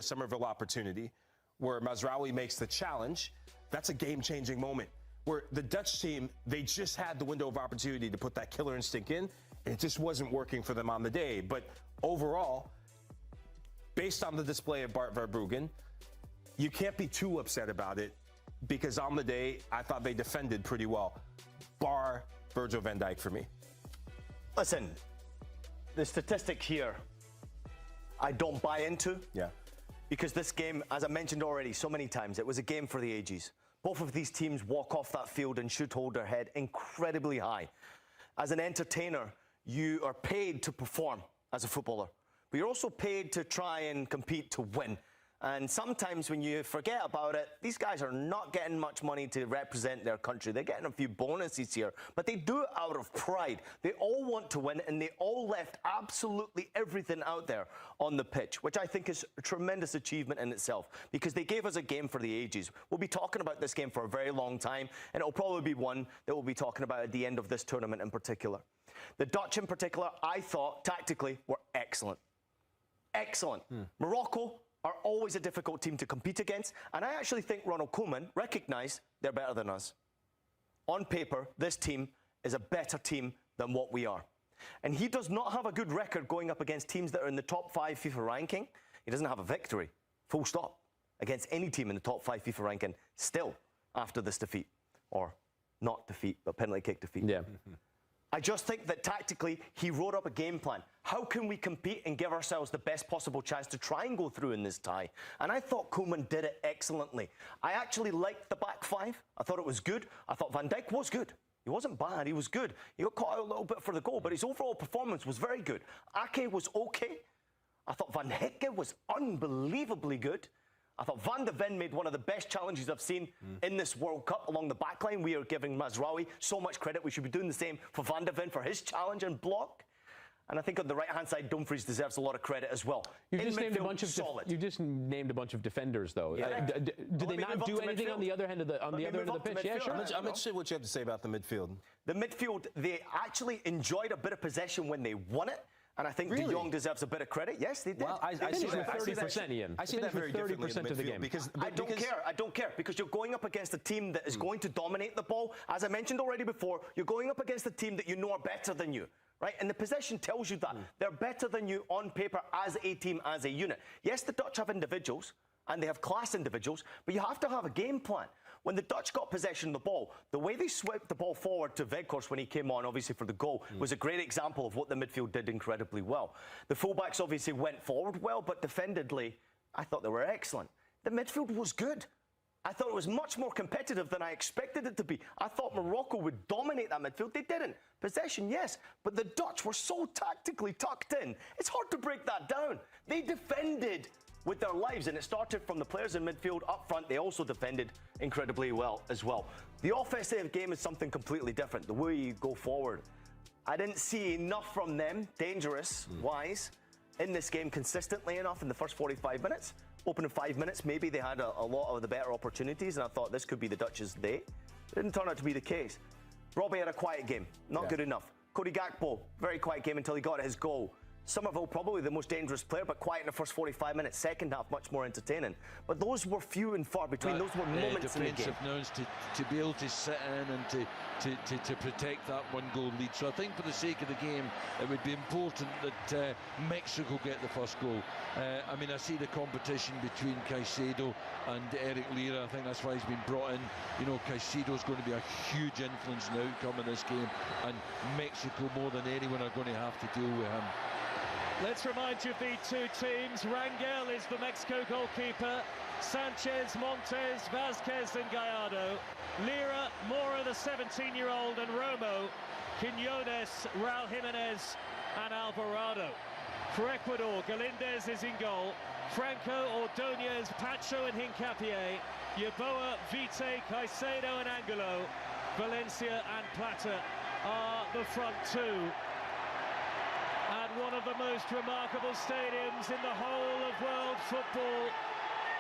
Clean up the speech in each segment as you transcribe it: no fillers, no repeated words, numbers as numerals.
Somerville opportunity where Mazraoui makes the challenge. That's a game-changing moment where the Dutch team, they just had the window of opportunity to put that killer instinct in, and it just wasn't working for them on the day. But overall, based on the display of Bart Verbruggen, you can't be too upset about it because on the day, I thought they defended pretty well, bar Virgil van Dijk for me. Listen, the statistic here, I don't buy into. Yeah. Because this game, as I mentioned already so many times, it was a game for the ages. Both of these teams walk off that field and should hold their head incredibly high. As an entertainer, you are paid to perform as a footballer, but you're also paid to try and compete to win. And sometimes when you forget about it, these guys are not getting much money to represent their country. They're getting a few bonuses here, but they do it out of pride. They all want to win, and they all left absolutely everything out there on the pitch, which I think is a tremendous achievement in itself, because they gave us a game for the ages. We'll be talking about this game for a very long time, and it'll probably be one that we'll be talking about at the end of this tournament in particular. The Dutch in particular, I thought, tactically, were excellent. Excellent. Morocco are always a difficult team to compete against, and I actually think Ronald Koeman recognised they're better than us. On paper, this team is a better team than what we are. And he does not have a good record going up against teams that are in the top 5 FIFA ranking. He doesn't have a victory, full stop, against any team in the top 5 FIFA ranking still after this defeat. Or not defeat, but penalty kick defeat. Yeah. I just think that tactically, he wrote up a game plan. How can we compete and give ourselves the best possible chance to try and go through in this tie? And I thought Koeman did it excellently. I actually liked the back five. I thought it was good. I thought Van Dijk was good. He wasn't bad. He was good. He got caught out a little bit for the goal, but his overall performance was very good. Ake was okay. I thought Van Hekke was unbelievably good. I thought Van de Ven made one of the best challenges I've seen in this World Cup along the back line. We are giving Mazraoui so much credit. We should be doing the same for Van de Ven for his challenge and block. And I think on the right-hand side, Dumfries deserves a lot of credit as well. You just named a bunch of defenders, though. Yeah. Do they not do anything on the other end of the pitch? Yeah, sure. I'm interested in what you have to say about the midfield. The midfield, they actually enjoyed a bit of possession when they won it. And I think De Jong deserves a bit of credit. Yes, they did. Well, I see that 30%, Ian. I see that very differently in the midfield. Because I don't care, because you're going up against a team that is going to dominate the ball. As I mentioned already before, you're going up against a team that you know are better than you. Right? And the possession tells you that. They're better than you on paper as a team, as a unit. Yes, the Dutch have individuals, and they have class individuals, but you have to have a game plan. When the Dutch got possession of the ball, the way they swept the ball forward to Weghorst when he came on, obviously for the goal, was a great example of what the midfield did incredibly well. The fullbacks obviously went forward well, but defendedly, I thought they were excellent. The midfield was good. I thought it was much more competitive than I expected it to be. I thought Morocco would dominate that midfield. They didn't. Possession, yes, but the Dutch were so tactically tucked in. It's hard to break that down. They defended with their lives, and it started from the players in midfield up front. They also defended incredibly well as well. The offensive game is something completely different. The way you go forward, I didn't see enough from them, dangerous-wise, in this game consistently enough in the first 45 minutes. Opening 5 minutes, maybe they had a lot of the better opportunities, and I thought this could be the Dutch's day. It didn't turn out to be the case. Robbie had a quiet game, not good enough. Cody Gakpo, very quiet game until he got his goal. Somerville, probably the most dangerous player, but quiet in the first 45 minutes. Second half, much more entertaining. But those were few and far between. Those were moments in the game. Defensive nerves to be able to sit in and to protect that one-goal lead. So I think for the sake of the game, it would be important that Mexico get the first goal. I mean, I see the competition between Caicedo and Eric Lira. I think that's why he's been brought in. You know, Caicedo's going to be a huge influence in the outcome of this game, and Mexico, more than anyone, are going to have to deal with him. Let's remind you of the two teams. Rangel is the Mexico goalkeeper. Sanchez, Montes, Vasquez and Gallardo. Lira, Mora, the 17-year-old, and Romo, Quinones, Raul Jimenez and Alvarado. For Ecuador, Galindez is in goal. Franco, Ordóñez, Pacho and Hincapié. Yeboah, Vite, Caicedo and Angulo. Valencia and Plata are the front two. One of the most remarkable stadiums in the whole of world football.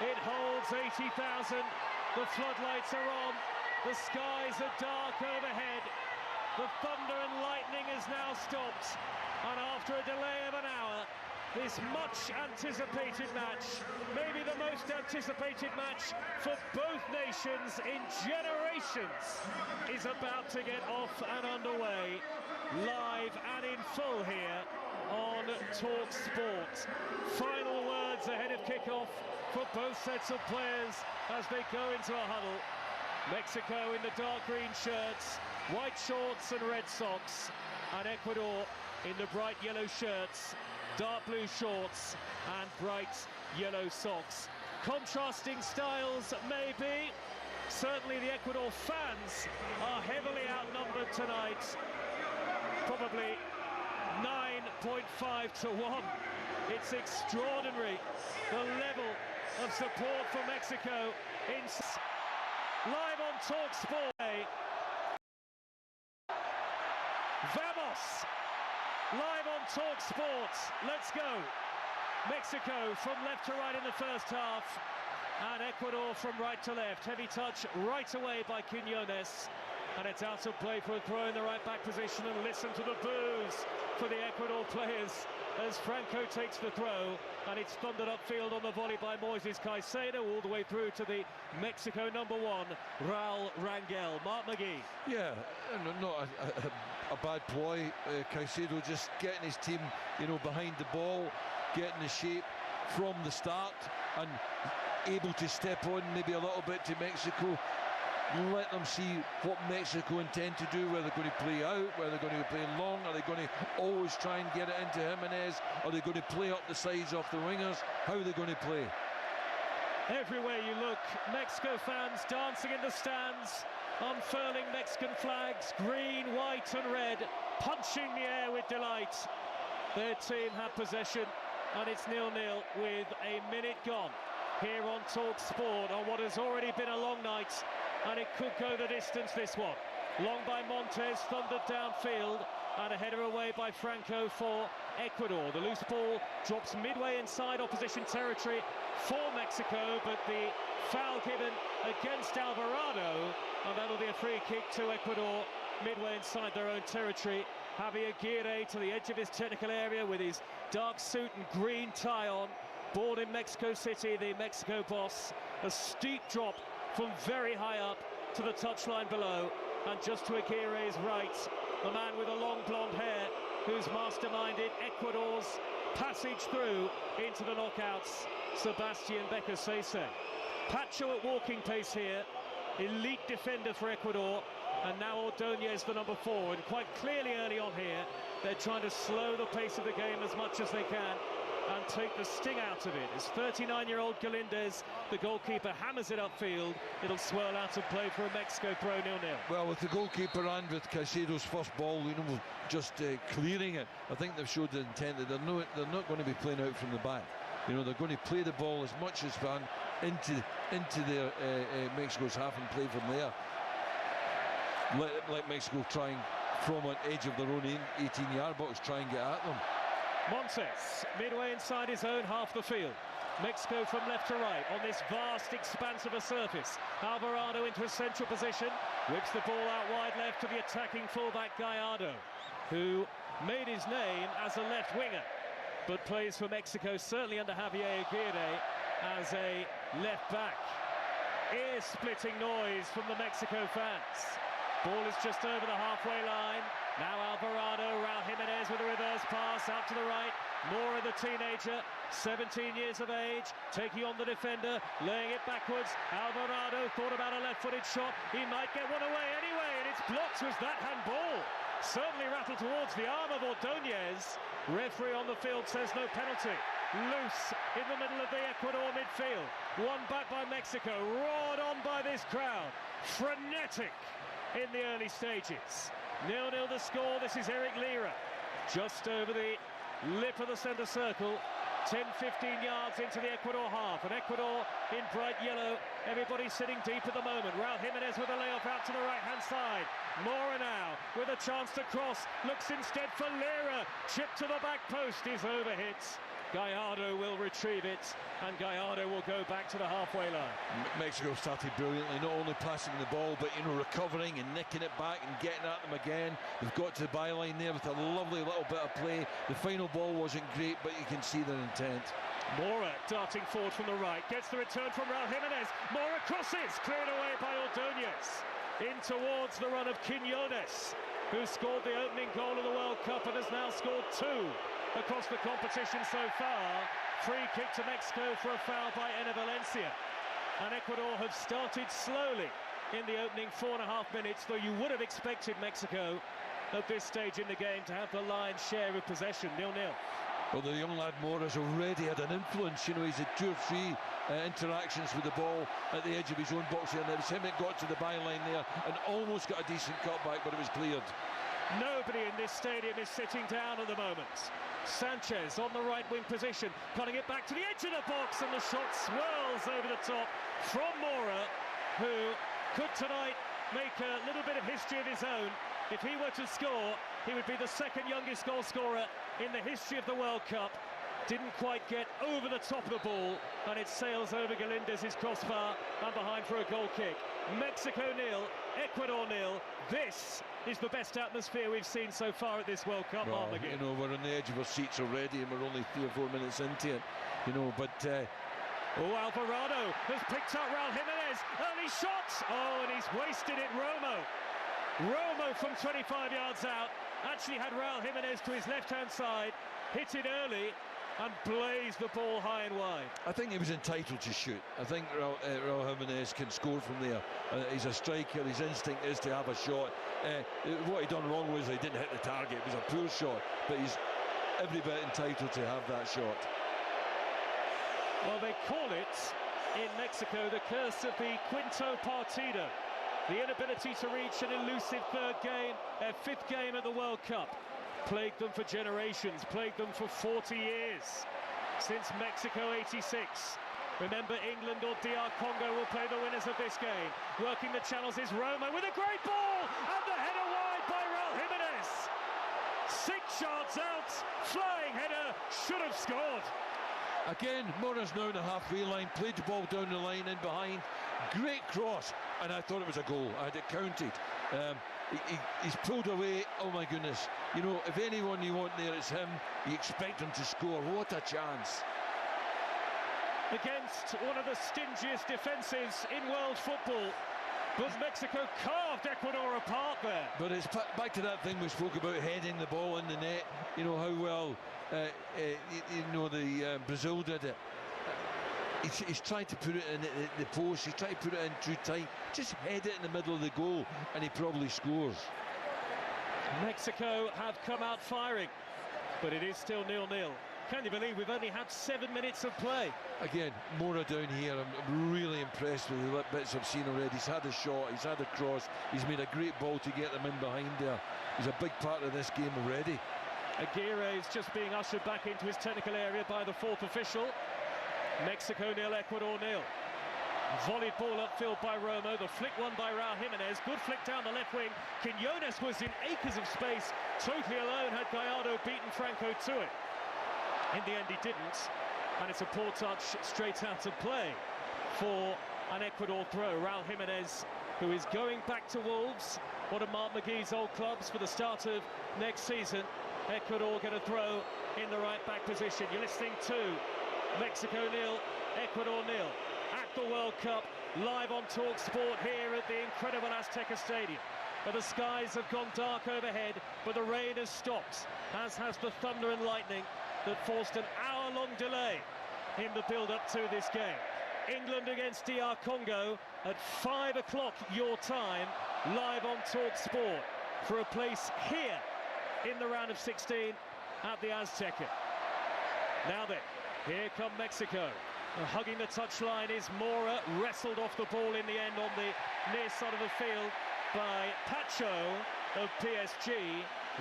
It holds 80,000. The floodlights are on. The skies are dark overhead. The thunder and lightning is now stopped. And after a delay of an hour, this much anticipated match, maybe the most anticipated match for both nations in generations, is about to get off and underway, live and in full here on Talk Sport. Final words ahead of kickoff for both sets of players as they go into a huddle. Mexico in the dark green shirts, white shorts and red socks, and Ecuador in the bright yellow shirts, dark blue shorts and bright yellow socks. Contrasting styles maybe. Certainly the Ecuador fans are heavily outnumbered tonight. Probably 9.5 to 1. It's extraordinary, the level of support for Mexico. Live on Talk Sport. Vamos! Live on Talk Sport. Let's go. Mexico from left to right in the first half, and Ecuador from right to left. Heavy touch right away by Quiñones, and it's out of play for a throw in the right back position. And listen to the boos for the Ecuador players as Franco takes the throw, and it's thundered upfield on the volley by Moises Caicedo all the way through to the Mexico number 1, Raul Rangel. Mark McGee. Yeah, not a bad ploy. Caicedo just getting his team, behind the ball, getting the shape from the start, and able to step on maybe a little bit to Mexico. Let them see what Mexico intend to do, whether they're going to play out, whether they're going to play long, are they going to always try and get it into Jimenez, are they going to play up the sides off the wingers, how are they going to play? Everywhere you look, Mexico fans dancing in the stands, unfurling Mexican flags, green, white and red, punching the air with delight. Their team have possession, and it's 0-0 with a minute gone here on Talk Sport on what has already been a long night, and it could go the distance, this one. Long by Montes, thundered downfield, and a header away by Franco for Ecuador. The loose ball drops midway inside opposition territory for Mexico, but the foul given against Alvarado, and that'll be a free kick to Ecuador midway inside their own territory. Javier Aguirre to the edge of his technical area with his dark suit and green tie on. Born in Mexico City, the Mexico boss. A steep drop from very high up to the touchline below, and just to Aguirre's right, the man with the long blonde hair who's masterminded Ecuador's passage through into the knockouts, Sebastian Becasese. Pacho at walking pace here, elite defender for Ecuador, and now Ordóñez the number 4, and quite clearly early on here they're trying to slow the pace of the game as much as they can and take the sting out of it. As 39-year-old Galindez, the goalkeeper, hammers it upfield. It'll swirl out of play for a Mexico throw, 0-0. Well, with the goalkeeper and with Caicedo's first ball, just clearing it, I think they've showed the intent that they're not going to be playing out from the back. They're going to play the ball as much as can into their Mexico's half and play from there. Let Mexico try and, from an edge of their own 18-yard box, try and get at them. Montes, midway inside his own half the field. Mexico from left to right on this vast expanse of a surface. Alvarado into a central position, whips the ball out wide left to the attacking fullback Gallardo, who made his name as a left winger, but plays for Mexico, certainly under Javier Aguirre, as a left back. Ear-splitting noise from the Mexico fans. Ball is just over the halfway line. Now Alvarado, Raul Jimenez with a reverse pass out to the right. Mora, the teenager, 17 years of age, taking on the defender, laying it backwards. Alvarado thought about a left-footed shot. He might get one away anyway, and it's blocked. Was that handball? Certainly rattled towards the arm of Ordóñez. Referee on the field says no penalty. Loose in the middle of the Ecuador midfield. Won back by Mexico, roared on by this crowd. Frenetic in the early stages. 0-0 the score. This is Eric Lira, just over the lip of the centre circle. 10-15 yards into the Ecuador half, and Ecuador in bright yellow. Everybody sitting deep at the moment. Raul Jimenez with a layoff out to the right-hand side. Mora now with a chance to cross, looks instead for Lira. Chip to the back post is overhit. Gallardo will retrieve it, and Gallardo will go back to the halfway line. Mexico started brilliantly, not only passing the ball, but recovering and nicking it back and getting at them again. They've got to the byline there with a lovely little bit of play. The final ball wasn't great, but you can see their intent. Mora darting forward from the right, gets the return from Raul Jimenez. Mora crosses, cleared away by Ordóñez. In towards the run of Quiñones, who scored the opening goal of the World Cup and has now scored 2 across the competition so far. Free kick to Mexico for a foul by Enner Valencia. And Ecuador have started slowly in the opening 4.5 minutes, though you would have expected Mexico at this stage in the game to have the lion's share of possession. 0-0. Well, the young lad Mora's already had an influence. You know, he's had 2 or 3 interactions with the ball at the edge of his own box here, and it was him that got to the byline there and almost got a decent cutback, but it was cleared. Nobody in this stadium is sitting down at the moment. Sanchez on the right wing position, cutting it back to the edge of the box, and the shot swirls over the top from Mora, who could tonight make a little bit of history of his own. If he were to score, he would be the 2nd youngest goal scorer in the history of the World Cup. Didn't quite get over the top of the ball, and it sails over Galindez's crossbar and behind for a goal kick. Mexico 0, Ecuador 0. This is the best atmosphere we've seen so far at this World Cup. Well, you know, we're on the edge of our seats already, and we're only 3 or 4 minutes into it. You know, but oh, Alvarado has picked up Raul Jimenez. Early shot. Oh, and he's wasted it. Romo from 25 yards out actually had Raul Jimenez to his left-hand side, hit it early and blazed the ball high and wide. I think he was entitled to shoot. I think Raul Jimenez can score from there. He's a striker. His instinct is to have a shot. What he done wrong was he didn't hit the target. It was a poor shot, but he's every bit entitled to have that shot. Well, they call it in Mexico the curse of the quinto partido. The inability to reach an elusive 5th game at the World Cup. Plagued them for generations, plagued them for 40 years. Since Mexico 86. Remember, England or DR Congo will play the winners of this game. Working the channels is Roma with a great ball, and the header wide by Raul Jimenez. 6 yards out, flying header, should have scored. Again, Mora's now on the halfway line, played the ball down the line in behind. Great cross, and I thought it was a goal. I had it counted. He's pulled away. Oh my goodness. You know, if anyone you want there, it's him. You expect him to score. What a chance. Against one of the stingiest defences in world football, but Mexico carved Ecuador apart there. But it's back to that thing we spoke about, heading the ball in the net. You know how well Brazil did it. He's trying to put it in the post. He's trying to put it in too tight. Just head it in the middle of the goal, and he probably scores. Mexico have come out firing, but it is still 0-0. Can you believe we've only had 7 minutes of play? Again, Mora down here. I'm really impressed with the bits I've seen already. He's had a shot, he's had a cross, he's made a great ball to get them in behind there. He's a big part of this game already. Aguirre is just being ushered back into his technical area by the 4th official. Mexico 0, Ecuador 0. Volleyed ball upfield by Romo, the flick won by Raul Jimenez, good flick down the left wing. Quiñones was in acres of space, totally alone, had Gallardo beaten Franco to it. In the end he didn't, and it's a poor touch straight out of play for an Ecuador throw. Raul Jimenez, who is going back to Wolves, one of Mark McGee's old clubs, for the start of next season. Ecuador get a throw in the right back position. You're listening to Mexico 0, Ecuador 0 at the World Cup, live on Talk Sport here at the incredible Azteca Stadium. But the skies have gone dark overhead, but the rain has stopped, as has the thunder and lightning that forced an hour-long delay in the build-up to this game. England against DR Congo at 5 o'clock your time, live on Talk Sport, for a place here in the round of 16 at the Azteca. Now then, here come Mexico. Hugging the touchline is Mora, wrestled off the ball in the end on the near side of the field by Pacho of PSG.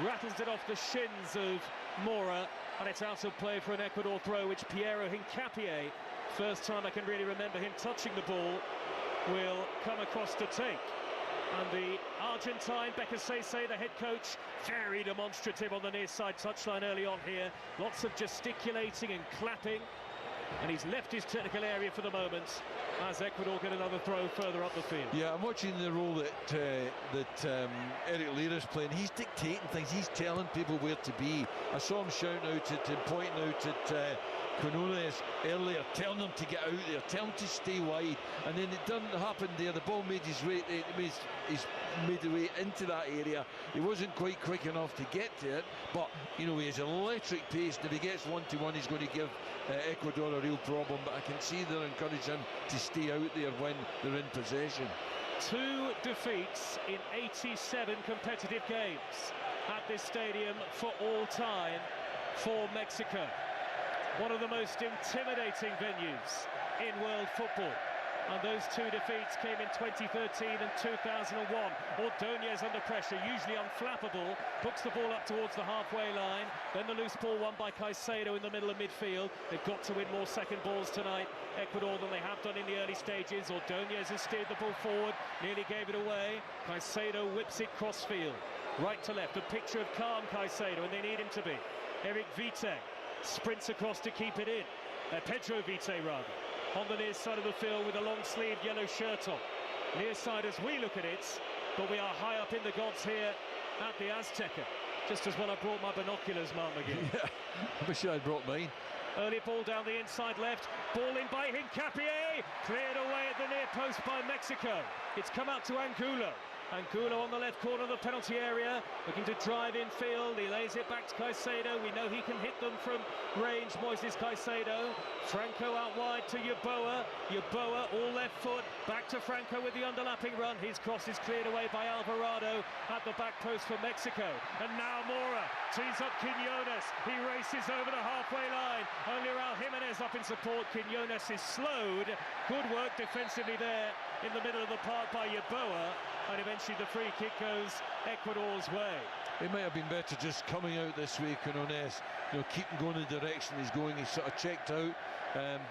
Rattles it off the shins of Mora, and it's out of play for an Ecuador throw, which Piero Hincapié, first time I can really remember him touching the ball, will come across to take. And the Argentine, Becasese, the head coach, very demonstrative on the near side touchline early on here. Lots of gesticulating and clapping. And he's left his technical area for the moment as Ecuador get another throw further up the field. Yeah, I'm watching the role that Eric Lira's playing. He's dictating things. He's telling people where to be. I saw him shouting out and pointing out at Quinones earlier, telling them to get out there, telling them to stay wide, and then it didn't happen there. The ball made his way into that area. He wasn't quite quick enough to get to it, but you know, he has electric pace, and if he gets 1-to-1 he's going to give Ecuador a real problem, but I can see they're encouraging him to stay out there when they're in possession. 2 defeats in 87 competitive games at this stadium for all time for Mexico. One of the most intimidating venues in world football. And those 2 defeats came in 2013 and 2001. Ordóñez under pressure, usually unflappable, hooks the ball up towards the halfway line. Then the loose ball won by Caicedo in the middle of midfield. They've got to win more second balls tonight, Ecuador, than they have done in the early stages. Ordóñez has steered the ball forward, nearly gave it away. Caicedo whips it crossfield, right to left. A picture of calm Caicedo, and they need him to be. Eric Vite sprints across to keep it in. Pedro Vite, rather, on the near side of the field with a long-sleeved yellow shirt on. Near side as we look at it, but we are high up in the gods here at the Azteca. Just as well I brought my binoculars, Mark McGee. Yeah, I wish I'd brought mine. Early ball down the inside left, ball in by Hincapié, cleared away at the near post by Mexico. It's come out to Angulo. Angulo on the left corner of the penalty area, looking to drive in field. He lays it back to Caicedo. We know he can hit them from range, Moises Caicedo. Franco out wide to Yeboah. Yeboah, all left foot, back to Franco with the underlapping run. His cross is cleared away by Alvarado at the back post for Mexico. And now Mora tees up Quinones. He races over the halfway line. Only Raul Jimenez up in support. Quinones is slowed. Good work defensively there in the middle of the park by Yeboah. And eventually the free kick goes Ecuador's way. It might have been better just coming out this way, Quinones. You know, keep him going in the direction he's going. He's sort of checked out,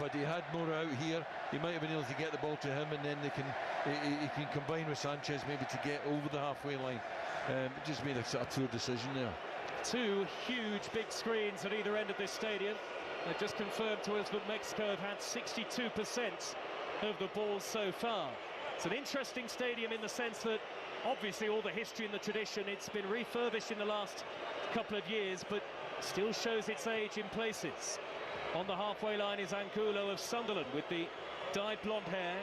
but he had more out here. He might have been able to get the ball to him, and then he can combine with Sanchez maybe to get over the halfway line. It just made a sort of poor decision there. 2 huge big screens at either end of this stadium. They've just confirmed to us that Mexico have had 62% of the ball so far. It's an interesting stadium in the sense that obviously all the history and the tradition, it's been refurbished in the last couple of years, but still shows its age in places. On the halfway line is Angulo of Sunderland with the dyed blonde hair,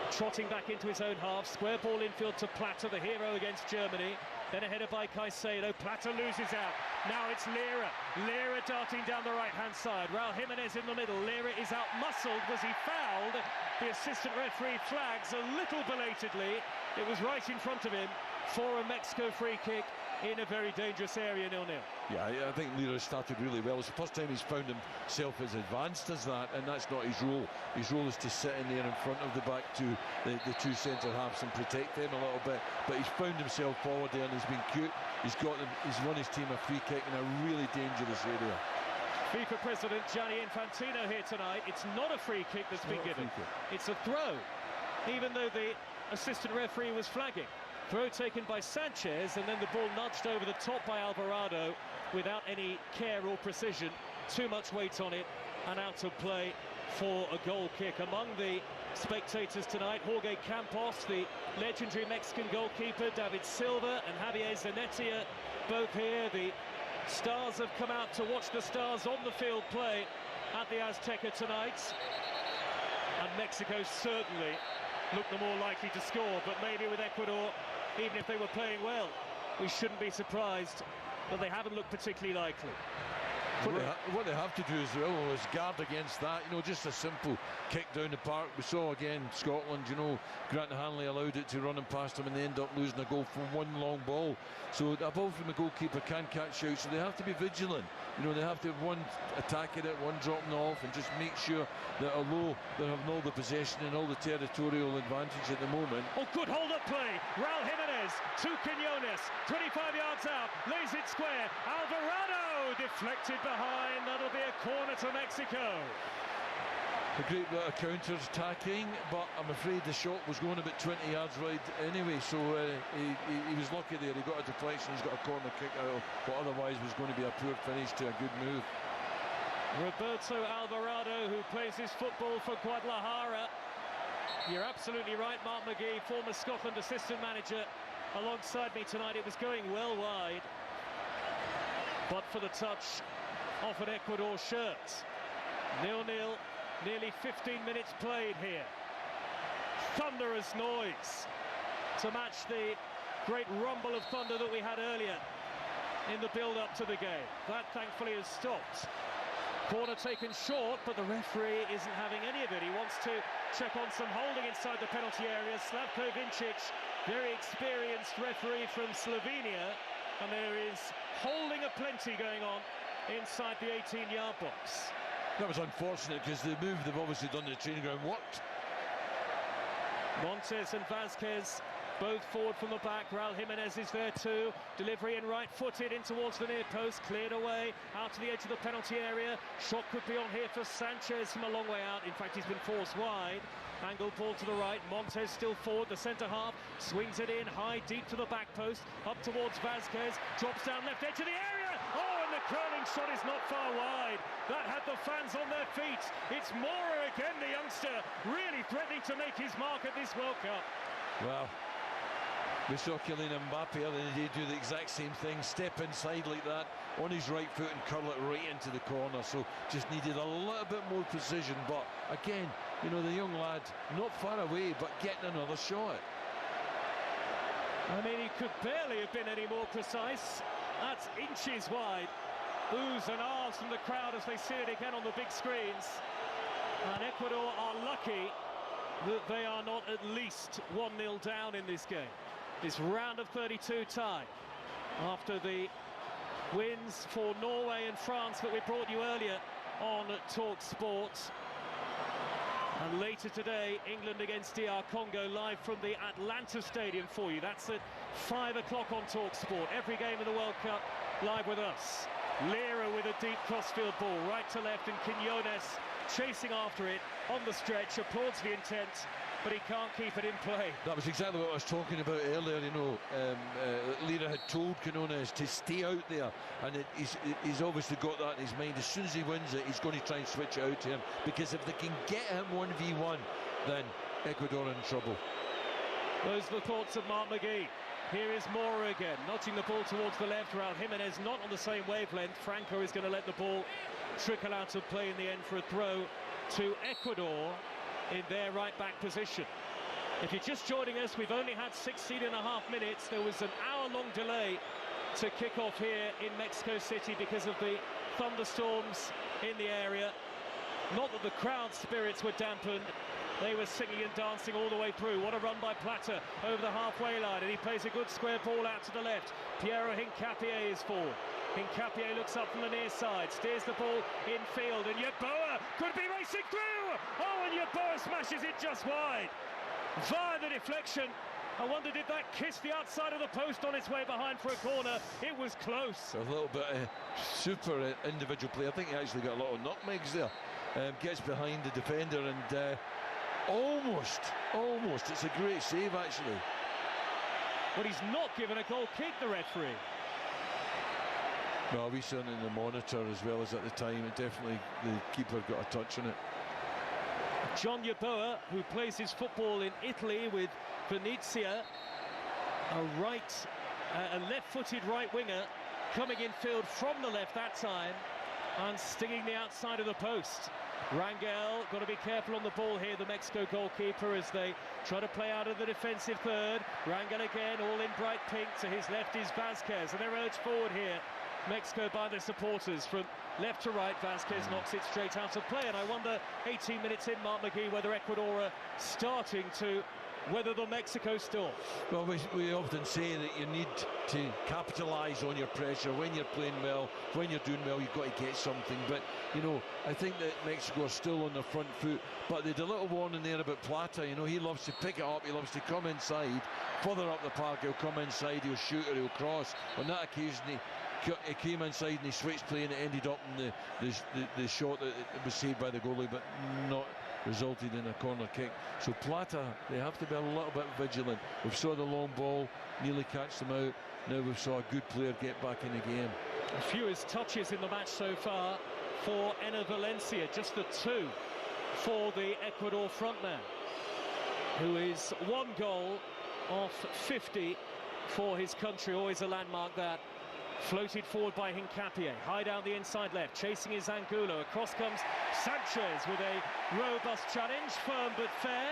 trotting back into his own half. Square ball infield to Plata, the hero against Germany. Then a header by Caicedo. Plata loses out. Now it's Lira. Lira darting down the right-hand side. Raul Jimenez in the middle. Lira is out-muscled. Was he fouled? The assistant referee flags a little belatedly. It was right in front of him for a Mexico free kick in a very dangerous area, 0-0. Yeah, I think Lira started really well. It's the first time he's found himself as advanced as that, and that's not his role. His role is to sit in there in front of the back two, the 2 centre halves and protect them a little bit. But he's found himself forward there and he's been cute. He's won his team a free kick in a really dangerous area. FIFA President Gianni Infantino here tonight. It's not a free kick that's been given. It's a throw, even though the assistant referee was flagging. Throw taken by Sanchez, and then the ball nudged over the top by Alvarado without any care or precision. Too much weight on it, and out of play for a goal kick. Among the spectators tonight, Jorge Campos, the legendary Mexican goalkeeper, David Silva and Javier Zanetti, both here. The Stars have come out to watch the Stars on the field play at the Azteca tonight. And Mexico certainly look the more likely to score, but maybe with Ecuador, even if they were playing well, we shouldn't be surprised that they haven't looked particularly likely. What they have to do as well is guard against that, you know, just a simple kick down the park. We saw again Scotland, you know, Grant Hanley allowed it to run and past them and they end up losing a goal from one long ball. So a ball from the goalkeeper can catch out, so they have to be vigilant. You know, they have to have one attacking it, one dropping off, and just make sure that although they're having all the possession and all the territorial advantage at the moment. Oh, good hold-up play. Raul Jimenez to Quinones, 25 yards out, lays it square. Alvarado deflected behind. That'll be a corner to Mexico. A great bit of counter-attacking, but I'm afraid the shot was going about 20 yards wide anyway, so he was lucky there. He got a deflection, he's got a corner kick out of what otherwise was going to be a poor finish to a good move. Roberto Alvarado, who plays his football for Guadalajara. You're absolutely right, Mark McGee, former Scotland assistant manager, alongside me tonight. It was going well wide, but for the touch off an Ecuador shirt. 0-0, nearly 15 minutes played here. Thunderous noise to match the great rumble of thunder that we had earlier in the build-up to the game. That thankfully has stopped. Corner taken short, but the referee isn't having any of it. He wants to check on some holding inside the penalty area. Slavko Vincic, very experienced referee from Slovenia, and there is holding aplenty going on inside the 18-yard box. That was unfortunate because the move they've obviously done to the training ground worked. Montes and Vasquez both forward from the back. Raul Jimenez is there too. Delivery in right-footed in towards the near post. Cleared away out to the edge of the penalty area. Shot could be on here for Sanchez from a long way out. In fact, he's been forced wide. Angled ball to the right. Montes still forward. The centre half swings it in high, deep to the back post. Up towards Vasquez. Drops down left edge of the area. Oh, and the curling shot is not far wide. That had the fans on their feet. It's Mora again, the youngster, really threatening to make his mark at this World Cup. Well, we saw Kylian Mbappe the other day do the exact same thing, step inside like that on his right foot and curl it right into the corner. So just needed a little bit more precision. But again, you know, the young lad not far away, but getting another shot. I mean, he could barely have been any more precise. That's inches wide. Oohs and ahs from the crowd as they see it again on the big screens. And Ecuador are lucky that they are not at least 1-0 down in this game. This round of 32 tie, after the wins for Norway and France that we brought you earlier on Talk Sport. And later today, England against DR Congo live from the Atlanta Stadium for you. That's at 5 o'clock on Talk Sport. Every game of the World Cup live with us. Lira with a deep crossfield ball, right to left, and Quinones chasing after it on the stretch, applauds the intent, but he can't keep it in play. That was exactly what I was talking about earlier, you know. Lira had told Quinones to stay out there, and he's obviously got that in his mind. As soon as he wins it, he's going to try and switch it out to him, because if they can get him 1v1, then Ecuador are in trouble. Those are the thoughts of Mark McGee. Here is Mora again, notching the ball towards the left. Raul Jimenez not on the same wavelength. Franco is going to let the ball trickle out of play in the end for a throw to Ecuador in their right-back position. If you're just joining us, we've only had 16.5 minutes. There was an hour-long delay to kick off here in Mexico City because of the thunderstorms in the area. Not that the crowd spirits were dampened. They were singing and dancing all the way through. What a run by Plata over the halfway line, and he plays a good square ball out to the left. Piero Hincapié is forward. Hincapié looks up from the near side, steers the ball infield, and Yeboah could be racing through! Oh, and Yeboah smashes it just wide. Via the deflection. I wonder, did that kiss the outside of the post on its way behind for a corner? It was close. A little bit super individual play. I think he actually got a lot of nutmegs there. Gets behind the defender and almost, it's a great save actually. But he's not given a goal kick, the referee. No, we saw it in the monitor as well as at the time. It definitely, the keeper got a touch on it. John Yeboah, who plays his football in Italy with Venezia, a left-footed right winger, coming in field from the left that time and stinging the outside of the post. Rangel got to be careful on the ball here, the Mexico goalkeeper, as they try to play out of the defensive third. Rangel again, all in bright pink. To his left is Vasquez, and they're urged forward here, Mexico, by the supporters. From left to right, Vasquez knocks it straight out of play, and I wonder, 18 minutes in, Mark McGee, whether Ecuador are starting to weather the Mexico storm. Well, we often say that you need to capitalise on your pressure when you're playing well, when you're doing well, you've got to get something. But, you know, I think that Mexico are still on their front foot, but they had a little warning there about Plata. You know, he loves to pick it up, he loves to come inside, further up the park, he'll come inside, he'll shoot or he'll cross. On that occasion, he came inside and he switched play, and it ended up in the shot that was saved by the goalie, but resulted in a corner kick. So Plata, they have to be a little bit vigilant. We've saw the long ball nearly catch them out. Now we've saw a good player get back in the game. The fewest touches in the match so far for Enner Valencia, just the 2 for the Ecuador frontman, who is 1 goal off 50 for his country. Always a landmark, that. Floated forward by Hincapié, high down the inside left, chasing is Angulo. Across comes Sanchez with a robust challenge, firm but fair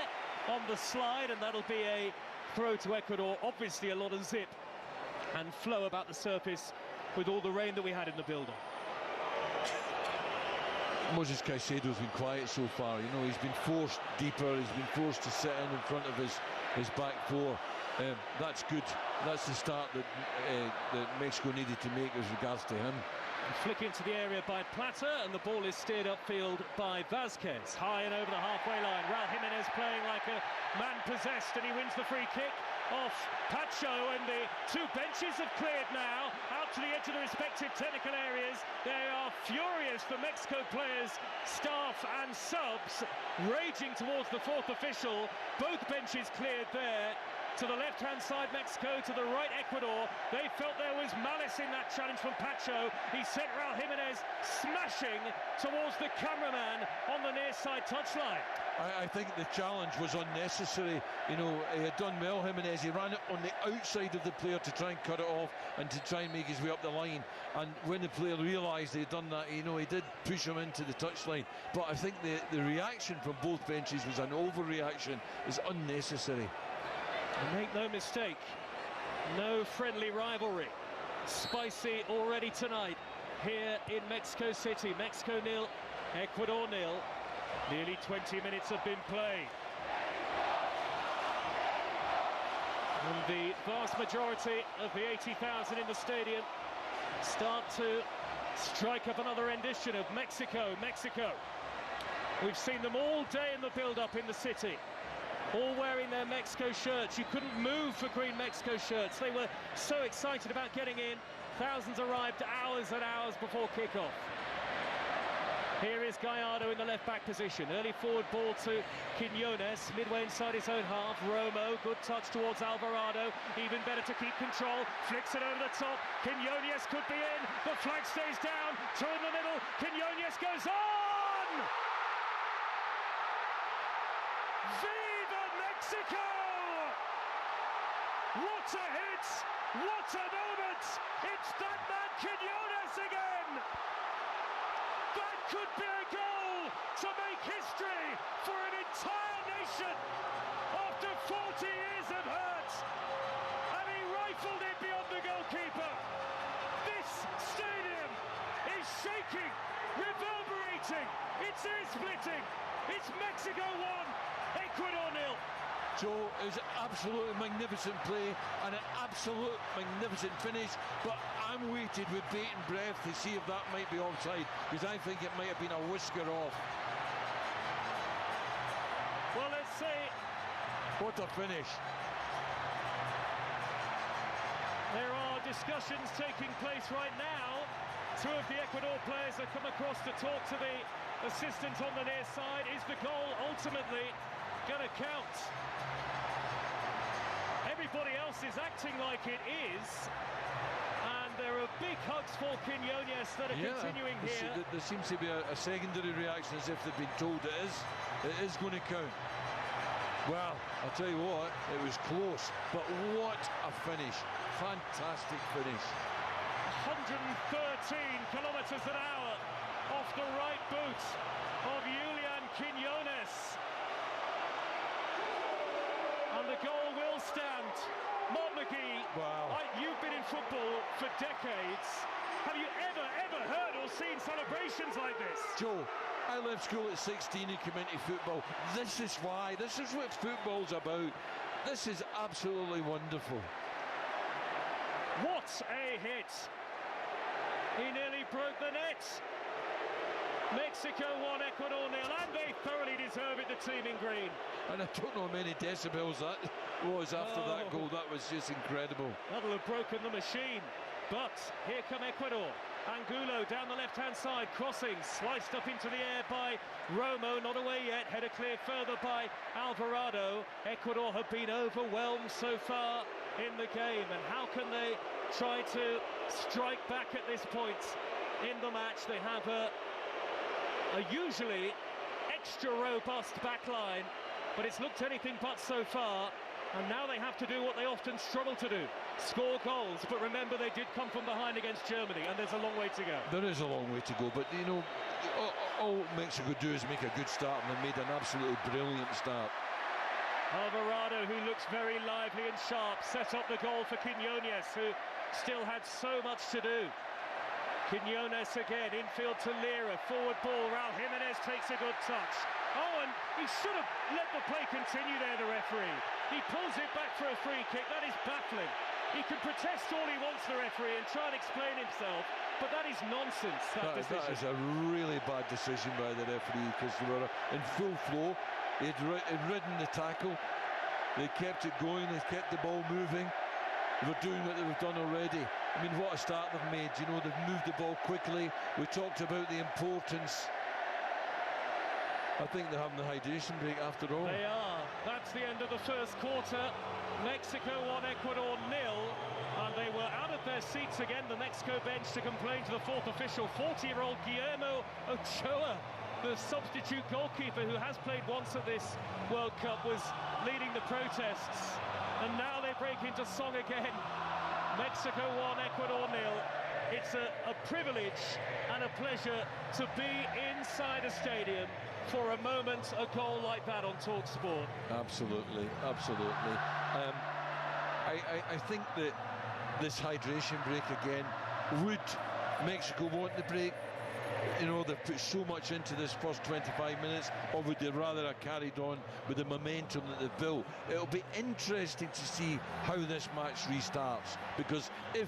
on the slide, and that'll be a throw to Ecuador. Obviously a lot of zip and flow about the surface with all the rain that we had in the build-up. Moses Caicedo's been quiet so far. You know, he's been forced deeper, he's been forced to sit in front of his back 4. That's good. That's the start that Mexico needed to make as regards to him. Flick into the area by Plata, and the ball is steered upfield by Vázquez. High and over the halfway line. Raul Jimenez playing like a man possessed, and he wins the free kick off Pacho, and the 2 benches have cleared now out to the edge of the respective technical areas. They are furious, the Mexico players, staff and subs, raging towards the 4th official. Both benches cleared there. To the left-hand side, Mexico. To the right, Ecuador. They felt there was malice in that challenge from Pacho. He sent Raul Jimenez smashing towards the cameraman on the near side touchline. I think the challenge was unnecessary. You know, he had done well, Jimenez. He ran it on the outside of the player to try and cut it off and to try and make his way up the line. And when the player realised he had done that, you know, he did push him into the touchline. But I think the reaction from both benches was an overreaction. It's unnecessary. And make no mistake, no friendly rivalry. Spicy already tonight here in Mexico City. Mexico 0, Ecuador 0. Nearly 20 minutes have been played. And the vast majority of the 80,000 in the stadium start to strike up another rendition of Mexico, Mexico. We've seen them all day in the build-up in the city, all wearing their Mexico shirts. You couldn't move for Green Mexico shirts. They were so excited about getting in. Thousands arrived hours and hours before kickoff. Here is Gallardo in the left-back position. Early forward ball to Quiñones, midway inside his own half. Romo, good touch towards Alvarado. Even better to keep control. Flicks it over the top. Quiñones could be in. The flag stays down. 2 in the middle. Quiñones goes on! Viva Mexico! What a hit! What a moment! It's that man Quiñones again! That could be a goal to make history for an entire nation after 40 years of hurt, and he rifled it beyond the goalkeeper. This stadium is shaking, reverberating, it's ear-splitting. It's Mexico 1, Ecuador 0. Joe, it was an absolutely magnificent play and an absolute magnificent finish, but I'm waited with bated breath to see if that might be offside, because I think it might have been a whisker off. Well, let's see. What a finish. There are discussions taking place right now. 2 of the Ecuador players have come across to talk to the assistant on the near side. Is the goal ultimately going to count? Everybody else is acting like it is, and there are big hugs for Quiñones that are continuing here. There seems to be a secondary reaction, as if they've been told it is going to count. Well, I'll tell you what, it was close, but what a finish. Fantastic finish. 113 kilometers an hour off the right boot of Julian Quiñones. And the goal will stand. Mark McGee, wow. You've been in football for decades. Have you ever heard or seen celebrations like this? Joe, I left school at 16 in community football. This is why. This is what football's about. This is absolutely wonderful. What a hit. He nearly broke the net. Mexico 1, Ecuador 0, and they thoroughly deserve it, the team in green. And I don't know how many decibels that was after that goal. That was just incredible. That'll have broken the machine. But here come Ecuador. Angulo down the left-hand side, crossing, sliced up into the air by Romo, not away yet, header cleared further by Alvarado. Ecuador have been overwhelmed so far in the game, and how can they try to strike back at this point in the match? They have a usually extra robust backline, but it's looked anything but so far. And now they have to do what they often struggle to do, score goals. But remember, they did come from behind against Germany, and there's a long way to go. There is a long way to go, but you know, all Mexico do is make a good start, and they made an absolutely brilliant start. Alvarado, who looks very lively and sharp, set up the goal for Quiñones, who still had so much to do. Quiñones again, infield to Lira, forward ball, Raul Jimenez takes a good touch. Oh, and he should have let the play continue there, the referee. He pulls it back for a free kick. That is baffling. He can protest all he wants, the referee, and try and explain himself, but that is nonsense, that decision. That is a really bad decision by the referee, because they were in full flow. He'd ridden the tackle. They kept it going. They kept the ball moving. They were doing what they've done already. I mean, what a start they've made. You know, they've moved the ball quickly. We talked about the importance. I think they're having the hydration break after all. They are. That's the end of the first quarter. Mexico 1, Ecuador 0. And they were out of their seats again, the Mexico bench, to complain to the fourth official. 40-year-old Guillermo Ochoa, the substitute goalkeeper who has played once at this World Cup, was leading the protests. And now they break into song again. Mexico 1, Ecuador 0. It's a privilege and a pleasure to be inside a stadium for a moment, a goal like that on TalkSport. Absolutely, absolutely. I think that this hydration break again, would Mexico want the break? You know, they've put so much into this first 25 minutes, or would they rather have carried on with the momentum that they've built? It'll be interesting to see how this match restarts, because if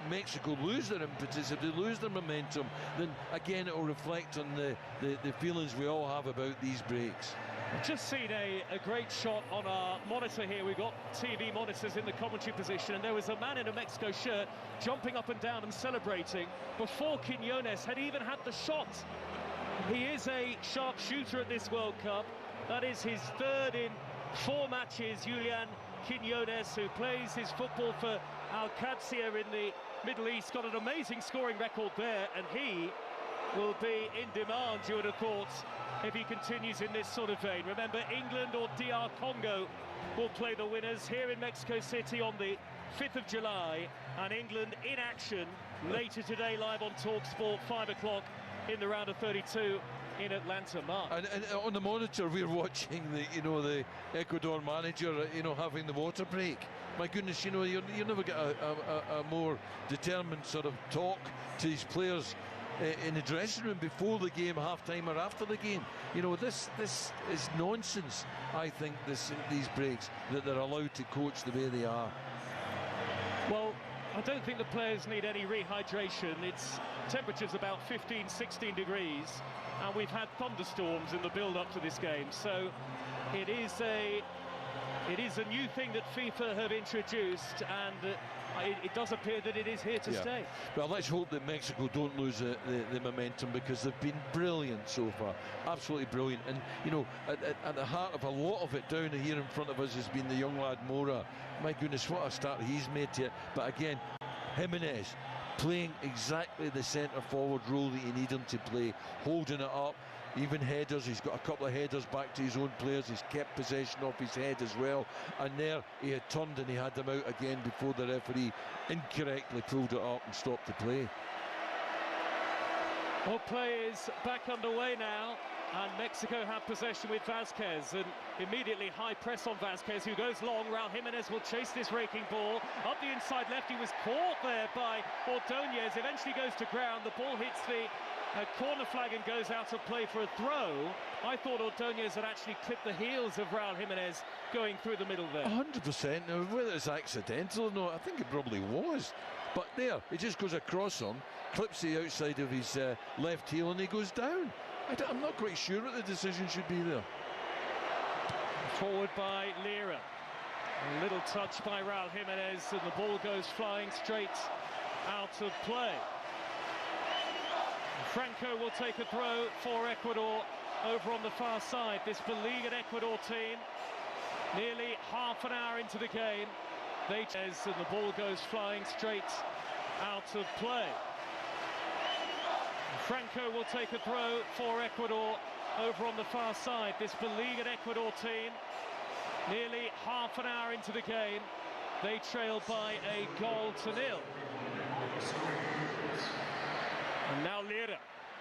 Mexico lose their impetus, if they lose their momentum, then again it will reflect on the feelings we all have about these breaks. I've just seen a great shot on our monitor here. We've got TV monitors in the commentary position, and there was a man in a Mexico shirt jumping up and down and celebrating before Quiñones had even had the shot. He is a sharp shooter at this World Cup. That is his third in 4 matches. Julian Quiñones, who plays his football for Alcacia in the Middle East, got an amazing scoring record there, and he will be in demand, you would have thought, if he continues in this sort of vein. Remember, England or DR Congo will play the winners here in Mexico City on the 5th of July, and England in action later today live on TalkSport, 5 o'clock in the round of 32 in Atlanta. Mark. And on the monitor we're watching the Ecuador manager having the water break. My goodness, you never get a more determined sort of talk to his players in the dressing room before the game, half-time or after the game. This is nonsense. I think these breaks, that they're allowed to coach the way they are. Well, I don't think the players need any rehydration. It's temperature's about 15, 16 degrees, and we've had thunderstorms in the build-up to this game. So it is a new thing that FIFA have introduced, and it does appear that it is here to stay. Well, let's hope that Mexico don't lose the momentum, because they've been brilliant so far, absolutely brilliant. And at the heart of a lot of it down here in front of us has been the young lad Mora. My goodness, what a start he's made to it. But again, Jimenez playing exactly the centre forward role that you need him to play, holding it up. Even headers, he's got a couple of headers back to his own players. He's kept possession of his head as well. And there he had turned and he had them out again before the referee incorrectly pulled it up and stopped the play. Well, play is back underway now, and Mexico have possession with Vázquez, and immediately high press on Vázquez, who goes long. Raul Jimenez will chase this raking ball up the inside left. He was caught there by Ordóñez, eventually goes to ground. The ball hits the corner flag and goes out of play for a throw. I thought Ordóñez had actually clipped the heels of Raul Jimenez going through the middle there. 100%. Now, whether it's accidental or not, I think it probably was. But there, he just goes across him, clips the outside of his left heel, and he goes down. I'm not quite sure what the decision should be there. Forward by Lira. A little touch by Raul Jimenez, and the ball goes flying straight out of play. Franco will take a throw for Ecuador over on the far side. This beleaguered Ecuador team, nearly half an hour into the game, and the ball goes flying straight out of play. Franco will take a throw for Ecuador over on the far side. This beleaguered Ecuador team, nearly half an hour into the game, they trail by a 0-0. And now Lira.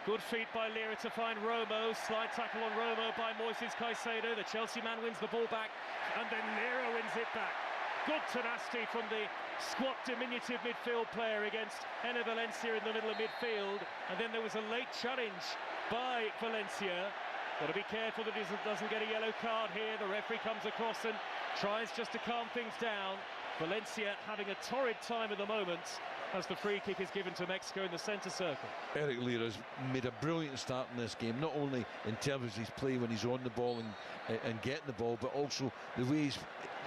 Good feet by Lira to find Romo. Slide tackle on Romo by Moises Caicedo. The Chelsea man wins the ball back, and then Lira wins it back. Good tenacity from the squat, diminutive midfield player against Enner Valencia in the middle of midfield. And then there was a late challenge by Valencia. Got to be careful that he doesn't get a yellow card here. The referee comes across and tries just to calm things down. Valencia having a torrid time at the moment as the free kick is given to Mexico in the centre circle. Eric Lira's made a brilliant start in this game, not only in terms of his play when he's on the ball and getting the ball, but also the way he's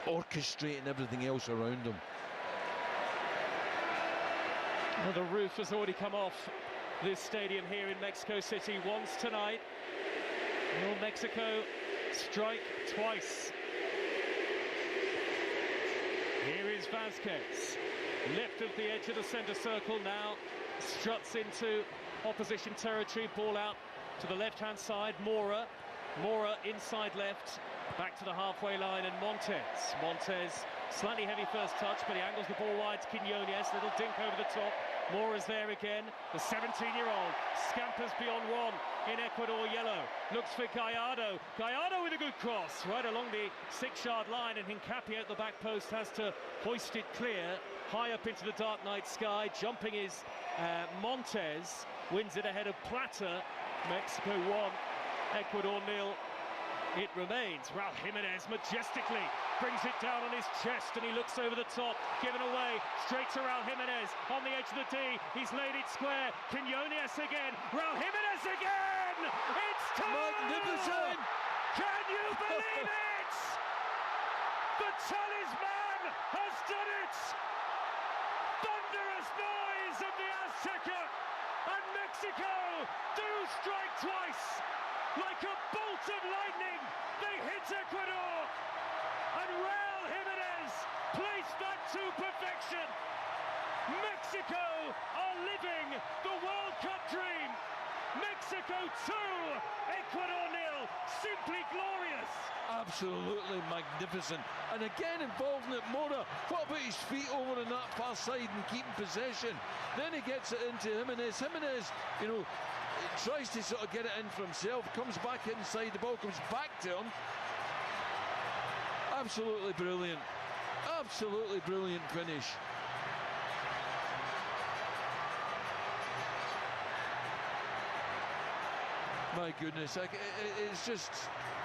orchestrating everything else around him. Well, the roof has already come off this stadium here in Mexico City once tonight. Will Mexico strike twice? Here is Vasquez, left of the edge of the centre circle, now struts into opposition territory, ball out to the left-hand side. Mora inside left, back to the halfway line, and Montes, slightly heavy first touch, but he angles the ball wide to Quinones, little dink over the top. Mora's there again, the 17-year-old scampers beyond one in Ecuador yellow, looks for Gallardo with a good cross right along the 6-yard line, and Hincapié at the back post has to hoist it clear high up into the dark night sky. Jumping is Montes, wins it ahead of Plata. Mexico 1, Ecuador 0. It remains. Raul Jimenez majestically brings it down on his chest, and he looks over the top, given away straight to Raul Jimenez on the edge of the D. He's laid it square. Quinones again. Raul Jimenez again. It's 2! Magnificent! Can you believe it? The talisman has done it. Thunderous noise of the Azteca, and Mexico do strike twice. Like a bolt of lightning, they hit Ecuador, and Raul Jimenez placed that to perfection. Mexico are living the World Cup dream. Mexico 2, Ecuador 0. Simply glorious. Absolutely magnificent. And again involving it, Mora. What about his feet over on that far side and keeping possession? Then he gets it into Jimenez. Jimenez, tries to sort of get it in for himself, comes back inside, the ball comes back to him. Absolutely brilliant. Absolutely brilliant finish. My goodness,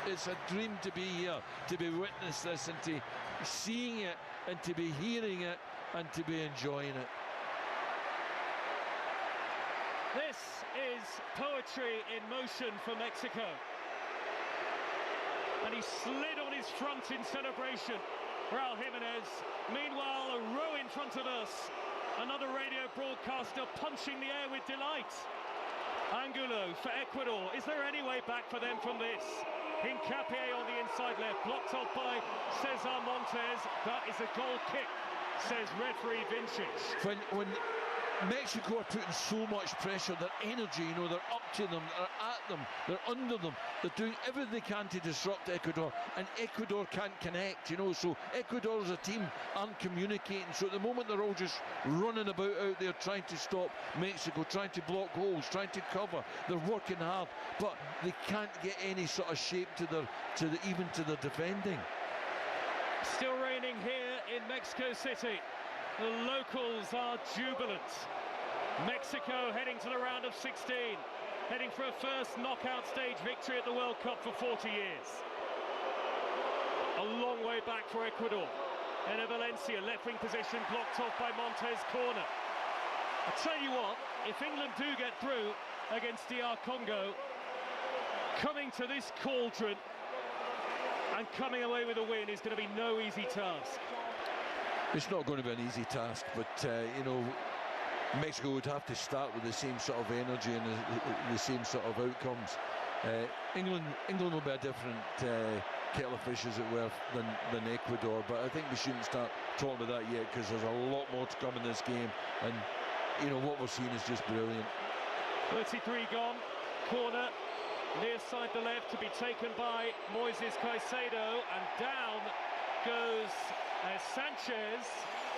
it's a dream to be here, to be witnessing this, and to seeing it, and to be hearing it, and to be enjoying it. This is poetry in motion for Mexico. And he slid on his front in celebration. Raul Jimenez, meanwhile, a row in front of us. Another radio broadcaster punching the air with delight. Angulo for Ecuador. Is there any way back for them from this? Hincapié on the inside left, blocked off by Cesar Montes. That is a goal kick, says referee Vincic. When Mexico are putting so much pressure, their energy, they're up to them, they're at them, they're under them, they're doing everything they can to disrupt Ecuador, and Ecuador can't connect, so Ecuador as a team aren't communicating, so at the moment they're all just running about out there trying to stop Mexico, trying to block holes, trying to cover. They're working hard, but they can't get any sort of shape to their defending. Still raining here in Mexico City. The locals are jubilant. Mexico heading to the round of 16, heading for a first knockout stage victory at the World Cup for 40 years. A long way back for Ecuador. Enner Valencia, left wing position, blocked off by Montes, corner. I tell you what, if England do get through against DR Congo, coming to this cauldron and coming away with a win is going to be no easy task. It's not going to be an easy task, but Mexico would have to start with the same sort of energy and the same sort of outcomes. England will be a different kettle of fish, as it were, than Ecuador, but I think we shouldn't start talking about that yet, because there's a lot more to come in this game, and you know what we're seeing is just brilliant. 33 gone, corner near side the left to be taken by Moises Caicedo, and down goes Sanchez,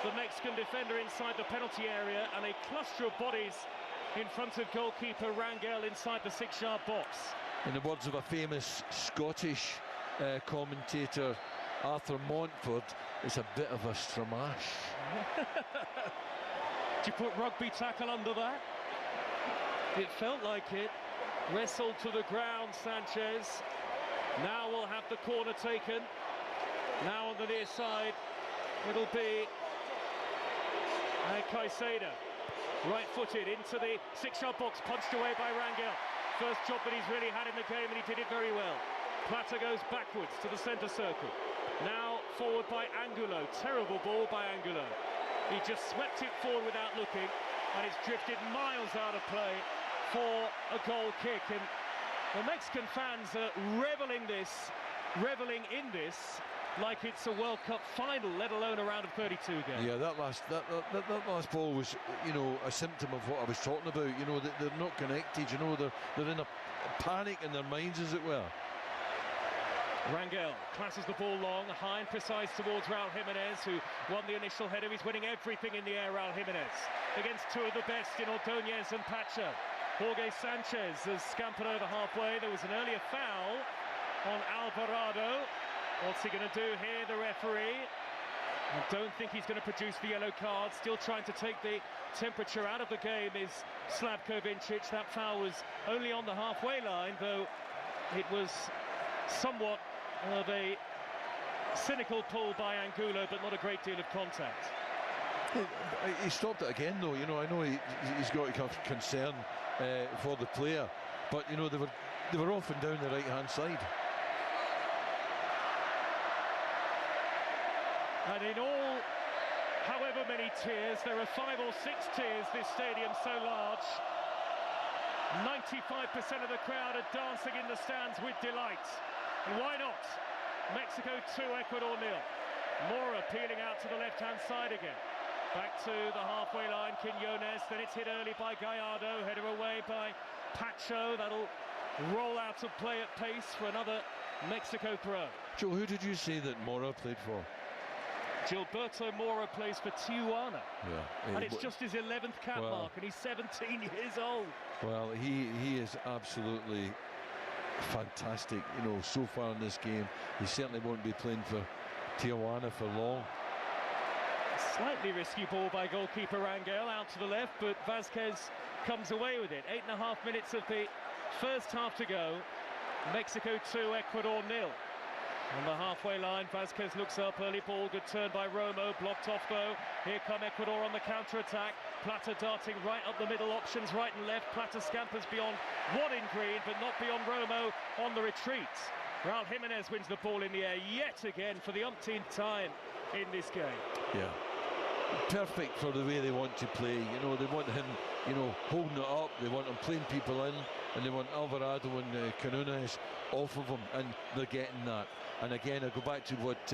the Mexican defender, inside the penalty area, and a cluster of bodies in front of goalkeeper Rangel inside the 6-yard box. In the words of a famous Scottish commentator, Arthur Montford, it's a bit of a stramash. Do you put rugby tackle under that? It felt like it. Wrestled to the ground, Sanchez. Now we'll have the corner taken. Now on the near side, it'll be Caicedo. Right-footed into the 6-yard box, punched away by Rangel. First job that he's really had in the game, and he did it very well. Plata goes backwards to the centre circle. Now forward by Angulo. Terrible ball by Angulo. He just swept it forward without looking, and it's drifted miles out of play for a goal kick. And the Mexican fans are reveling in this like it's a World Cup final, let alone a round of 32 game. Yeah, that last ball was, you know, a symptom of what I was talking about. You know, they're not connected. You know, they're in a panic in their minds, as it were. Rangel classes the ball long, high and precise towards Raul Jimenez, who won the initial header. He's winning everything in the air, Raul Jimenez, against two of the best in Ordóñez and Pacho. Jorge Sanchez has scampered over halfway. There was an earlier foul on Alvarado. What's he going to do here, the referee? I don't think he's going to produce the yellow card. Still trying to take the temperature out of the game is Slavko Vincic. That foul was only on the halfway line, though it was somewhat of a cynical pull by Angulo, but not a great deal of contact. He stopped it again, though. You know, I know he's got concern for the player, but you know they were off and down the right-hand side. And in all, however many tiers, there are 5 or 6 tiers, this stadium so large. 95% of the crowd are dancing in the stands with delight. And why not? Mexico 2, Ecuador 0. Mora peeling out to the left-hand side again. Back to the halfway line, Quiñones. Then it's hit early by Gallardo. Header away by Pacho. That'll roll out of play at pace for another Mexico pro. Joe, who did you say that Mora played for? Gilberto Mora plays for Tijuana. Yeah, and it's just his 11th cap mark, and he's 17 years old. Well, he is absolutely fantastic, you know, so far in this game. He certainly won't be playing for Tijuana for long. Slightly risky ball by goalkeeper Rangel out to the left, but Vasquez comes away with it. 8.5 minutes of the first half to go. Mexico 2, Ecuador 0. On the halfway line, Vasquez looks up, early ball, good turn by Romo, blocked off though. Here come Ecuador on the counter-attack. Plata darting right up the middle, options right and left. Plata scampers beyond one in green, but not beyond Romo on the retreat. Raul Jimenez wins the ball in the air yet again for the umpteenth time in this game. Yeah, perfect for the way they want to play. You know, they want him, you know, holding it up. They want him playing people in, and they want Alvarado and Quiñones off of him, and they're getting that. And again, I go back to what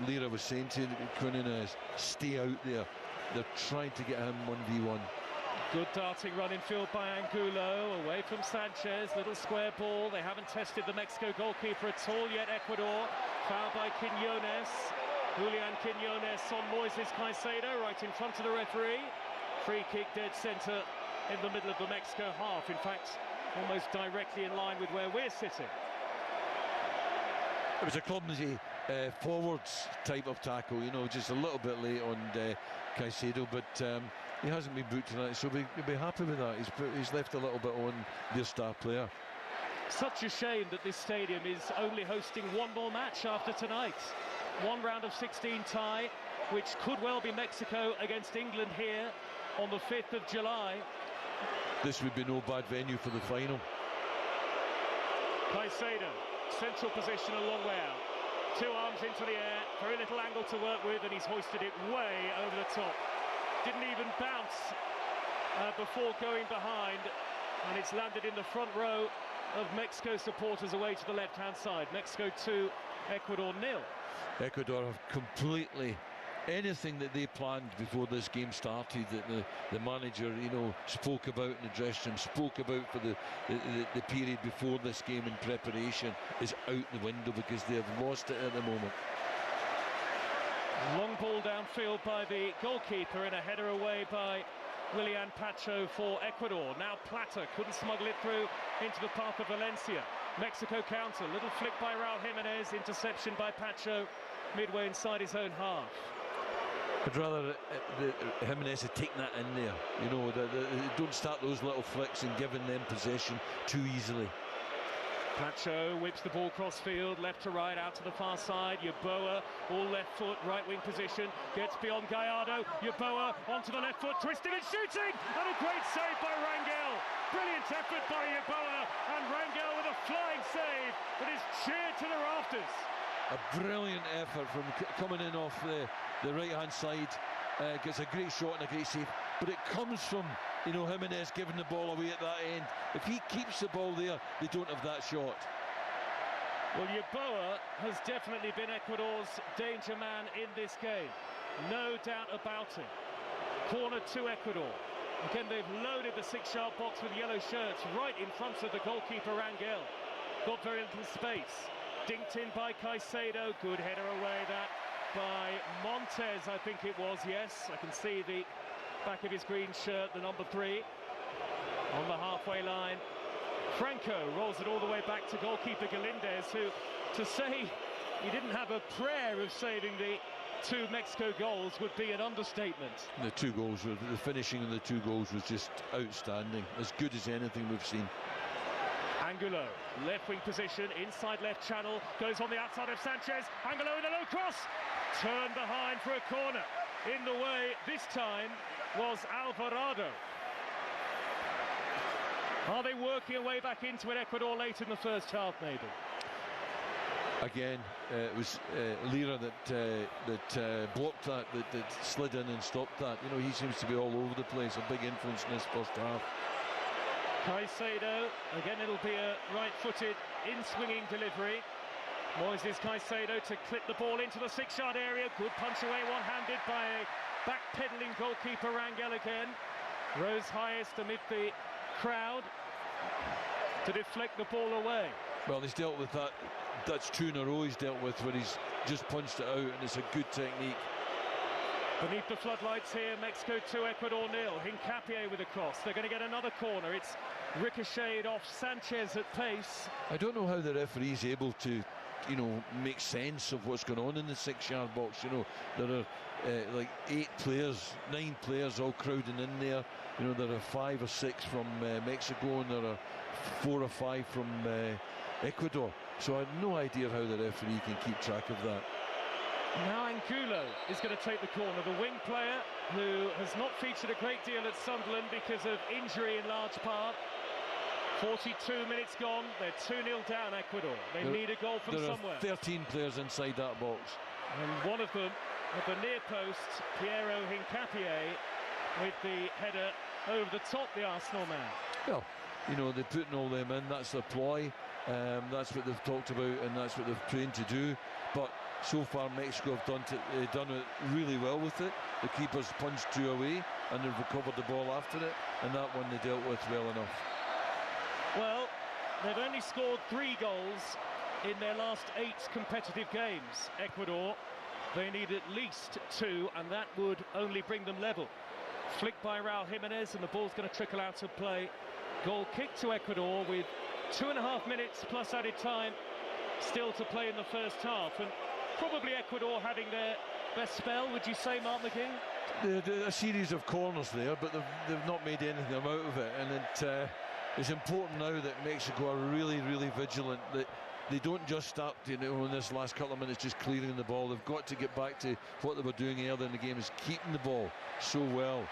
Lira was saying to Quiñones, stay out there. They're trying to get him 1v1. Good darting run in field by Angulo, away from Sanchez, little square ball. They haven't tested the Mexico goalkeeper at all yet, Ecuador. Foul by Quiñones. Julian Quiñones on Moises Caicedo, right in front of the referee. Free kick dead centre in the middle of the Mexico half. In fact, almost directly in line with where we're sitting. It was a clumsy forwards type of tackle, you know, just a little bit late on Caicedo, but he hasn't been booked tonight, so we'll be happy with that. He's left a little bit on their star player. Such a shame that this stadium is only hosting one more match after tonight. One round of 16 tie, which could well be Mexico against England here on the 5th of July. This would be no bad venue for the final. Caicedo, central position a long way out. 2 arms into the air, very little angle to work with, and he's hoisted it way over the top. Didn't even bounce before going behind, and it's landed in the front row of Mexico supporters away to the left-hand side. Mexico 2, Ecuador 0. Ecuador have completely anything that they planned before this game started, that the manager, spoke about in the dressing room, spoke about for the period before this game in preparation, is out the window because they have lost it at the moment. Long ball downfield by the goalkeeper and a header away by Willian Pacho for Ecuador. Now Plata couldn't smuggle it through into the path of Valencia. Mexico counter, little flick by Raul Jimenez, interception by Pacho midway inside his own half. I'd rather Jimenez had taken that in there. Don't start those little flicks and giving them possession too easily. Pacho whips the ball cross field, left to right, out to the far side. Yeboah, all left foot, right wing position, gets beyond Gallardo. Yeboah onto the left foot, twisting and shooting, and a great save by Rangel. Brilliant effort by Yeboah, and Rangel with a flying save that is cheered to the rafters. A brilliant effort from coming in off the right-hand side. Gets a great shot and a great save, but it comes from Jimenez giving the ball away at that end. If he keeps the ball there, they don't have that shot. Well, Yeboah has definitely been Ecuador's danger man in this game, no doubt about it. Corner to Ecuador. Again, they've loaded the 6-yard box with yellow shirts right in front of the goalkeeper Rangel. Got very little space. Dinked in by Caicedo. Good header away that by Montes, I think it was, yes. I can see the back of his green shirt, the number 3. On the halfway line, Franco rolls it all the way back to goalkeeper Galindez, who, to say he didn't have a prayer of saving the 2 Mexico goals would be an understatement. The 2 goals, the finishing of the 2 goals was just outstanding. As good as anything we've seen. Angulo, left wing position, inside left channel, goes on the outside of Sanchez. Angulo with a low cross, turned behind for a corner. In the way this time was Alvarado. Are they working a way back into it, Ecuador, late in the first half, maybe? Again, it was Lira that blocked that slid in and stopped that. He seems to be all over the place, a big influence in this first half. Caicedo, again it'll be a right-footed, in-swinging delivery. Moises Caicedo to clip the ball into the 6-yard area. Good punch away one-handed by a back-pedaling goalkeeper Rangel again. Rose highest amid the crowd to deflect the ball away. Well, he's dealt with that. That's 2 in a row he's dealt with, where he's just punched it out, and it's a good technique. Beneath the floodlights here, Mexico 2, Ecuador 0. Hincapié with a cross. They're going to get another corner. It's ricocheted off Sanchez at pace. I don't know how the referee's able to, make sense of what's going on in the 6-yard box. There are like 8 players, 9 players all crowding in there. There are 5 or 6 from Mexico, and there are 4 or 5 from Ecuador. So I have no idea how the referee can keep track of that. Now Angulo is going to take the corner, the wing player who has not featured a great deal at Sunderland because of injury in large part. 42 minutes gone, they're 2-0 down, Ecuador. They need a goal from somewhere. There are 13 players inside that box. And one of them at the near post, Piero Hincapié, with the header over the top, the Arsenal man. Well, they're putting all them in, that's their ploy. That's what they've talked about, and that's what they've trained to do. But so far, Mexico have done it really well with it. The keepers punched 2 away, and they've recovered the ball after it, and that one they dealt with well enough. Well, they've only scored 3 goals in their last 8 competitive games, Ecuador. They need at least 2, and that would only bring them level. Flicked by Raul Jimenez, and the ball's going to trickle out of play. Goal kick to Ecuador with 2.5 minutes plus added time still to play in the first half, and probably Ecuador having their best spell, would you say, Mark McGinn? A series of corners there, but they've not made anything out of it, and it's important now that Mexico are really, really vigilant, that they don't just start, in this last couple of minutes just clearing the ball. They've got to get back to what they were doing earlier in the game, is keeping the ball so well.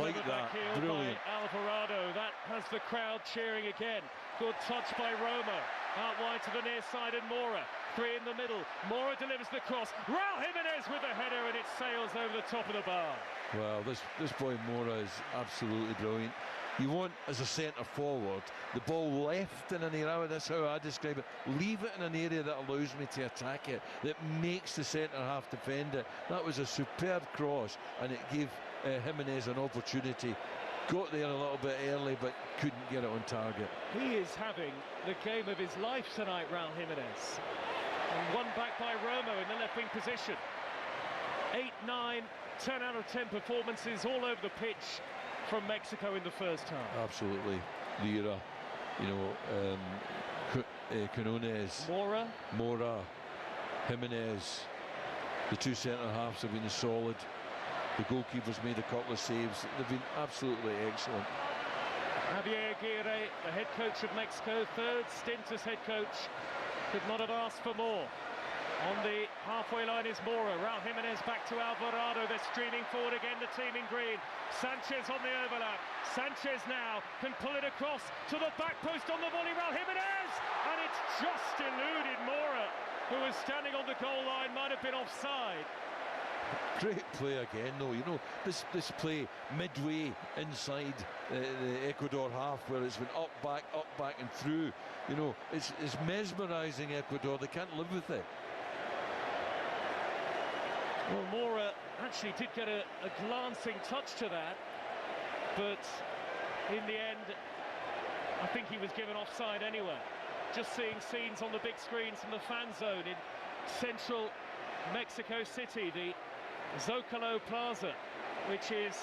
Like that, brilliant. Alvarado, that has the crowd cheering again. Good touch by Roma. Out wide to the near side, and Mora. 3 in the middle. Mora delivers the cross. Raul Jimenez with the header, and it sails over the top of the bar. Well, this boy Mora is absolutely brilliant. You want, as a centre forward, the ball left in an area, that's how I describe it. Leave it in an area that allows me to attack it, that makes the centre half defend it. That was a superb cross, and it gave Jimenez an opportunity. Got there a little bit early, but couldn't get it on target. He is having the game of his life tonight, Raul Jimenez. And one back by Romo in the left wing position. 8, 9, 10 out of 10 performances all over the pitch from Mexico in the first half. Absolutely. Lira, Quinones, Mora, Jimenez. The two centre halves have been solid. The goalkeeper's made a couple of saves. They've been absolutely excellent. Javier Aguirre, the head coach of Mexico, third stint as head coach, could not have asked for more. On the halfway line is Mora. Raul Jimenez back to Alvarado. They're streaming forward again, the team in green. Sanchez on the overlap. Sanchez now can pull it across to the back post on the volley. Raul Jimenez! And it's just eluded Mora, who was standing on the goal line, might have been offside. Great play again, though. This play midway inside the Ecuador half, where it's been up, back, and through. It's mesmerising Ecuador. They can't live with it. Well, Mora actually did get a glancing touch to that, but in the end, I think he was given offside anyway. Just seeing scenes on the big screens from the fan zone in central Mexico City, the Zocalo Plaza, which is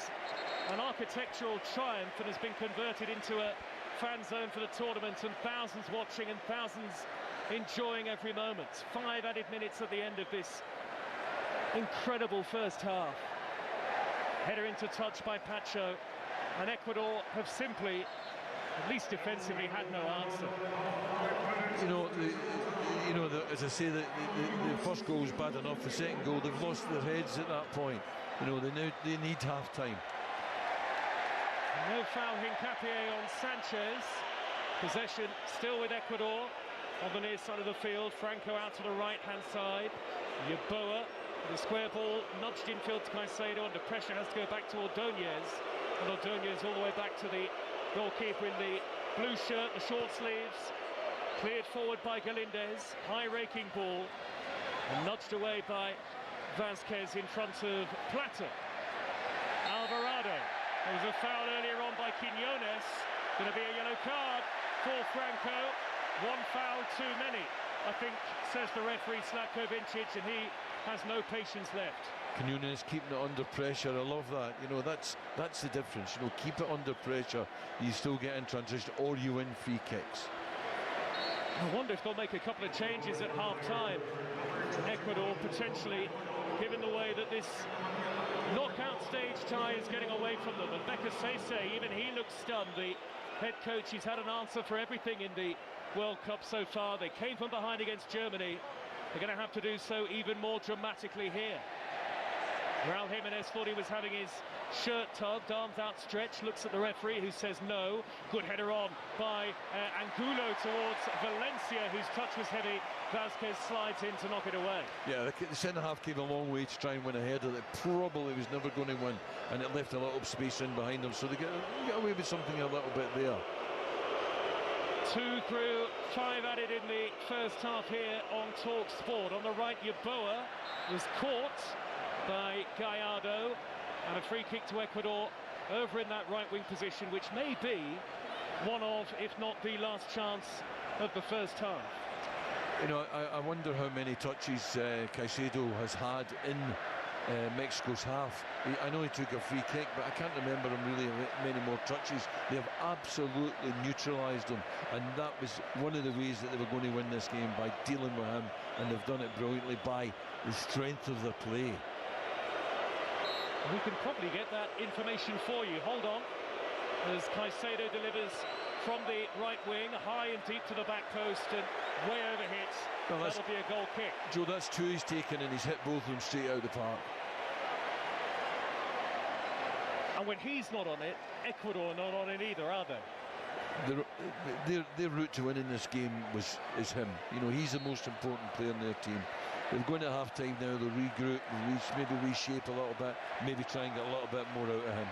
an architectural triumph and has been converted into a fan zone for the tournament, and thousands watching and thousands enjoying every moment. 5 added minutes at the end of this incredible first half. Header into touch by Pacho, and Ecuador have simply, at least defensively, had no answer. As I say, the first goal was bad enough. The second goal, they've lost their heads at that point. They need half-time. No foul, Hincapié on Sanchez. Possession still with Ecuador on the near side of the field. Franco out to the right-hand side. Yeboah, the square ball nudged infield to Caicedo. Under pressure has to go back to Ordóñez. And Ordóñez all the way back to the goalkeeper in the blue shirt, the short sleeves. Cleared forward by Galindez. High raking ball. And nudged away by Vázquez in front of Plata. Alvarado. There was a foul earlier on by Quinones. Going to be a yellow card for Franco. One foul too many, I think, says the referee Slatko Vincic, and he has no patience left. Quinones keeping it under pressure. I love that. That's the difference. Keep it under pressure. You still get in transition, or you win free kicks. I wonder if they'll make a couple of changes at half-time. Ecuador potentially, given the way that this knockout stage tie is getting away from them. And Becca Sese, even he looks stunned. The head coach, he's had an answer for everything in the World Cup so far. They came from behind against Germany. They're going to have to do so even more dramatically here. Raul Jimenez thought he was having his shirt tugged, arms outstretched, looks at the referee who says no. Good header on by Angulo towards Valencia, whose touch was heavy. Vázquez slides in to knock it away. Yeah, the centre-half came a long way to try and win a header that probably was never going to win, and it left a little space in behind them, so they get away with something a little bit there. 2 through, 5 added in the first half here on Talk Sport. On the right, Yeboah was caught by Gallardo, and a free kick to Ecuador over in that right wing position, which may be one of, if not the last chance of the first half. I wonder how many touches Caicedo has had in Mexico's half. I know he took a free kick, but I can't remember him really many more touches. They have absolutely neutralised him, and that was one of the ways that they were going to win this game, by dealing with him, and they've done it brilliantly by the strength of their play. We can probably get that information for you. Hold on, as Caicedo delivers from the right wing, high and deep to the back post, and way over hits. Well, that'll be a goal kick. Joe, that's 2 he's taken, and he's hit both of them straight out of the park. And when he's not on it, Ecuador are not on it either, are they? Their route to winning this game is him. He's the most important player in their team. They're going to half time now. They'll regroup, maybe reshape a little bit, maybe try and get a little bit more out of him.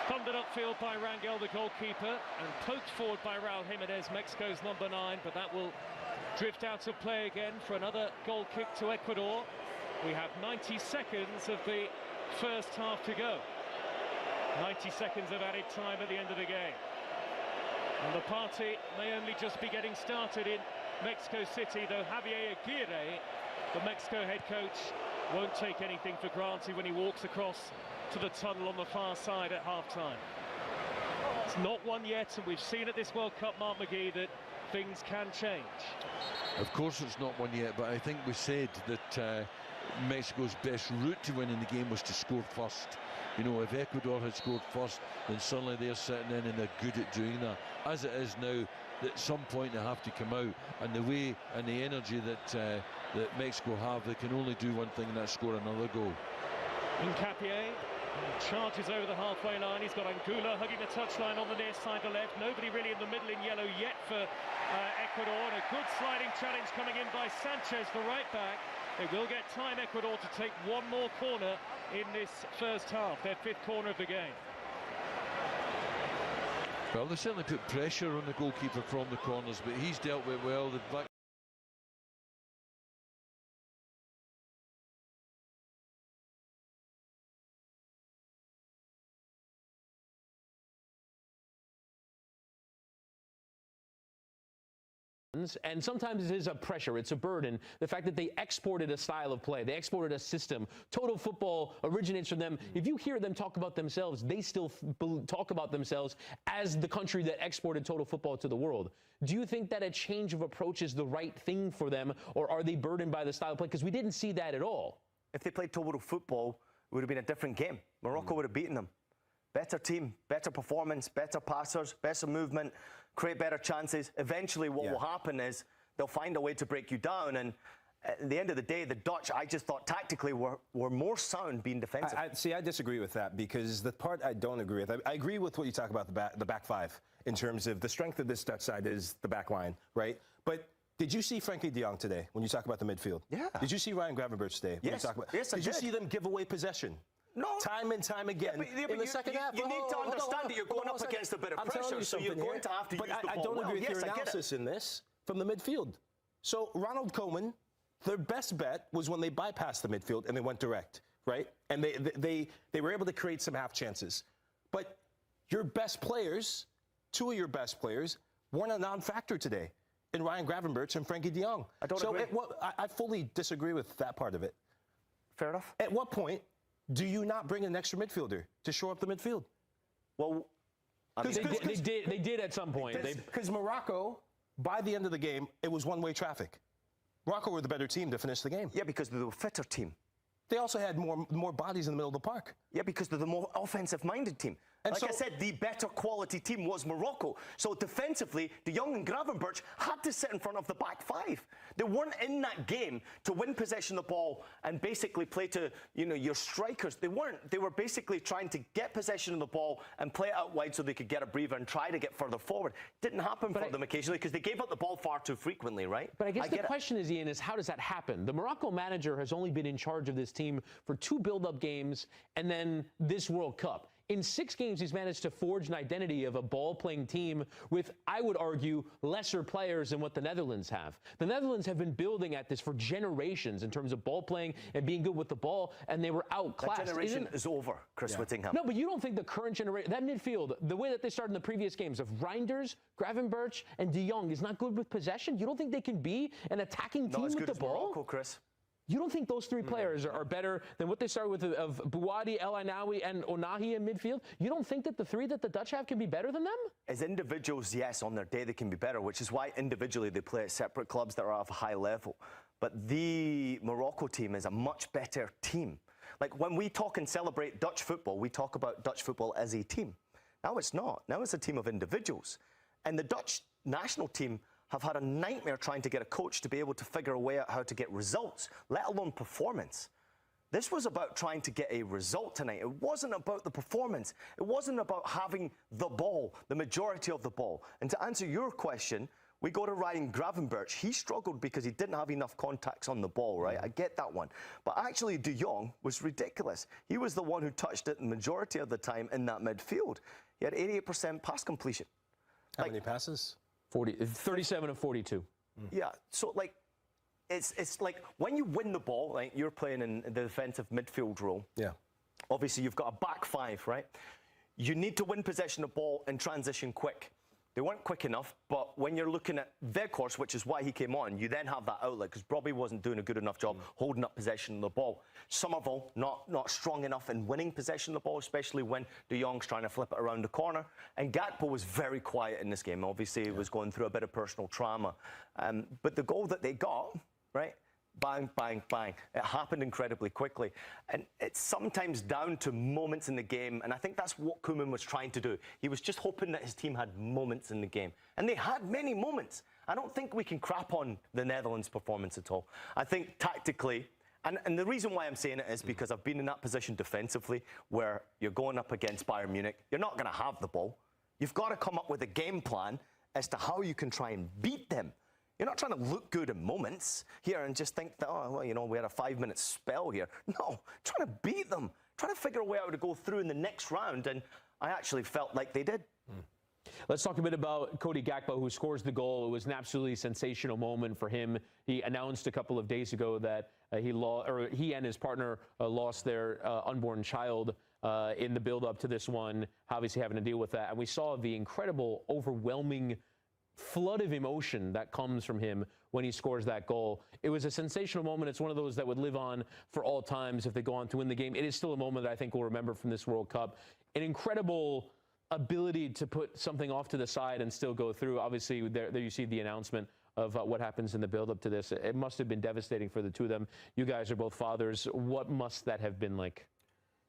Thundered upfield by Rangel, the goalkeeper, and poked forward by Raul Jimenez, Mexico's number 9, but that will drift out of play again for another goal kick to Ecuador. We have 90 seconds of the first half to go. 90 seconds of added time at the end of the game. And the party may only just be getting started in Mexico City, though Javier Aguirre, the Mexico head coach, won't take anything for granted when he walks across to the tunnel on the far side at half-time. It's not won yet, and we've seen at this World Cup, Mark McGee, that things can change. Of course it's not won yet, but I think we said that Mexico's best route to winning the game was to score first. You know, if Ecuador had scored first, then suddenly they're sitting in and they're good at doing that. As it is now, at some point they have to come out, and the way and the energy that Mexico have, they can only do one thing, and that's score another goal. Hincapié charges over the halfway line. He's got Anguilla hugging the touchline on the near side to left. Nobody really in the middle in yellow yet for Ecuador. And a good sliding challenge coming in by Sanchez, the right back. They will get time, Ecuador, to take one more corner in this first half, their 5th corner of the game. Well, they certainly put pressure on the goalkeeper from the corners, but he's dealt with it well. The back and sometimes it is a pressure, it's a burden. The fact that they exported a style of play, they exported a system. Total football originates from them. If you hear them talk about themselves, they still talk about themselves as the country that exported total football to the world. Do you think that a change of approach is the right thing for them, or are they burdened by the style of play? Because we didn't see that at all. If they played total football, it would have been a different game. Morocco would have beaten them. Better team, better performance, better passers, better movement, create better chances. Eventually what will happen is they'll find a way to break you down, and at the end of the day, the Dutch, I just thought tactically were more sound being defensive. I disagree with that, because the part I don't agree with, I agree with what you talk about the back five, in terms of the strength of this Dutch side is the back line, right? But did you see Frankie de Jong today when you talk about the midfield? Yeah. Did you see Ryan Gravenberch today? When Yes. you talk about, Yes, I did you did. see them give away possession? No. Time and time again in the second half. You need to understand that you're going up against a bit of pressure, so you're going to have to use the ball. I don't agree with your I get it. analysis in this from the midfield. So Ronald Koeman, their best bet was when they bypassed the midfield and they went direct, right? And they were able to create some half chances. But your best players, 2 of your best players, weren't a non-factor today in Ryan Gravenberch and Frankie de Jong. I don't agree. I fully disagree with that part of it. Fair enough. At what point do you not bring an extra midfielder to shore up the midfield? Well, They did at some point. Because Morocco, by the end of the game, it was one-way traffic. Morocco were the better team to finish the game. yeah, because they're the fitter team. They also had more bodies in the middle of the park. Yeah, because they're the more offensive-minded team. And like so, I said, the better quality team was Morocco. So defensively, de Jong and Gravenberch had to sit in front of the back five. They weren't in that game to win possession of the ball and basically play to, your strikers. They weren't. They were basically trying to get possession of the ball and play it out wide so they could get a breather and try to get further forward. Didn't happen for them occasionally because they gave up the ball far too frequently, right? But I guess the question is, Ian, is how does that happen? The Morocco manager has only been in charge of this team for 2 build-up games and then this World Cup. In 6 games, he's managed to forge an identity of a ball-playing team with, I would argue, lesser players than what the Netherlands have. The Netherlands have been building at this for generations in terms of ball-playing and being good with the ball, and they were outclassed. That generation is over, Chris Whittingham. No, but you don't think the current generation, that midfield, the way that they started in the previous games of Reinders, Gravenberch, and de Jong is not good with possession? You don't think they can be an attacking team with the ball? Morocco, Chris. You don't think those 3 players are better than what they started with of Bouadi, El Ainaoui, and Onahi in midfield? You don't think that the 3 that the Dutch have can be better than them? As individuals, yes, on their day they can be better, which is why individually they play at separate clubs that are of a high level. But the Morocco team is a much better team. Like when we talk and celebrate Dutch football, we talk about Dutch football as a team. Now it's not. Now it's a team of individuals. And the Dutch national team have had a nightmare trying to get a coach to be able to figure a way out how to get results, let alone performance. This was about trying to get a result tonight. It wasn't about the performance. It wasn't about having the ball, the majority of the ball. And to answer your question, We go to Ryan Gravenberch. He struggled because he didn't have enough contacts on the ball, right? I get that one. But actually, De Jong was ridiculous. He was the one who touched it the majority of the time in that midfield. He had 88% pass completion. How many passes? 37 of 42. Yeah, so like, it's like when you win the ball, like you're playing in the defensive midfield role. Yeah. Obviously, you've got a back five, right? You need to win possession of ball and transition quick. They weren't quick enough, but when you're looking at their course, which is why he came on, you then have that outlet because Robbie wasn't doing a good enough job holding up possession of the ball. Somerville not strong enough in winning possession of the ball, especially when De Jong's trying to flip it around the corner. And Gakpo was very quiet in this game. Obviously, he was going through a bit of personal trauma. But the goal that they got, right? Bang, bang, bang. It happened incredibly quickly. And it's sometimes down to moments in the game. And I think that's what Koeman was trying to do. He was just hoping that his team had moments in the game. And they had many moments. I don't think we can crap on the Netherlands' performance at all. I think tactically, and the reason why I'm saying it is because I've been in that position defensively where you're going up against Bayern Munich. You're not going to have the ball. You've got to come up with a game plan as to how you can try and beat them. You're not trying to look good in moments here and just think that, oh, well, you know, we had a 5-minute spell here. No, trying to beat them, trying to figure a way out to go through in the next round, and I actually felt like they did. Let's talk a bit about Cody Gakpo, who scores the goal. It was an absolutely sensational moment for him. He announced a couple of days ago that he and his partner lost their unborn child in the build-up to this one, obviously having to deal with that. And we saw the incredible, overwhelming flood of emotion that comes from him when he scores that goal. It was a sensational moment. It's one of those that would live on for all times if they go on to win the game. It is still a moment that I think we'll remember from this World Cup. An incredible ability to put something off to the side and still go through. Obviously, there you see the announcement of what happens in the build-up to this. It must have been devastating for the two of them. You guys are both fathers. What must that have been like?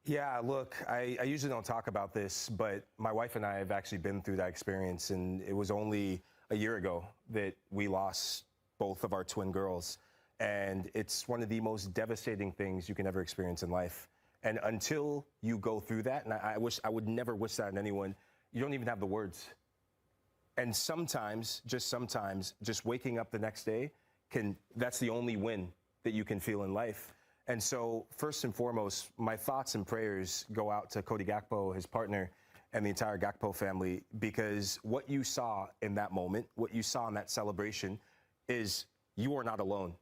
Yeah, look, I usually don't talk about this, but my wife and I have actually been through that experience, and it was only a year ago that we lost both of our twin girls. And it's one of the most devastating things you can ever experience in life. And until you go through that, and I would never wish that on anyone, you don't even have the words. And sometimes, just waking up the next day, that's the only win that you can feel in life. And so, first and foremost, my thoughts and prayers go out to Cody Gakpo, his partner, and the entire Gakpo family, because what you saw in that moment, what you saw in that celebration, is you are not alone.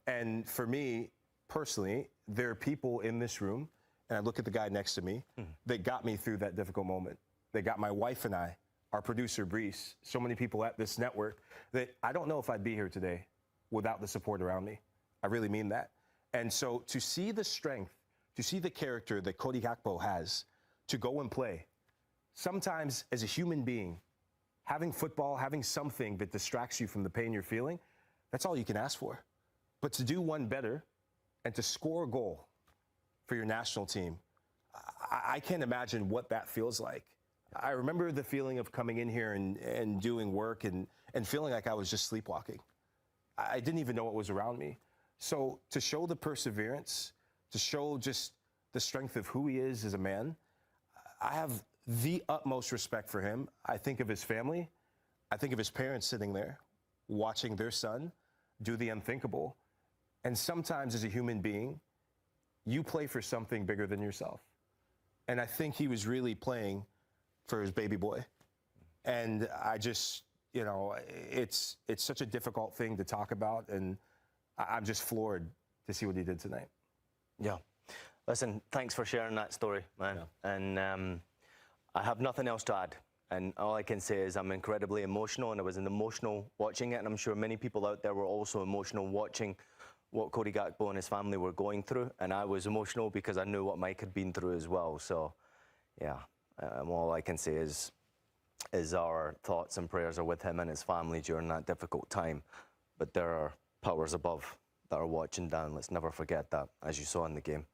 And for me, personally, there are people in this room, and I look at the guy next to me, that got me through that difficult moment. They got my wife and I, our producer, Brees, so many people at this network, that I don't know if I'd be here today without the support around me. I really mean that. And so to see the strength, to see the character that Cody Gakpo has to go and play, sometimes as a human being, having football, having something that distracts you from the pain you're feeling, that's all you can ask for. But to do one better and to score a goal for your national team, I can't imagine what that feels like. I remember the feeling of coming in here and doing work and feeling like I was just sleepwalking. I didn't even know what was around me. So to show the perseverance, to show just the strength of who he is as a man, I have the utmost respect for him. I think of his family. I think of his parents sitting there watching their son do the unthinkable. And sometimes as a human being, you play for something bigger than yourself. And I think he was really playing for his baby boy. And I just, you know, it's such a difficult thing to talk about, and I'm just floored to see what he did tonight. Yeah. Listen, thanks for sharing that story, man. Yeah. And I have nothing else to add. And all I can say is I'm incredibly emotional, and I was emotional watching it, and I'm sure many people out there were also emotional watching what Cody Gakpo and his family were going through. And I was emotional because I knew what Mike had been through as well. So, yeah, all I can say is our thoughts and prayers are with him and his family during that difficult time. But there are powers above that are watching down. Let's never forget that, as you saw in the game.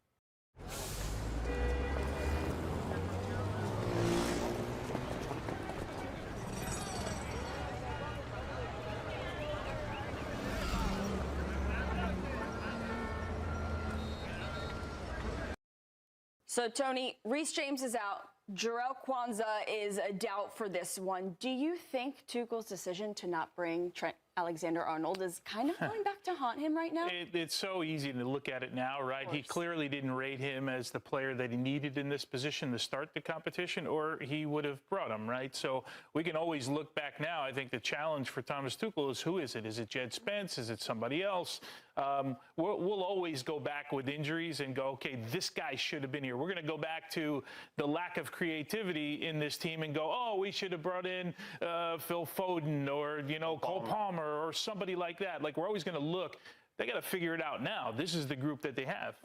So, Tony, Reece James is out. Jarrell Kwanzaa is a doubt for this one. Do you think Tuchel's decision to not bring Trent Alexander-Arnold is kind of going back to haunt him right now? It's so easy to look at it now, right? He clearly didn't rate him as the player that he needed in this position to start the competition, or he would have brought him, right? So we can always look back now. I think the challenge for Thomas Tuchel is, who is it? Is it Jed Spence? Is it somebody else? We'll always go back with injuries and go, okay, this guy should have been here. We're going to go back to the lack of creativity in this team and go, oh, we should have brought in Phil Foden or, Cole Palmer or somebody like that. Like, we're always going to look. They got to figure it out now. This is the group that they have.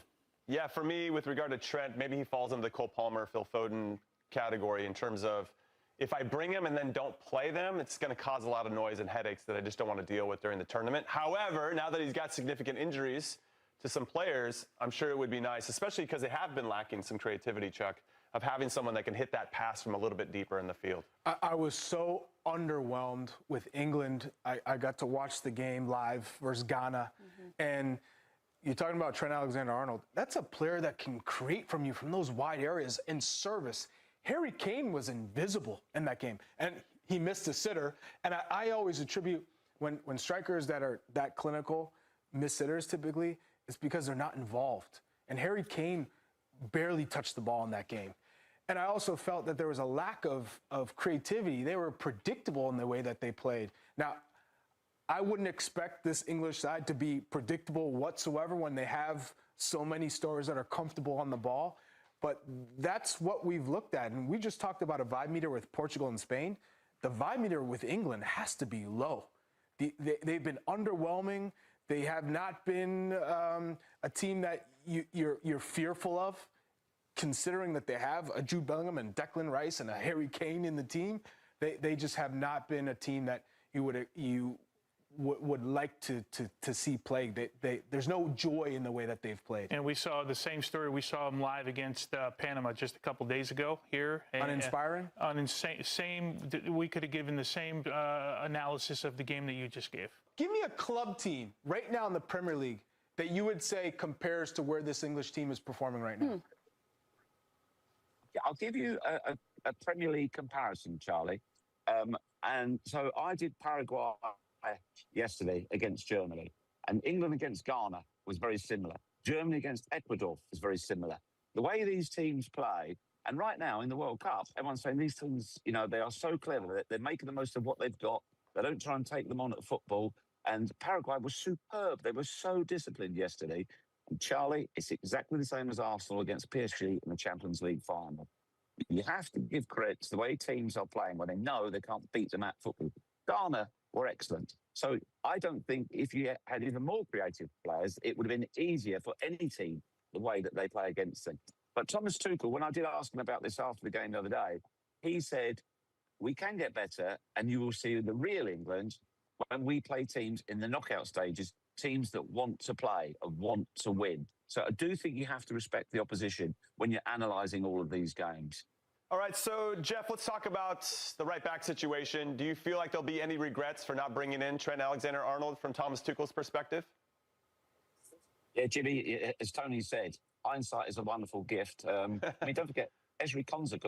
Yeah, for me, with regard to Trent, maybe he falls into the Cole Palmer, Phil Foden category in terms of, if I bring him and then don't play them, it's going to cause a lot of noise and headaches that I just don't want to deal with during the tournament. However, now that he's got significant injuries to some players, I'm sure it would be nice, especially because they have been lacking some creativity, Chuck, of having someone that can hit that pass from a little bit deeper in the field. I was so underwhelmed with England. I got to watch the game live versus Ghana, and you're talking about Trent Alexander-Arnold. That's a player that can create from you from those wide areas in service. Harry Kane was invisible in that game, and he missed a sitter. And I always attribute when strikers that are that clinical miss sitters typically, it's because they're not involved. And Harry Kane barely touched the ball in that game. And I also felt that there was a lack of creativity. They were predictable in the way that they played. Now, I wouldn't expect this English side to be predictable whatsoever when they have so many stars that are comfortable on the ball. But that's what we've looked at. And we just talked about a vibe meter with Portugal and Spain. The vibe meter with England has to be low. They've been underwhelming. They have not been a team that you're fearful of, considering that they have a Jude Bellingham and Declan Rice and a Harry Kane in the team. They just have not been a team that you would like to see play. There's no joy in the way that they've played. And we saw the same story. We saw them live against Panama just a couple days ago here. Uninspiring? We could have given the same analysis of the game that you just gave. Give me a club team right now in the Premier League that you would say compares to where this English team is performing right now. I'll give you a Premier League comparison, Charlie. And so I did Paraguay yesterday against Germany, and England against Ghana was very similar. Germany against Ecuador was very similar. The way these teams play, and right now in the World Cup, everyone's saying these teams, they are so clever. They're making the most of what they've got. They don't try and take them on at football. And Paraguay was superb. They were so disciplined yesterday. And Charlie, it's exactly the same as Arsenal against PSG in the Champions League final. You have to give credit to the way teams are playing when they know they can't beat them at football. Ghana were excellent. So I don't think if you had even more creative players, it would have been easier for any team the way that they play against them. But Thomas Tuchel, when I did ask him about this after the game the other day, he said, we can get better and you will see the real England when we play teams in the knockout stages, teams that want to play and want to win. So I do think you have to respect the opposition when you're analysing all of these games. All right, so, Jeff, let's talk about the right-back situation. Do you feel like there'll be any regrets for not bringing in Trent Alexander-Arnold from Thomas Tuchel's perspective? Yeah, Jimmy, as Tony said, hindsight is a wonderful gift. Don't forget, Ezri Konsa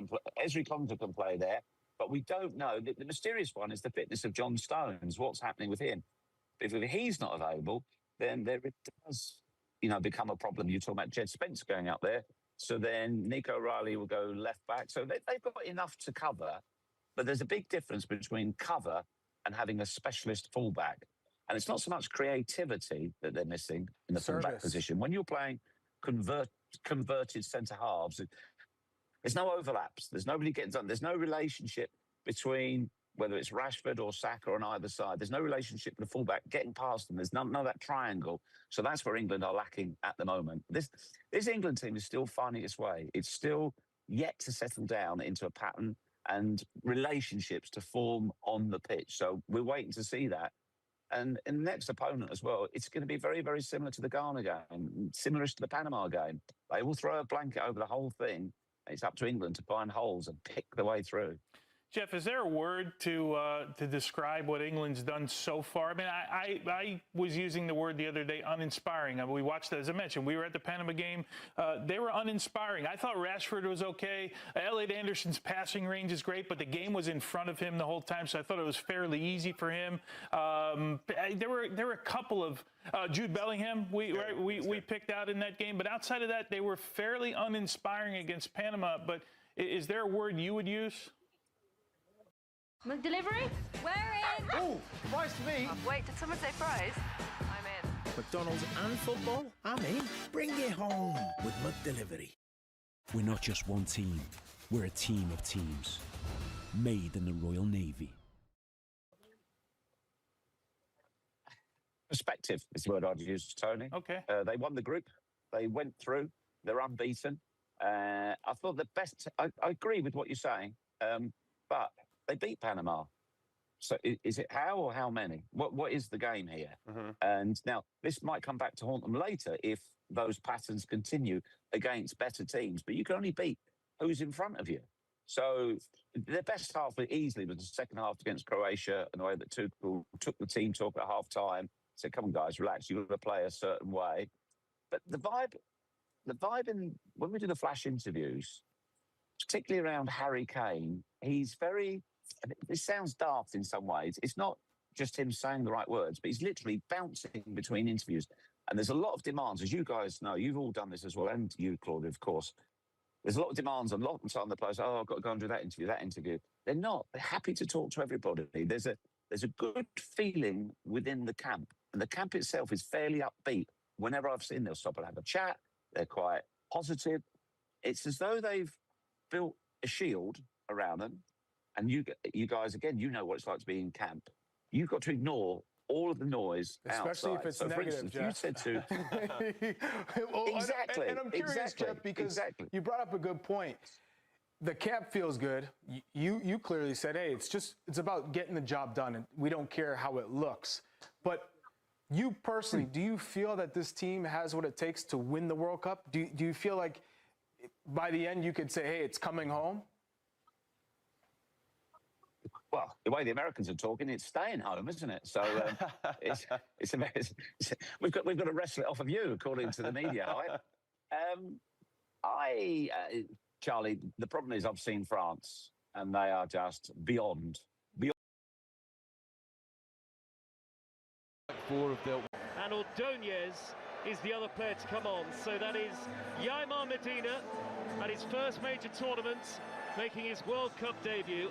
can play there, but we don't know. The mysterious one is the fitness of John Stones. What's happening with him? If he's not available, then there it does, become a problem. You're talking about Jed Spence going out there. So then Nico O'Reilly will go left back. So they've got enough to cover, but there's a big difference between cover and having a specialist fullback. And it's not so much creativity that they're missing in the fullback position. When you're playing converted centre halves, there's no overlaps. There's nobody getting done. There's no relationship between whether it's Rashford or Saka on either side. There's no relationship with the fullback getting past them. There's none of that triangle. So that's where England are lacking at the moment. This England team is still finding its way. It's still yet to settle down into a pattern and relationships to form on the pitch. So we're waiting to see that. And in the next opponent as well, it's going to be very, very similar to the Ghana game, similar to the Panama game. They will throw a blanket over the whole thing. It's up to England to find holes and pick the way through. Jeff, is there a word to describe what England's done so far? I mean, I was using the word the other day, uninspiring. I mean, we watched, as I mentioned, we were at the Panama game. They were uninspiring. I thought Rashford was okay. Elliot Anderson's passing range is great, but the game was in front of him the whole time, so I thought it was fairly easy for him. There were a couple of Jude Bellingham we picked out in that game, but outside of that, they were fairly uninspiring against Panama. But is there a word you would use? McDelivery? We're in! Oh, fries to me. Wait, did someone say fries? I'm in. McDonald's and football? I'm in. Bring it home with McDelivery. We're not just one team. We're a team of teams. Made in the Royal Navy. Perspective is the word I'd use, Tony. Okay. They won the group. They went through. They're unbeaten. I thought the best... I agree with what you're saying, but they beat Panama. So is it how or how many? What is the game here? And now, this might come back to haunt them later if those patterns continue against better teams, but you can only beat who's in front of you. So their best half easily was the second half against Croatia, and the way that Tuchel took the team talk at half-time, said, come on, guys, relax, you've got to play a certain way. But the vibe in, when we do the flash interviews, particularly around Harry Kane, he's very... This sounds daft in some ways. It's not just him saying the right words, but he's literally bouncing between interviews. And there's a lot of demands, as you guys know. You've all done this as well, and you, Claudia, of course. There's a lot of demands, and a lot of time the players, I've got to go and do that interview. They're not. They're happy to talk to everybody. There's a good feeling within the camp, and the camp itself is fairly upbeat. Whenever I've seen, they'll stop and have a chat. They're quite positive. It's as though they've built a shield around them. And you guys, again, you know what it's like to be in camp. You've got to ignore all of the noise especially outside. if it's so negative, for instance, Jeff. You said to... Well, exactly. And I'm curious, Jeff, because you brought up a good point. The camp feels good. You clearly said, hey, it's about getting the job done, and we don't care how it looks. But you personally, do you feel that this team has what it takes to win the World Cup? Do you feel like by the end you could say, hey, it's coming home? Well, the way the Americans are talking, it's staying home, isn't it? So we've got to wrestle it off of you, according to the media. Charlie, the problem is I've seen France, and they are just beyond. And Ordóñez is the other player to come on. So that is Yaimar Medina at his first major tournament, making his World Cup debut,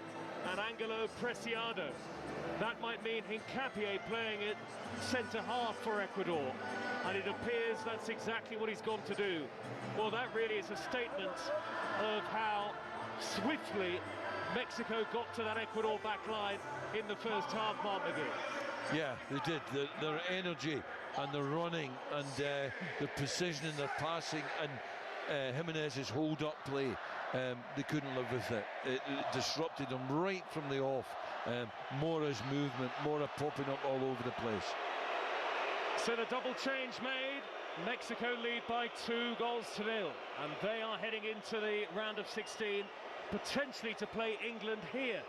and Angelo Preciado. That might mean Hincapié playing at centre-half for Ecuador, and it appears that's exactly what he's gone to do. Well, that really is a statement of how swiftly Mexico got to that Ecuador back line in the first half, Mark McGee. Yeah, they did. Their energy and their running and their precision in their passing and Jimenez's hold-up play, they couldn't live with it. It disrupted them right from the off. Mora's movement, Mora popping up all over the place. So the double change made. Mexico lead by 2-0, and they are heading into the round of 16, potentially to play England here.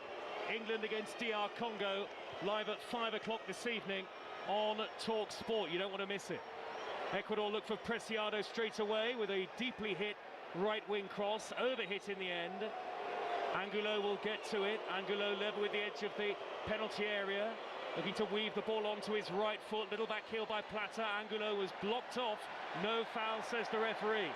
England against DR Congo, live at 5 o'clock this evening on Talk Sport. You don't want to miss it. Ecuador look for Preciado straight away with a deeply hit right wing cross, overhit in the end. Angulo will get to it. Angulo level with the edge of the penalty area, looking to weave the ball onto his right foot. Little back heel by Plata. Angulo was blocked off. No foul, says the referee.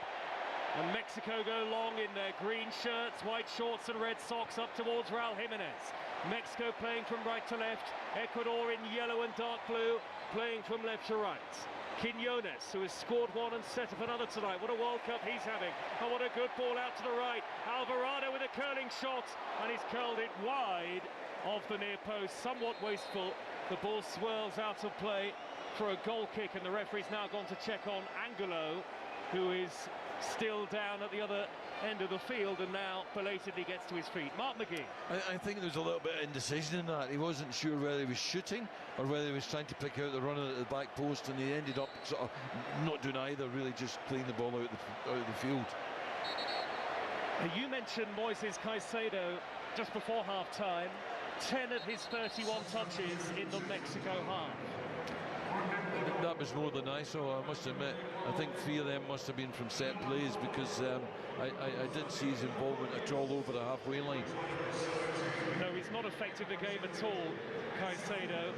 And Mexico go long in their green shirts, white shorts and red socks up towards Raul Jimenez. Mexico playing from right to left. Ecuador in yellow and dark blue, playing from left to right. Quinones, who has scored one and set up another tonight. What a World Cup he's having. And what a good ball out to the right. Alvarado with a curling shot, and he's curled it wide of the near post. Somewhat wasteful. The ball swirls out of play for a goal kick, and the referee's now gone to check on Angulo, who is still down at the other end of the field and now belatedly gets to his feet. Mark McGee. I think there was a little bit of indecision in that. He wasn't sure whether he was shooting or whether he was trying to pick out the runner at the back post, and he ended up sort of not doing either, really just playing the ball out of the field. You mentioned Moises Caicedo just before half-time. 10 of his 31 touches in the Mexico half. That was more than I saw, I must admit. I think 3 of them must have been from set plays, because I didn't see his involvement at all over the halfway line. No, he's not affected the game at all, Caicedo,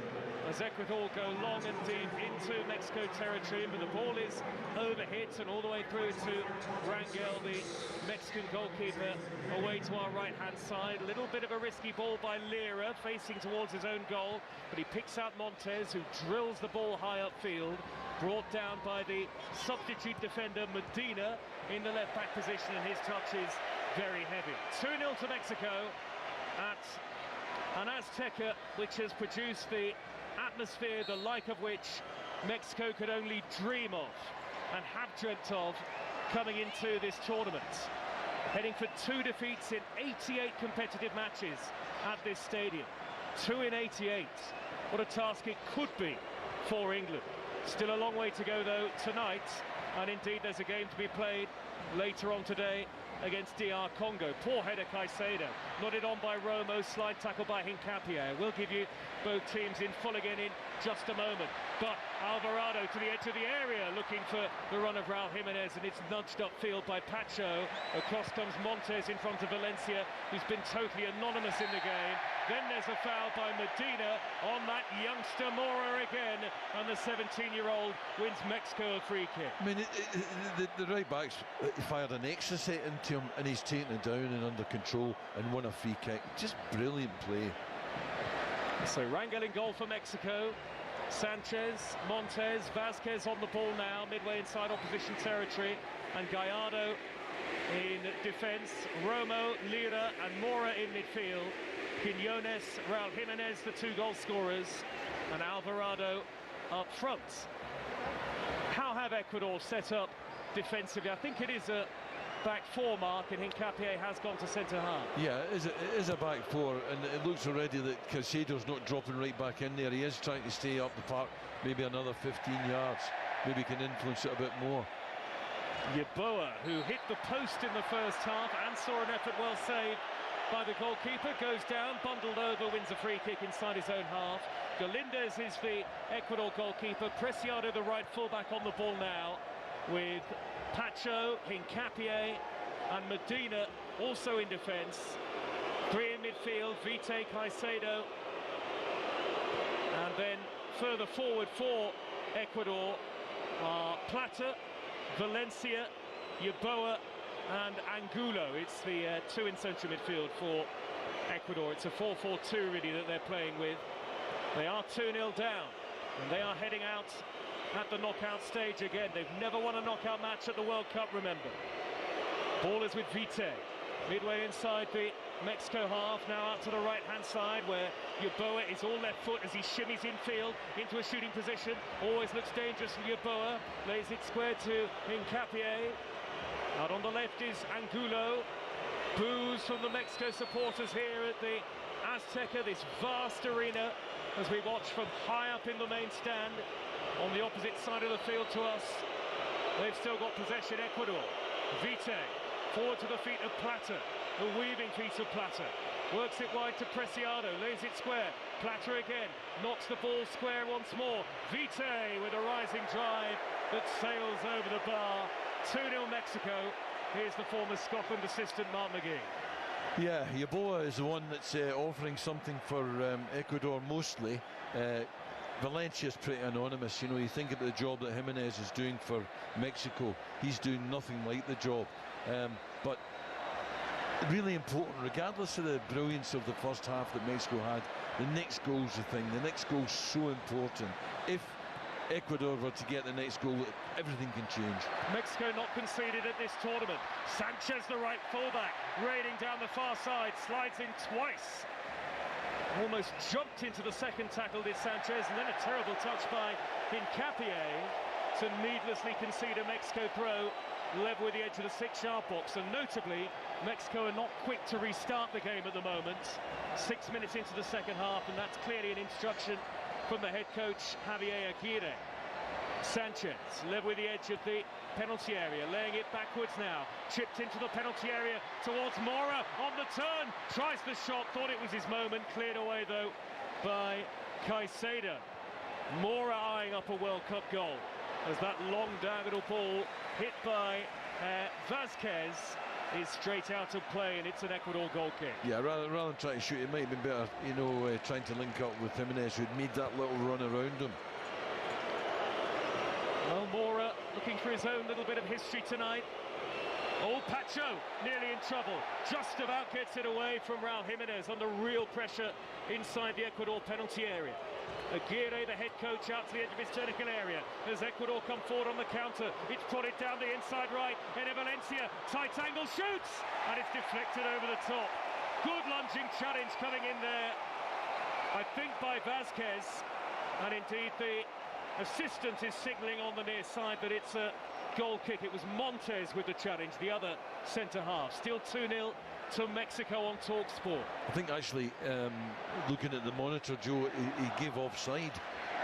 as Ecuador go long and deep into Mexico territory, but the ball is overhit and all the way through to Rangel, the Mexican goalkeeper, away to our right-hand side. A little bit of a risky ball by Lira, facing towards his own goal, but he picks out Montes, who drills the ball high upfield, brought down by the substitute defender Medina in the left-back position, and his touch is very heavy. 2-0 to Mexico at an Azteca which has produced the atmosphere, the like of which Mexico could only dream of and have dreamt of coming into this tournament. Heading for 2 defeats in 88 competitive matches at this stadium. 2 in 88. What a task it could be for England. Still a long way to go though tonight, and indeed there's a game to be played later on today against DR Congo. Poor header Caicedo, nodded on by Romo, slide tackle by Hincapié. We'll give you both teams in full again in just a moment. But Alvarado to the edge of the area, looking for the run of Raul Jimenez, and it's nudged upfield by Pacho. Across comes Montes in front of Valencia, who's been totally anonymous in the game. Then there's a foul by Medina on that youngster Mora again, and the 17-year-old wins Mexico a free kick. I mean, the right-back's fired an extra set into him, and he's taken it down and under control and won a free kick. Just brilliant play. So Rangel in goal for Mexico. Sanchez, Montes, Vasquez on the ball now, midway inside opposition territory, and Gallardo in defence. Romo, Lira and Mora in midfield. Quiñones, Raul Jimenez, the 2 goal scorers, and Alvarado up front. How have Ecuador set up defensively? I think it is a back 4 mark, and Hincapié has gone to centre half. Yeah, it is a back 4, and it looks already that Caicedo's not dropping right back in there. He is trying to stay up the park, maybe another 15 yards. Maybe he can influence it a bit more. Yeboah, who hit the post in the first half and saw an effort well saved by the goalkeeper, goes down, bundled over, wins a free kick inside his own half. Galindez is the Ecuador goalkeeper. Preciado, the right fullback, on the ball now, with Pacho, Hincapié and Medina also in defence. 3 in midfield, Vite, Caicedo. And then further forward for Ecuador are Plata, Valencia, Yeboah and Angulo. It's the 2 in central midfield for Ecuador. It's a 4-4-2 really that they're playing with. They are 2-0 down, and they are heading out at the knockout stage again. They've never won a knockout match at the World Cup, remember. Ball is with Vite. Midway inside the Mexico half, now out to the right-hand side, where Yeboah is all left foot as he shimmies infield into a shooting position. Always looks dangerous from Yeboah. Lays it square to Hincapié. Out on the left is Angulo. Boos from the Mexico supporters here at the Azteca, this vast arena, as we watch from high up in the main stand. On the opposite side of the field to us, they've still got possession, Ecuador. Vite, forward to the feet of Plata, the weaving feet of Plata. Works it wide to Preciado, lays it square. Plata again, knocks the ball square once more. Vite with a rising drive that sails over the bar. 2-0 Mexico. Here's the former Scotland assistant, Mark McGee. Yeah, Yeboah is the one that's offering something for Ecuador mostly. Valencia's pretty anonymous. You know, you think about the job that Jimenez is doing for Mexico. He's doing nothing like the job. But really important, regardless of the brilliance of the first half that Mexico had, the next goal's the thing. The next goal's so important. If Ecuador were to get the next goal, everything can change. Mexico not conceded at this tournament. Sanchez, the right fullback, raiding down the far side, slides in twice. Almost jumped into the second tackle, did Sanchez, and then a terrible touch by Hincapié to needlessly concede a Mexico throw level with the edge of the 6-yard box. And notably, Mexico are not quick to restart the game at the moment. 6 minutes into the second half, and that's clearly an instruction from the head coach, Javier Aguirre. Sanchez, level with the edge of the penalty area, laying it backwards now. Chipped into the penalty area towards Mora on the turn. Tries the shot, thought it was his moment. Cleared away, though, by Caicedo. Mora eyeing up a World Cup goal as that long diagonal ball hit by Vasquez is straight out of play, and it's an Ecuador goal kick. Yeah, rather than trying to shoot, it might have been better, trying to link up with Jimenez, who'd made that little run around him. Well, Mora looking for his own little bit of history tonight. Oh, Pacho nearly in trouble. Just about gets it away from Raul Jimenez under real pressure inside the Ecuador penalty area. Aguirre, the head coach, out to the edge of his technical area as Ecuador come forward on the counter. It's prodded down the inside right. Ene Valencia, tight angle, shoots! And it's deflected over the top. Good lunging challenge coming in there, I think, by Vasquez. And indeed, the assistant is signalling on the near side that it's a goal kick. It was Montes with the challenge, the other centre-half. Still 2-0 to Mexico on TalkSport. I think actually, looking at the monitor, Joe, he gave offside.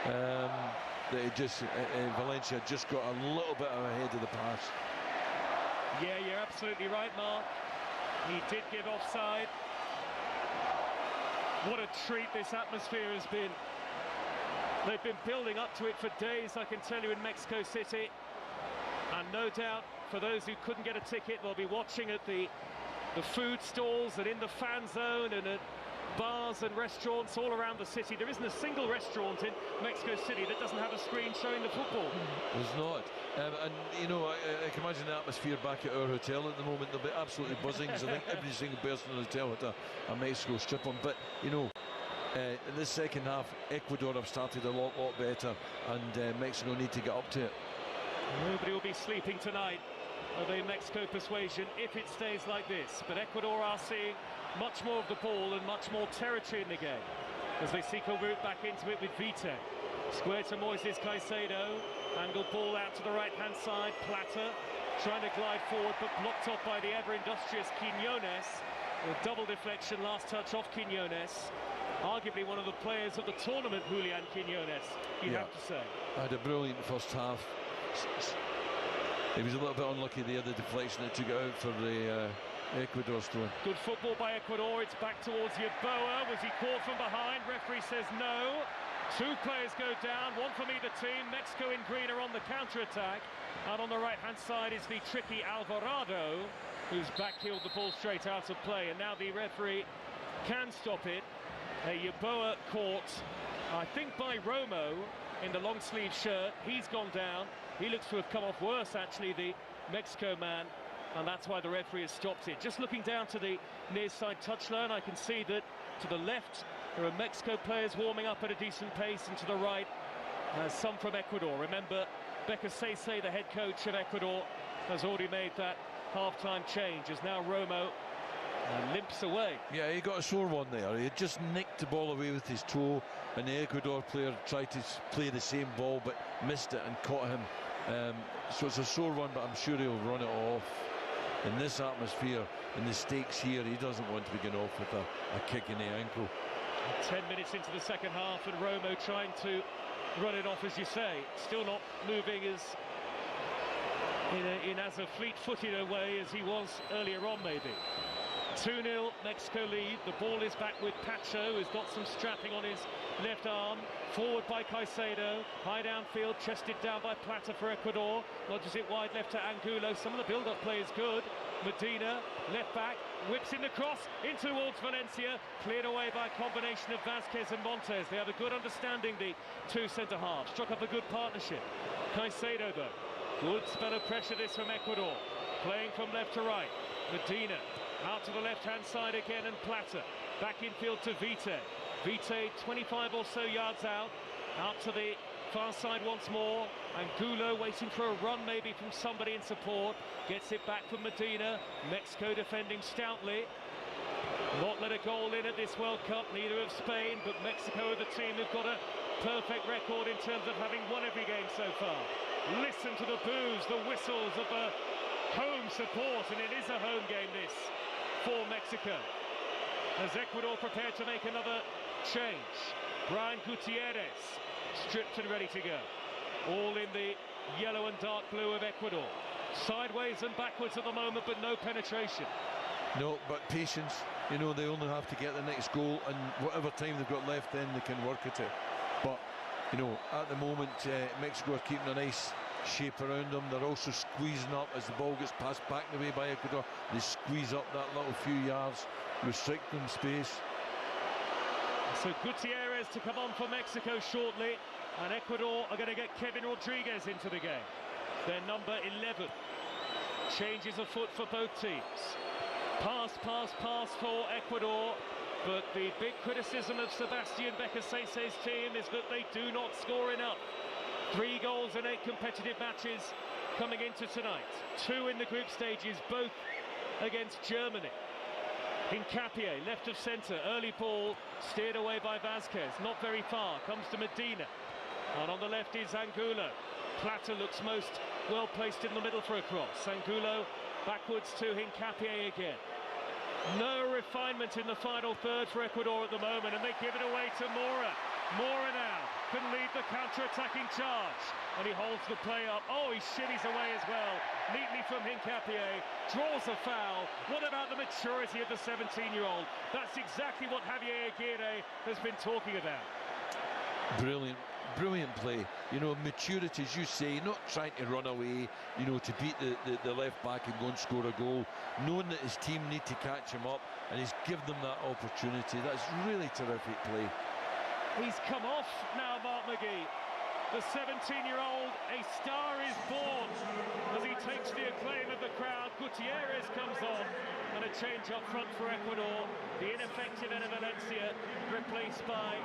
That he just Valencia just got a little bit ahead of the pass. Yeah, you're absolutely right, Mark. He did give offside. What a treat this atmosphere has been. They've been building up to it for days, I can tell you, in Mexico City. And no doubt, for those who couldn't get a ticket, they'll be watching at the food stalls and in the fan zone and at bars and restaurants all around the city. There isn't a single restaurant in Mexico City that doesn't have a screen showing the football. There's not. And, I can imagine the atmosphere back at our hotel at the moment. They'll be absolutely buzzing, because I think every single person in the hotel had a Mexico strip on. But, in this second half, Ecuador have started a lot better, and Mexico need to get up to it. Nobody will be sleeping tonight of a Mexico persuasion if it stays like this. But Ecuador are seeing much more of the ball and much more territory in the game as they seek a route back into it with Vite. Square to Moises Caicedo. Angled ball out to the right-hand side. Plata trying to glide forward, but blocked off by the ever-industrious Quiñones. A double deflection, last touch off Quiñones. Arguably one of the players of the tournament, Julian Quiñones, you have to say. Had a brilliant first half. He was a little bit unlucky the other deflection that took it out for the Ecuador throw. Good football by Ecuador. It's back towards Yeboah. Was he caught from behind? Referee says no. Two players go down, one from either team. Mexico in green are on the counter-attack. And on the right-hand side is the tricky Alvarado, who's backheeled the ball straight out of play. And now the referee can stop it. Yeboah caught, I think, by Romo in the long-sleeve shirt. He's gone down. He looks to have come off worse, actually, the Mexico man, and that's why the referee has stopped it. Just looking down to the near-side touchline, I can see that to the left there are Mexico players warming up at a decent pace, and to the right some from Ecuador. Remember, Becasese, the head coach of Ecuador, has already made that half-time change, as now Romo limps away. Yeah, he got a sore one there. He had just nicked the ball away with his toe, and the Ecuador player tried to play the same ball but missed it and caught him. So it's a sore one, but I'm sure he'll run it off. In this atmosphere, in the stakes here, he doesn't want to be going off with a kick in the ankle. 10 minutes into the second half, and Romo trying to run it off, as you say. Still not moving as in as a fleet-footed a way as he was earlier on, maybe. 2-0 Mexico lead. The ball is back with Pacho, who's got some strapping on his left arm. Forward by Caicedo. High downfield, chested down by Plata for Ecuador. Lodges it wide left to Angulo. Some of the build-up play is good. Medina, left back, whips in the cross in towards Valencia. Cleared away by a combination of Vasquez and Montes. They have a good understanding, the two centre-halves. Struck up a good partnership. Caicedo, though. Good spell of pressure, this from Ecuador. Playing from left to right. Medina. Out to the left-hand side again, and Plata. Back infield to Vite. Vite 25 or so yards out. Out to the far side once more. Angulo waiting for a run maybe from somebody in support. Gets it back from Medina. Mexico defending stoutly. Not let a goal in at this World Cup, neither of Spain, but Mexico are the team who've got a perfect record in terms of having won every game so far. Listen to the boos, the whistles of the home support, and it is a home game, this, for Mexico. As Ecuador prepared to make another change. Brian Gutierrez stripped and ready to go. all in the yellow and dark blue of Ecuador. Sideways and backwards at the moment, but no penetration. No, but patience. You know, they only have to get the next goal, and whatever time they've got left, then they can work at it. But, you know, at the moment, Mexico are keeping a nice shape around them. They're also squeezing up as the ball gets passed back the way by Ecuador. They squeeze up that little few yards, restricting space. So Gutierrez to come on for Mexico shortly, and Ecuador are going to get Kevin Rodriguez into the game. Their number 11. Changes of foot for both teams. Pass for Ecuador, but the big criticism of Sebastian Becassese's team is that they do not score enough. 3 goals in 8 competitive matches coming into tonight. 2 in the group stages, both against Germany. Hincapié, left of centre, early ball, steered away by Vasquez, not very far, comes to Medina. And on the left is Angulo. Plata looks most well placed in the middle for a cross. Angulo backwards to Hincapié again. No refinement in the final third for Ecuador at the moment, and they give it away to Mora. Mora now can lead the counter-attacking charge, and he holds the play up. Oh, he shimmies away as well, neatly from Hincapié, draws a foul. What about the maturity of the 17-year-old? That's exactly what Javier Aguirre has been talking about. Brilliant play. You know, maturity, as you say, not trying to run away, you know, to beat the left back and go and score a goal, knowing that his team need to catch him up, and he's given them that opportunity. That's really terrific play. He's come off now, Mark McGee. The 17-year-old, a star is born as he takes the acclaim of the crowd. Gutierrez comes on, and a change up front for Ecuador. The ineffective Ena Valencia replaced by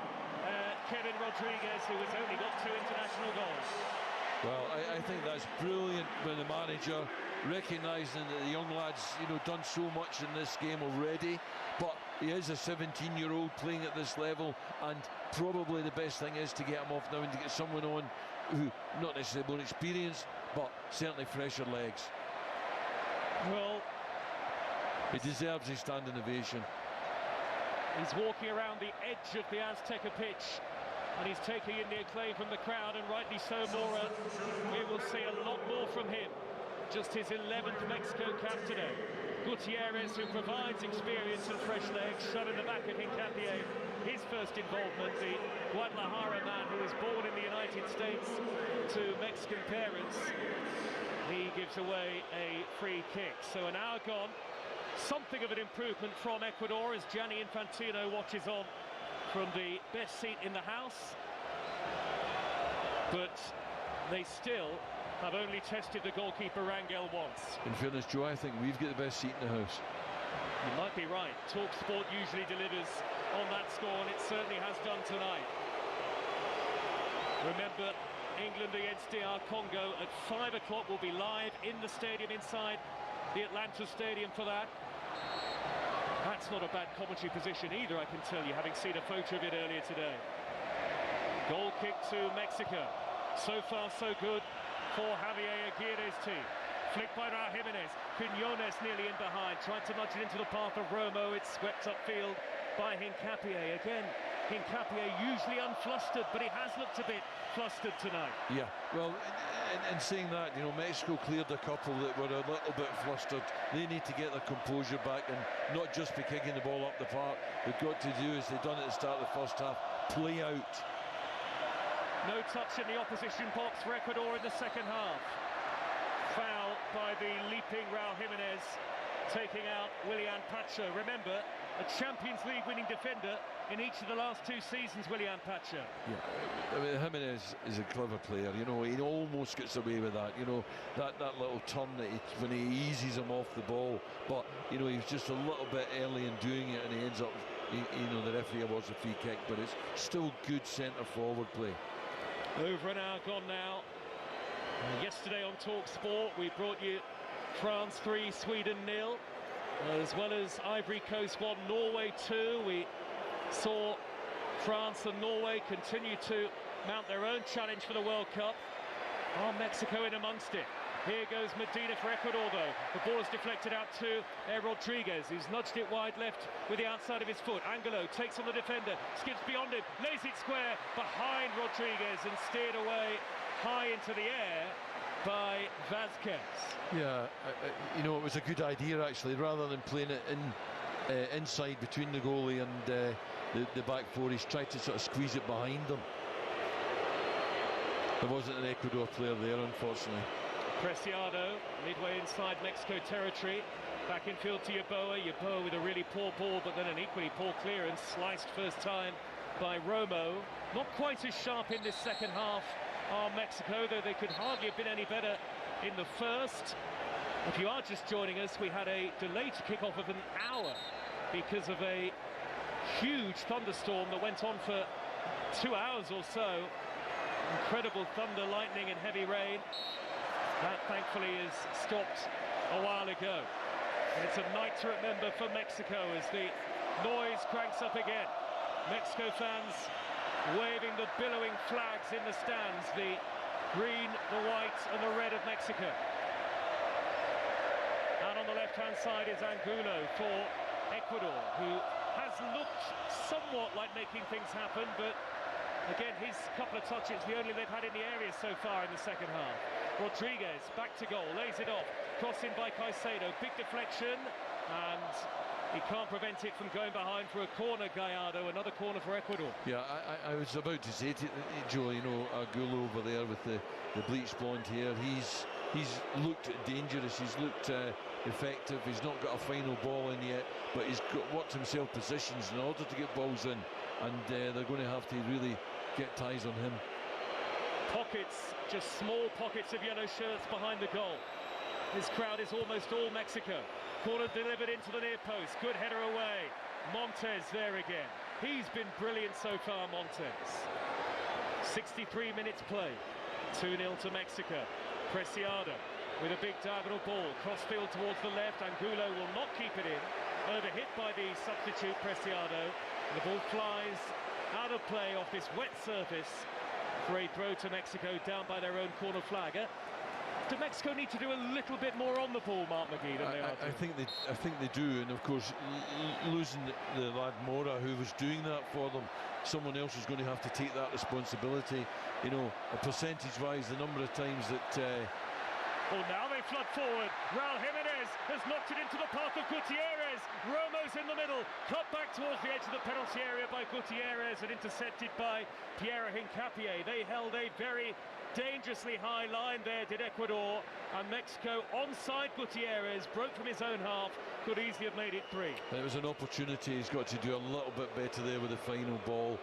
Kevin Rodriguez, who has only got 2 international goals. Well, I think that's brilliant when the manager recognising that the young lad's, you know, done so much in this game already, but he is a 17-year-old playing at this level, and probably the best thing is to get him off now and to get someone on who, not necessarily more experienced, but certainly fresher legs. Well, he deserves his standing ovation. He's walking around the edge of the Azteca pitch, and he's taking in the acclaim from the crowd, and rightly so. Mora, we will see a lot more from him. Just his 11th Mexico cap today. Gutierrez, who provides experience and fresh legs, shot in the back of Hincapié. His first involvement, the Guadalajara man who was born in the United States to Mexican parents. He gives away a free kick. So an hour gone. Something of an improvement from Ecuador as Gianni Infantino watches on from the best seat in the house. But they still have only tested the goalkeeper Rangel once. In fairness, Joe, I think we've got the best seat in the house. You might be right. TalkSport usually delivers on that score, and it certainly has done tonight. Remember, England against DR Congo at 5 o'clock. Will be live in the stadium inside the Atlanta Stadium for that. That's not a bad commentary position either, I can tell you, having seen a photo of it earlier today. Goal kick to Mexico. So far, so good for Javier Aguirre's team. Flicked by Raul Jimenez. Quinones nearly in behind. Tried to nudge it into the path of Romo. It's swept upfield by Hincapié. Again, Hincapié usually unflustered, but he has looked a bit flustered tonight. Yeah, well, in saying that, you know, Mexico cleared a couple that were a little bit flustered. They need to get their composure back and not just be kicking the ball up the park. They've got to do, as they've done at the start of the first half, play out. No touch in the opposition box for Ecuador in the second half. Foul by the leaping Raul Jimenez, taking out Willian Pacho. Remember, a Champions League winning defender in each of the last 2 seasons, Willian Pacho. Yeah, I mean, Jimenez is a clever player. You know, he almost gets away with that. You know, that little turn that when he eases him off the ball. But, you know, he was just a little bit early in doing it, and he ends up, you know, the referee awards a free kick. But it's still good centre-forward play. Over an hour gone now. Yesterday on TalkSport, we brought you France 3, Sweden 0, as well as Ivory Coast 1, Norway 2. We saw France and Norway continue to mount their own challenge for the World Cup. Mexico in amongst it. Here goes Medina for Ecuador, though. The ball is deflected out to Rodriguez, who's nudged it wide left with the outside of his foot. Angulo takes on the defender, skips beyond him, lays it square behind Rodriguez and steered away high into the air by Vasquez. Yeah, you know, it was a good idea actually, rather than playing it inside between the goalie and the back four. He's tried to sort of squeeze it behind them. There wasn't an Ecuador player there, unfortunately. Preciado, midway inside Mexico territory. Back in field to Yeboah. Yeboah with a really poor ball, but then an equally poor clearance. Sliced first time by Romo. Not quite as sharp in this second half are Mexico, though they could hardly have been any better in the first. If you are just joining us, we had a delay to kick off of an hour because of a huge thunderstorm that went on for 2 hours or so. Incredible thunder, lightning and heavy rain. That thankfully is stopped a while ago. And it's a night to remember for Mexico as the noise cranks up again. Mexico fans waving the billowing flags in the stands, the green, the white and the red of Mexico. And on the left-hand side is Angulo for Ecuador, who has looked somewhat like making things happen, but again, his couple of touches, the only they've had in the area so far in the second half. Rodriguez, back to goal, lays it off, crossing by Caicedo, big deflection, and he can't prevent it from going behind for a corner, Gallardo, another corner for Ecuador. Yeah, I was about to say to Joe, you know, Agulo over there with the bleached blonde hair, he's looked dangerous, he's looked effective, he's not got a final ball in yet, but he's worked himself positions in order to get balls in, and they're going to have to really get ties on him. Pockets, just small pockets of yellow shirts behind the goal. This crowd is almost all Mexico. Corner delivered into the near post, good header away. Montes there again. He's been brilliant so far, Montes. 63 minutes played, 2-0 to Mexico. Preciado with a big diagonal ball, cross-field towards the left. Angulo will not keep it in. Overhit by the substitute Preciado. The ball flies out of play off this wet surface for a throw to Mexico down by their own corner flag. Do Mexico need to do a little bit more on the ball, Mark McGee, than they are doing? I think they do, and of course losing the lad Mora, who was doing that for them, someone else is going to have to take that responsibility. You know, percentage-wise, the number of times that. Well, now they flood forward. Raul Jimenez has knocked it into the path of Gutierrez. Romo's in the middle, cut back towards the edge of the penalty area by Gutierrez and intercepted by Pierre Hincapié. They held a very dangerously high line there, did Ecuador, and Mexico onside Gutierrez, broke from his own half, could easily have made it 3. It was an opportunity. He's got to do a little bit better there with the final ball.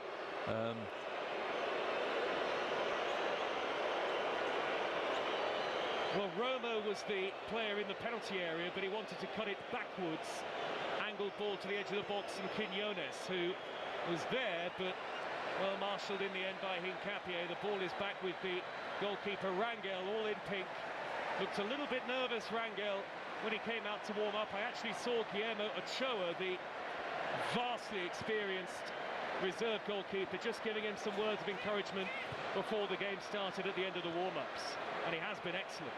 Well, Romo was the player in the penalty area, but he wanted to cut it backwards. Angled ball to the edge of the box, and Quiñones, who was there, but well marshalled in the end by Hincapié. The ball is back with the goalkeeper Rangel, all in pink. Looked a little bit nervous, Rangel, when he came out to warm up. I actually saw Guillermo Ochoa, the vastly experienced reserve goalkeeper, just giving him some words of encouragement before the game started at the end of the warm-ups. And he has been excellent.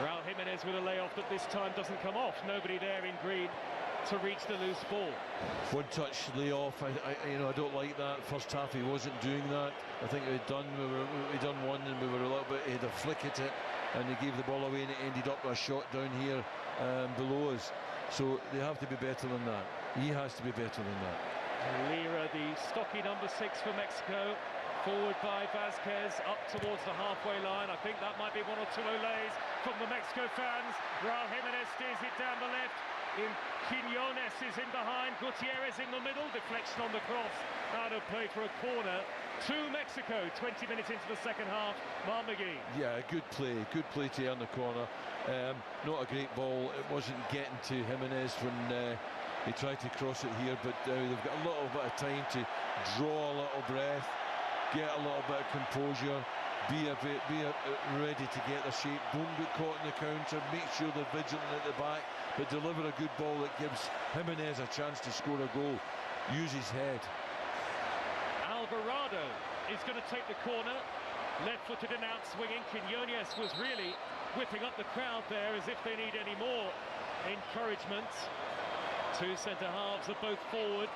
Raul Jimenez with a layoff that this time doesn't come off. Nobody there in green to reach the loose ball. One touch layoff. I don't like that. First half he wasn't doing that. I think we'd done one, and we were a little bit. He had a flick at it, and he gave the ball away, and it ended up with a shot down here below us. So they have to be better than that. He has to be better than that. Lira, the stocky number 6 for Mexico. Forward by Vasquez, up towards the halfway line. I think that might be one or two olays from the Mexico fans. Raul Jimenez steers it down the left. Quiñones is in behind. Gutierrez in the middle. Deflection on the cross. Out of play for a corner. To Mexico, 20 minutes into the second half. Mark McGee. Yeah, good play to earn the corner. Not a great ball. It wasn't getting to Jimenez when he tried to cross it here, but they've got a little bit of time to draw a little breath, get a little bit of composure, be ready to get the shape. Don't get caught in the counter. Make sure they're vigilant at the back, but deliver a good ball that gives Jimenez a chance to score a goal. Use his head. Alvarado is going to take the corner. Left-footed and out swinging. Quiñones was really whipping up the crowd there as if they need any more encouragement. Two centre-halves are both forward.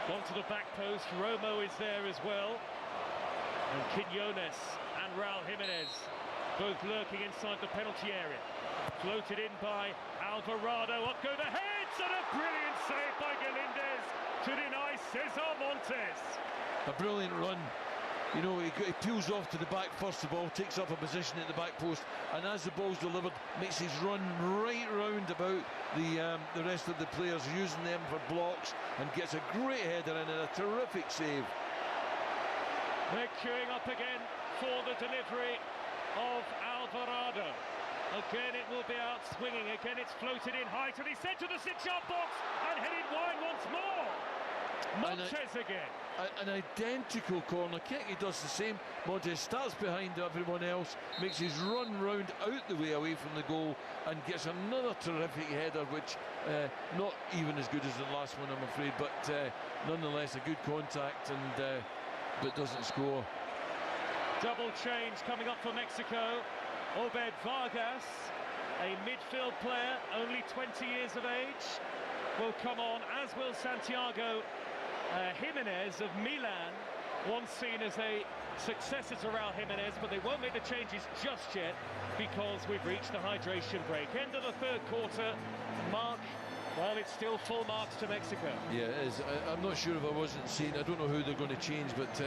One to the back post. Romo is there as well. And Quiñones and and Raul Jimenez, both lurking inside the penalty area. Floated in by Alvarado. Up go the heads, and a brilliant save by Galindez to deny Cesar Montes. A brilliant run. You know, he peels off to the back first of all, takes up a position at the back post, and as the ball's delivered, makes his run right round about the rest of the players, using them for blocks, and gets a great header in and a terrific save. They're queuing up again for the delivery of Alvarado. Again, it will be out swinging. Again, it's floated in high to the centre of the 6-yard box and headed wide once more. Montes again. An identical corner kick. He does the same. Montes starts behind everyone else, makes his run round out the way away from the goal, and gets another terrific header, which not even as good as the last one, I'm afraid, but nonetheless a good contact, and but doesn't score. Double change coming up for Mexico. Obed Vargas, a midfield player, only 20 years of age, will come on, as will Santiago Jimenez of Milan, once seen as a successor to Raul Jimenez, but they won't make the changes just yet because we've reached the hydration break. End of the third quarter. Mark, well, it's still full marks to Mexico. Yeah, it is. I'm not sure if I wasn't seeing, I don't know who they're going to change, but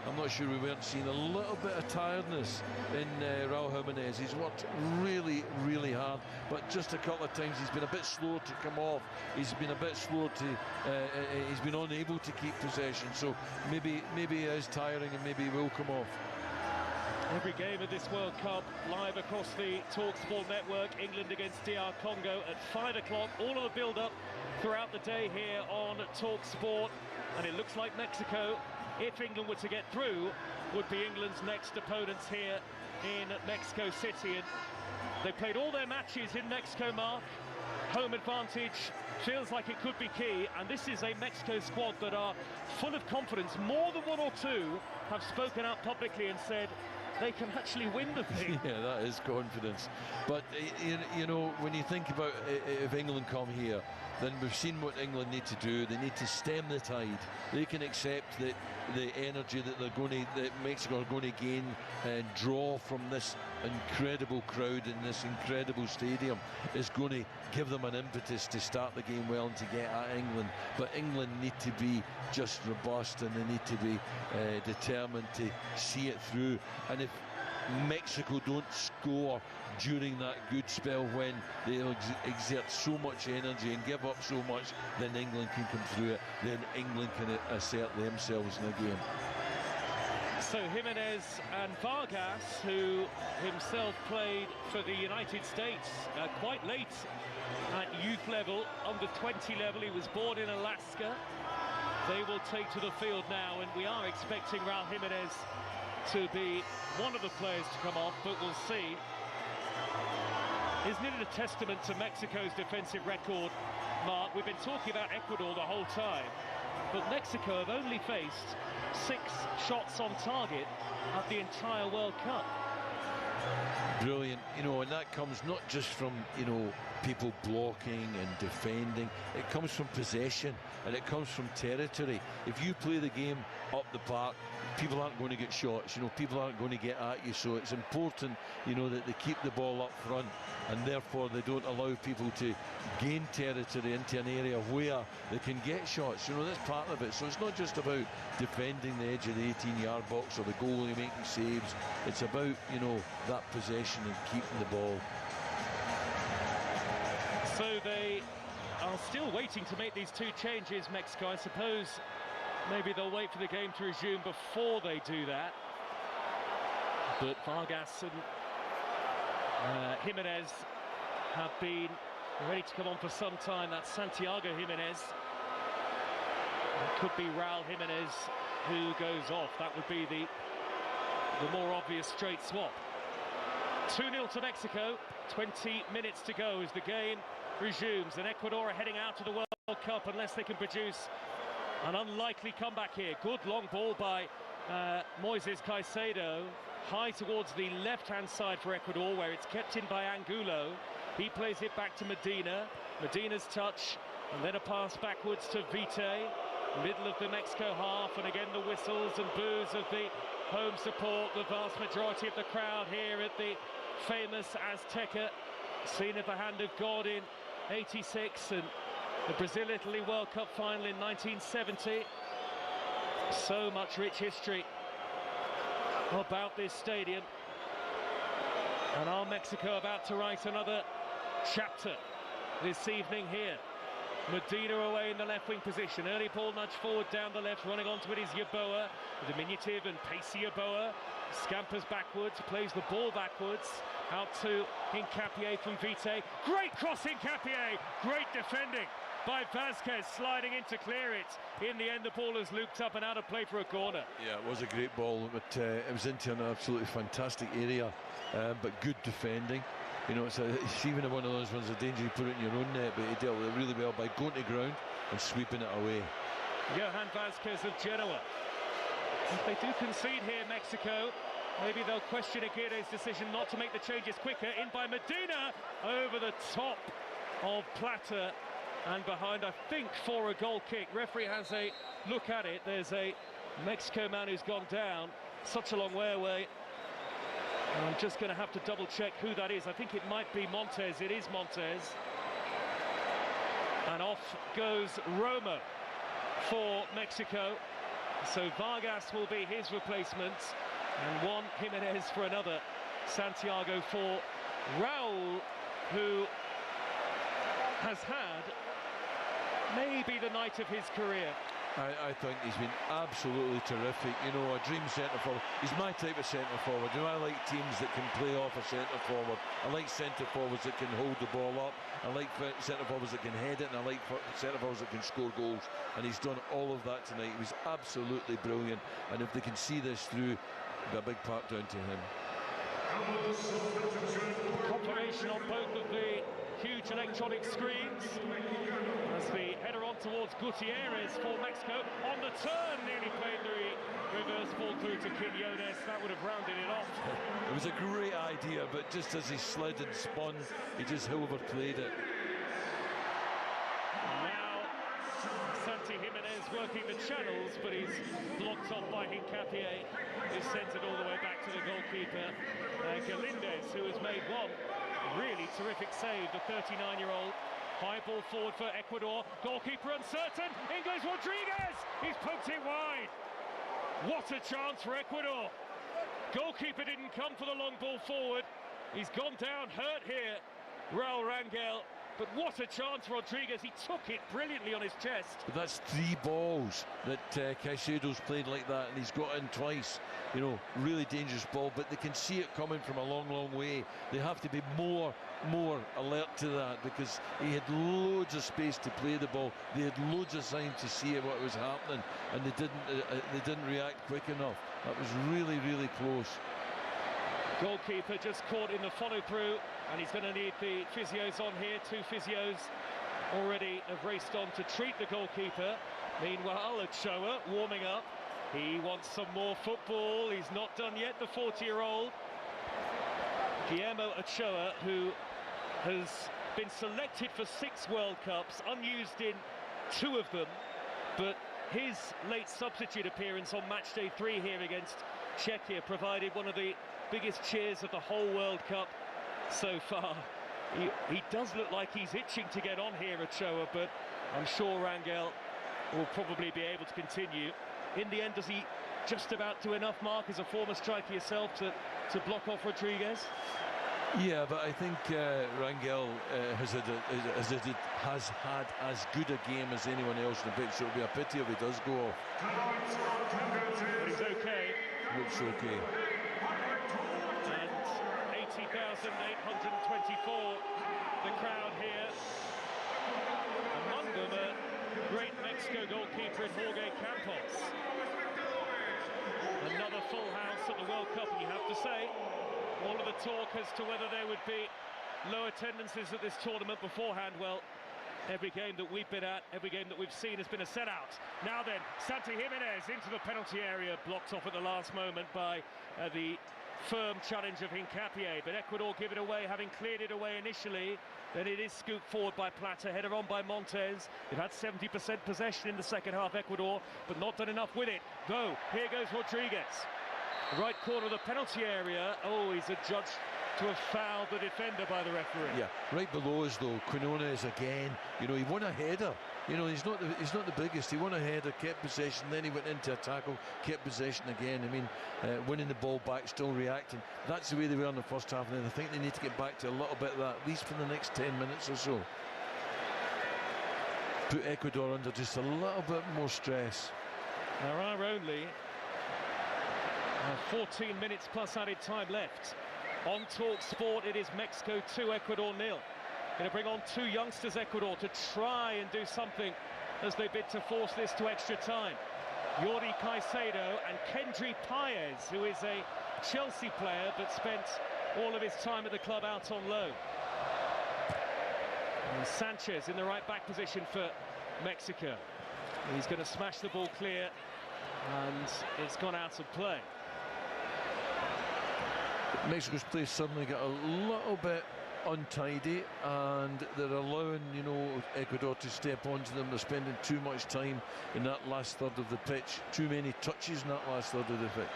I'm not sure we weren't seeing a little bit of tiredness in Raul Jimenez. He's worked really, really hard, but just a couple of times he's been a bit slow to come off. He's been a bit slow to, he's been unable to keep possession, so maybe he is tiring and maybe he will come off. Every game of this World Cup live across the TalkSport network. England against DR Congo at 5 o'clock. All of the build-up throughout the day here on TalkSport. And it looks like Mexico, if England were to get through, would be England's next opponents here in Mexico City. And they played all their matches in Mexico, Mark. Home advantage feels like it could be key, and this is a Mexico squad that are full of confidence. More than one or two have spoken out publicly and said they can actually win the thing. Yeah, that is confidence. But, you know, when you think about if England come here, then we've seen what England need to do. They need to stem the tide. They can accept that the energy that that Mexico are going to gain and draw from this incredible crowd in this incredible stadium is going to give them an impetus to start the game well and to get at England. But England need to be just robust, and they need to be determined to see it through. And if Mexico don't score during that good spell when they exert so much energy and give up so much, then England can come through it. Then England can assert themselves in the game. So Jimenez and Vargas, who himself played for the United States quite late at youth level, under 20 level. He was born in Alaska. They will take to the field now, and we are expecting Raul Jimenez to be one of the players to come off, but we'll see. Isn't it a testament to Mexico's defensive record, Mark? We've been talking about Ecuador the whole time, but Mexico have only faced 6 shots on target at the entire World Cup. Brilliant, you know, and that comes not just from, you know, people blocking and defending. It comes from possession, and it comes from territory. If you play the game up the park, people aren't going to get shots, you know, people aren't going to get at you. So it's important, you know, that they keep the ball up front, and therefore they don't allow people to gain territory into an area where they can get shots. You know, that's part of it. So it's not just about defending the edge of the 18-yard box or the goalie making saves. It's about, you know, that possession and keeping the ball. So they are still waiting to make these 2 changes, Mexico. I suppose maybe they'll wait for the game to resume before they do that. But Vargas and Jimenez have been ready to come on for some time. That's Santiago Jimenez. It could be Raul Jimenez who goes off. That would be the more obvious straight swap. 2-0 to Mexico. 20 minutes to go as the game resumes, and Ecuador are heading out to the World Cup unless they can produce an unlikely comeback here. Good long ball by Moises Caicedo, high towards the left-hand side for Ecuador, where it's kept in by Angulo. He plays it back to Medina. Medina's touch, and then a pass backwards to Vite. Middle of the Mexico half, and again the whistles and boos of the home support, the vast majority of the crowd here at the famous Azteca, scene of the hand of God in '86 and the Brazil-Italy World Cup final in 1970. So much rich history about this stadium. And are Mexico about to write another chapter this evening here? Medina away in the left wing position. Early ball nudge forward down the left. Running onto it is Yeboah. The diminutive and pacey Yeboah scampers backwards, plays the ball backwards. Out to Hincapié from Vite. Great cross, Hincapié. Great defending by Vasquez, sliding in to clear it. In the end, the ball is looped up and out of play for a corner. Yeah, it was a great ball, but it was into an absolutely fantastic area, but good defending. You know, it's even one of those ones, a danger you put it in your own net, but he dealt with it really well by going to ground and sweeping it away. Johan Vasquez of Genoa. If they do concede here, Mexico, maybe they'll question Aguirre's decision not to make the changes quicker. In by Medina, over the top of Plata, and behind, I think, for a goal kick. Referee has a look at it. There's a Mexico man who's gone down such a long way away. And I'm just going to have to double check who that is. I think it might be Montes. It is Montes. And off goes Romo for Mexico. So Vargas will be his replacement. And Juan Jimenez for another. Santiago for Raul, who has had maybe the night of his career. I think he's been absolutely terrific. You know, a dream centre-forward. He's my type of centre-forward. You know, I like teams that can play off a centre-forward. I like centre-forwards that can hold the ball up. I like centre-forwards that can head it, and I like centre-forwards that can score goals. And he's done all of that tonight. He was absolutely brilliant. And if they can see this through, it'll be a big part down to him. Confirmation on both of the huge electronic screens as the header on towards Gutierrez for Mexico. On the turn, nearly played the reverse ball through to Quinones. That would have rounded it off. It was a great idea, but just as he slid and spun, he just overplayed it. Now, Santi Jimenez working the channels, but he's blocked off by Hincapié, who's sent it all the way back to the goalkeeper, Galindez, who has made one really terrific save, the 39-year-old. High ball forward for Ecuador. Goalkeeper uncertain. Ingles Rodriguez. He's poked it wide. What a chance for Ecuador. Goalkeeper didn't come for the long ball forward. He's gone down hurt here, Raul Rangel. But what a chance, Rodriguez. He took it brilliantly on his chest. But that's 3 balls that Caicedo's played like that, and he's got in twice. You know, really dangerous ball, but they can see it coming from a long, long way. They have to be more alert to that, because he had loads of space to play the ball. They had loads of time to see what was happening, and they didn't react quick enough. That was really, really close. Goalkeeper just caught in the follow-through, and he's going to need the physios on here. 2 physios already have raced on to treat the goalkeeper. Meanwhile, Ochoa warming up. He wants some more football. He's not done yet, the 40-year-old. Guillermo Ochoa, who has been selected for 6 World Cups, unused in 2 of them, but his late substitute appearance on match day 3 here against Czechia provided one of the biggest cheers of the whole World Cup so far. He does look like he's itching to get on here, Ochoa, but I'm sure Rangel will probably be able to continue. In the end, does he just about do enough, Mark, as a former striker yourself, to block off Rodriguez? Yeah, but I think Rangel has had as good a game as anyone else in the pitch, so it would be a pity if he does go off. But he's okay. Looks okay. And 80,824, the crowd here. Among them, a great Mexico goalkeeper in Jorge Campos. Another full house at the World Cup, and you have to say, all of the talk as to whether there would be low attendances at this tournament beforehand, well, every game that we've been at, every game that we've seen has been a sellout. Now then, Santi Jimenez into the penalty area, blocked off at the last moment by the firm challenge of Hincapié, but Ecuador give it away, having cleared it away initially. Then it is scooped forward by Plata, header on by Montes. They've had 70% possession in the second half, Ecuador, but not done enough with it. Though, here goes Rodriguez. right corner of the penalty area. Oh, he's adjudged to have fouled the defender by the referee. Yeah, right below us though, Quinones again. You know, he won a header. You know, he's not the biggest. He won a header, kept possession, then he went into a tackle, kept possession again. I mean, winning the ball back, still reacting. That's the way they were in the first half, and I think they need to get back to a little bit of that, at least for the next 10 minutes or so. Put Ecuador under just a little bit more stress. There are only 14 minutes plus added time left. On Talk Sport, it is Mexico 2, Ecuador 0. Going to bring on two youngsters, Ecuador, to try and do something as they bid to force this to extra time. Jordi Caicedo and Kendry Paez, who is a Chelsea player but spent all of his time at the club out on loan. And Sanchez in the right back position for Mexico. He's going to smash the ball clear, and it's gone out of play. Mexico's play suddenly got a little bit untidy, and they're allowing, you know, Ecuador to step onto them. They're spending too much time in that last third of the pitch, too many touches in that last third of the pitch.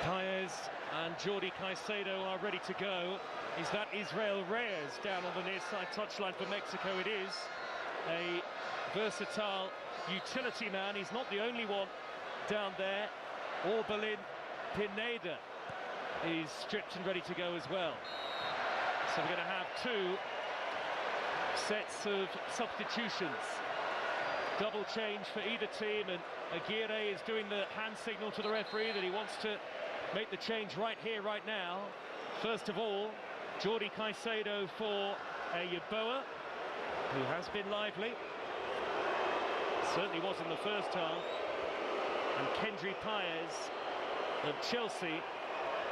Paez and Jordi Caicedo are ready to go. Is that Israel Reyes down on the near side touchline for Mexico? It is a versatile utility man. He's not the only one down there. Orbelin Pineda is stripped and ready to go as well. So we're going to have two sets of substitutions. Double change for either team, and Aguirre is doing the hand signal to the referee that he wants to make the change right here, right now. First of all, Jordi Caicedo for Yeboah, who has been lively. Certainly was in the first half. And Kendry Paez of Chelsea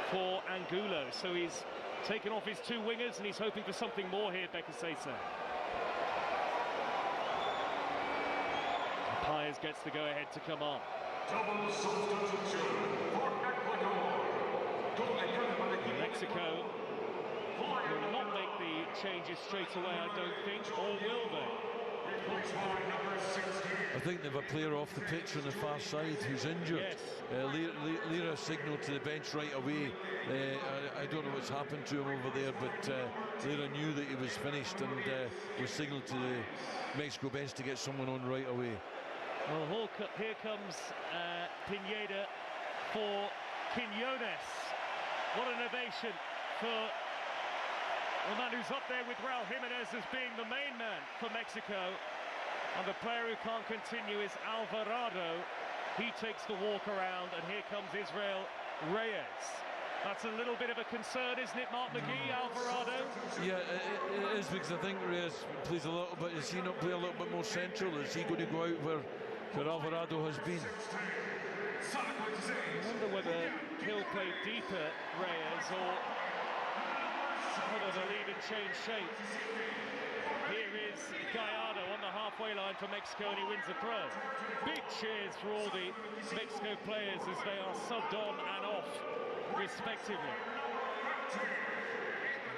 for Angulo. So he's taken off his two wingers and he's hoping for something more here, Becca Sesa. Paez gets the go-ahead to come on. Double substitution for Ecuador. Mexico will not make the changes straight away, I don't think, or will they? I think they've a player off the pitch on the far side who's injured. Yes. Lira signalled to the bench right away. I don't know what's happened to him over there, but Lira knew that he was finished and was signalled to the Mexico bench to get someone on right away. Well, here comes Pineda for Quinones. What an ovation for the man who's up there with Raul Jimenez as being the main man for Mexico. And the player who can't continue is Alvarado. He takes the walk around, and here comes Israel Reyes. That's a little bit of a concern, isn't it, Mark McGee, Alvarado? Yeah, it is, because I think Reyes plays a little bit. Is he not play a little bit more central? Is he going to go out where Alvarado has been? I wonder whether he'll play deeper, Reyes, or whether they'll even change shape. Here is Gallardo on the halfway line for Mexico, and he wins the throw. Big cheers for all the Mexico players as they are subbed on and off, respectively.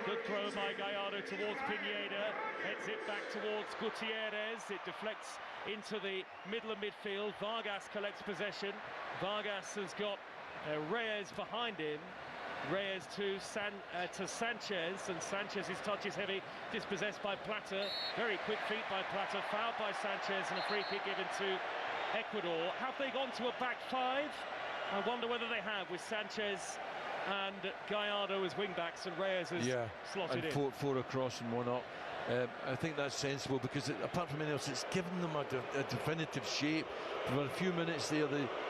Good throw by Gallardo towards Pineda, heads it back towards Gutierrez. It deflects into the middle of midfield. Vargas collects possession. Vargas has got Reyes behind him. Reyes to Sanchez, and Sanchez's touch is heavy, dispossessed by Plata. Very quick feet by Plata, fouled by Sanchez, and a free kick given to Ecuador. Have they gone to a back five? I wonder whether they have, with Sanchez and Gallardo as wing-backs, and Reyes has slotted and in. four across and one up. I think that's sensible, because apart from anything else, it's given them a definitive shape. For a few minutes there,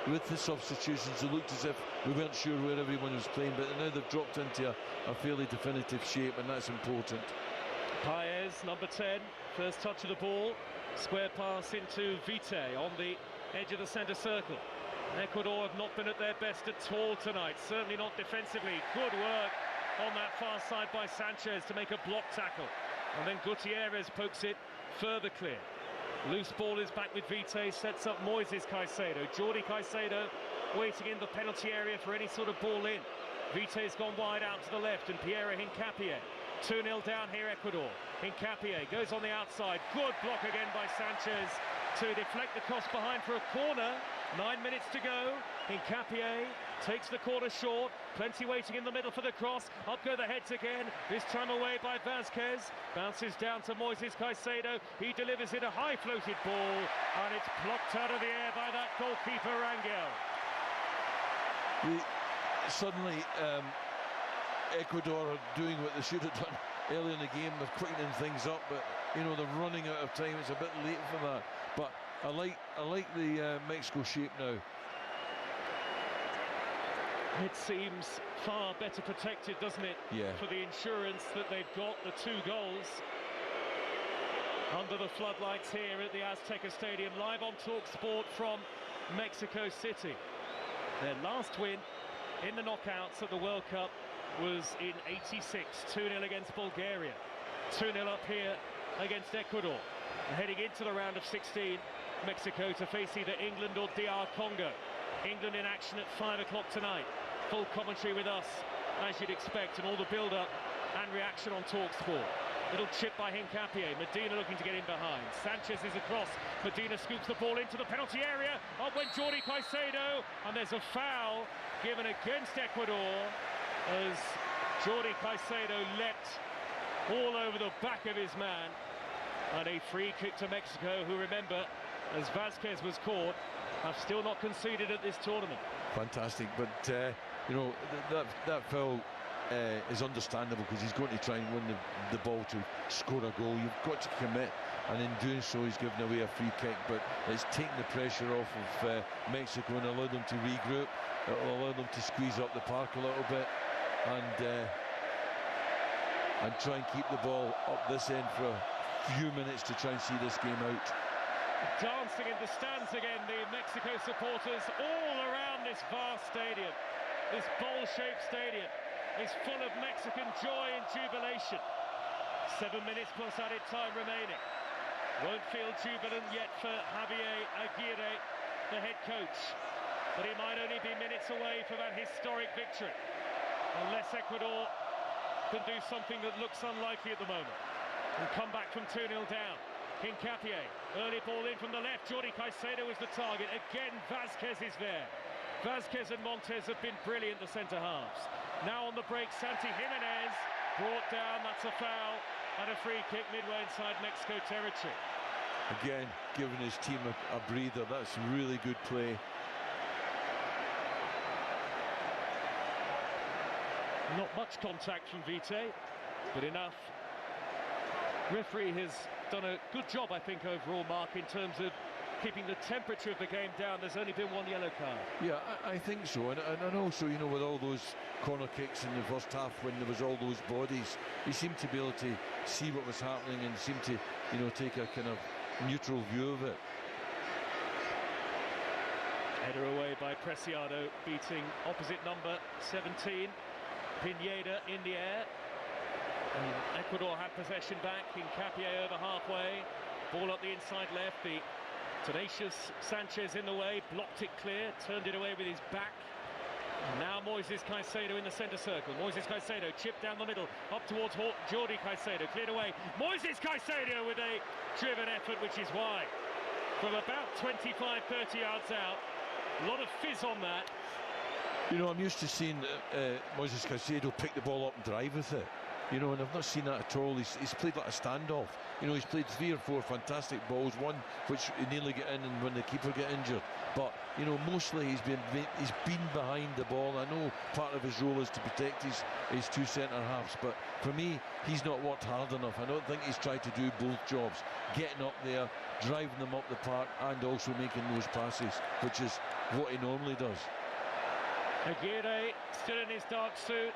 with the substitutions, it looked as if we weren't sure where everyone was playing, but now they've dropped into a fairly definitive shape, and that's important. Paez, number 10, first touch of the ball. Square pass into Vite on the edge of the centre circle. Ecuador have not been at their best at all tonight, certainly not defensively. Good work on that far side by Sanchez to make a block tackle. And then Gutierrez pokes it further clear. Loose ball is back with Vite, sets up Moises Caicedo. Jordi Caicedo waiting in the penalty area for any sort of ball in. Vite's gone wide out to the left, and Pierre Hincapié. 2-0 down here, Ecuador. Hincapié goes on the outside. Good block again by Sanchez to deflect the cross behind for a corner. 9 minutes to go. Hincapié takes the corner short. Plenty waiting in the middle for the cross. Up go the heads again. This time away by Vázquez. Bounces down to Moises Caicedo. He delivers it a high-floated ball, and it's plucked out of the air by that goalkeeper Rangel. Suddenly, Ecuador are doing what they should have done early in the game. They're quickening things up, but you know they're running out of time. It's a bit late for that. But I like the Mexico shape now. It seems far better protected, doesn't it? Yeah. For the insurance that they've got, the 2 goals under the floodlights here at the Azteca Stadium, live on TalkSport from Mexico City. Their last win in the knockouts at the World Cup was in '86, 2-0 against Bulgaria, 2-0 up here against Ecuador. And heading into the round of 16, Mexico to face either England or DR Congo. England in action at 5 o'clock tonight. Full commentary with us, as you'd expect, and all the build-up and reaction on TalkSport. Little chip by Hincapié. Medina looking to get in behind. Sanchez is across. Medina scoops the ball into the penalty area. Up went Jordi Caicedo, and there's a foul given against Ecuador as Jordi Caicedo leapt all over the back of his man. And a free kick to Mexico, who, remember, as Vázquez was caught, have still not conceded at this tournament. Fantastic, but you know that foul is understandable because he's going to try and win the ball to score a goal. You've got to commit, and in doing so he's given away a free kick, but it's taken the pressure off of Mexico and allowed them to regroup. It will allow them to squeeze up the park a little bit and try and keep the ball up this end for a few minutes to try and see this game out. Dancing in the stands again, the Mexico supporters all around this vast stadium. This bowl-shaped stadium is full of Mexican joy and jubilation. 7 minutes plus added time remaining. Won't feel jubilant yet for Javier Aguirre, the head coach. But he might only be minutes away from that historic victory, unless Ecuador can do something that looks unlikely at the moment and come back from 2-0 down. Hincapié, early ball in from the left. Jordi Caicedo is the target. Again, Vázquez is there. Vázquez and Montes have been brilliant, the centre-halves. Now on the break, Santi Jimenez brought down. That's a foul and a free kick midway inside Mexico territory. Again, giving his team a breather. That's really good play. Not much contact from Vite, but enough. Referee has done a good job, I think, overall, Mark, in terms of keeping the temperature of the game down. There's only been 1 yellow card. Yeah, I think so, and also, you know, with all those corner kicks in the first half, when there was all those bodies, he seemed to be able to see what was happening and seemed to, you know, take a kind of neutral view of it. Header away by Preciado, beating opposite number 17, Pineda in the air. And Ecuador had possession back. Hincapié over halfway. Ball up the inside left. The tenacious Sanchez in the way. Blocked it clear. Turned it away with his back. And now Moises Caicedo in the centre circle. Moises Caicedo chipped down the middle. Up towards Jordi Caicedo. Cleared away. Moises Caicedo with a driven effort, which is wide. From about 25, 30 yards out. A lot of fizz on that. You know, I'm used to seeing Moises Caicedo pick the ball up and drive with it. You know, and I've not seen that at all. He's played like a standoff. You know, he's played 3 or 4 fantastic balls, one which nearly get in and when the keeper get injured. But, you know, mostly he's been behind the ball. I know part of his role is to protect his 2 centre-halves, but for me, he's not worked hard enough. I don't think he's tried to do both jobs. Getting up there, driving them up the park, and also making those passes, which is what he normally does. Aguirre still in his dark suit,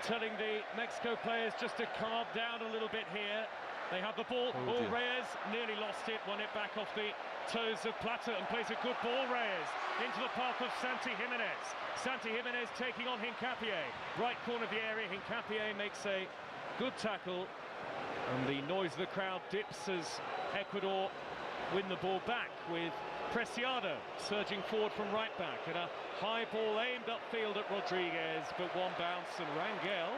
telling the Mexico players just to calm down a little bit here. They have the ball. Reyes nearly lost it, won it back off the toes of Plata and plays a good ball. Reyes into the path of Santi Jimenez. Santi Jimenez taking on Hincapié. Right corner of the area. Hincapié makes a good tackle. And the noise of the crowd dips as Ecuador win the ball back with Preciado surging forward from right back. And a high ball aimed upfield at Rodriguez, but one bounce, and Rangel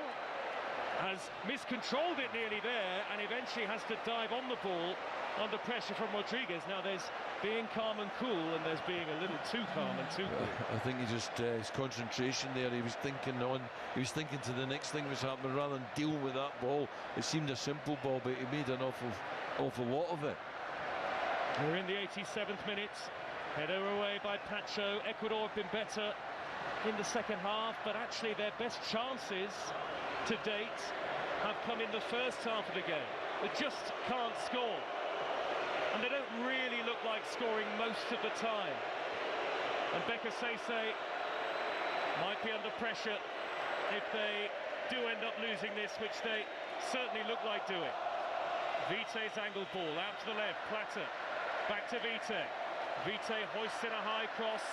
has miscontrolled it nearly there and eventually has to dive on the ball under pressure from Rodriguez. Now there's being calm and cool, and there's being a little too calm and too cool. I think he just his concentration there. He was thinking to the next thing was happening rather than deal with that ball. It seemed a simple ball, but he made an awful lot of it. We're in the 87th minute. Header away by Pacho. Ecuador have been better in the second half, but actually their best chances to date have come in the first half of the game. They just can't score. And they don't really look like scoring most of the time. And Bekasese might be under pressure if they do end up losing this, which they certainly look like doing. Vite's angled ball out to the left. Plata back to Vite. Vite hoists in a high cross.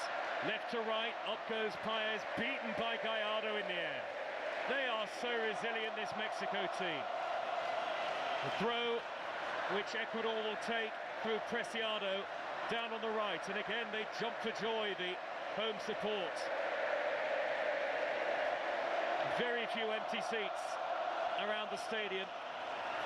Left to right. Up goes Paez. Beaten by Gallardo in the air. They are so resilient, this Mexico team. The throw, which Ecuador will take through Preciado, down on the right. And again, they jump for joy, the home support. Very few empty seats around the stadium.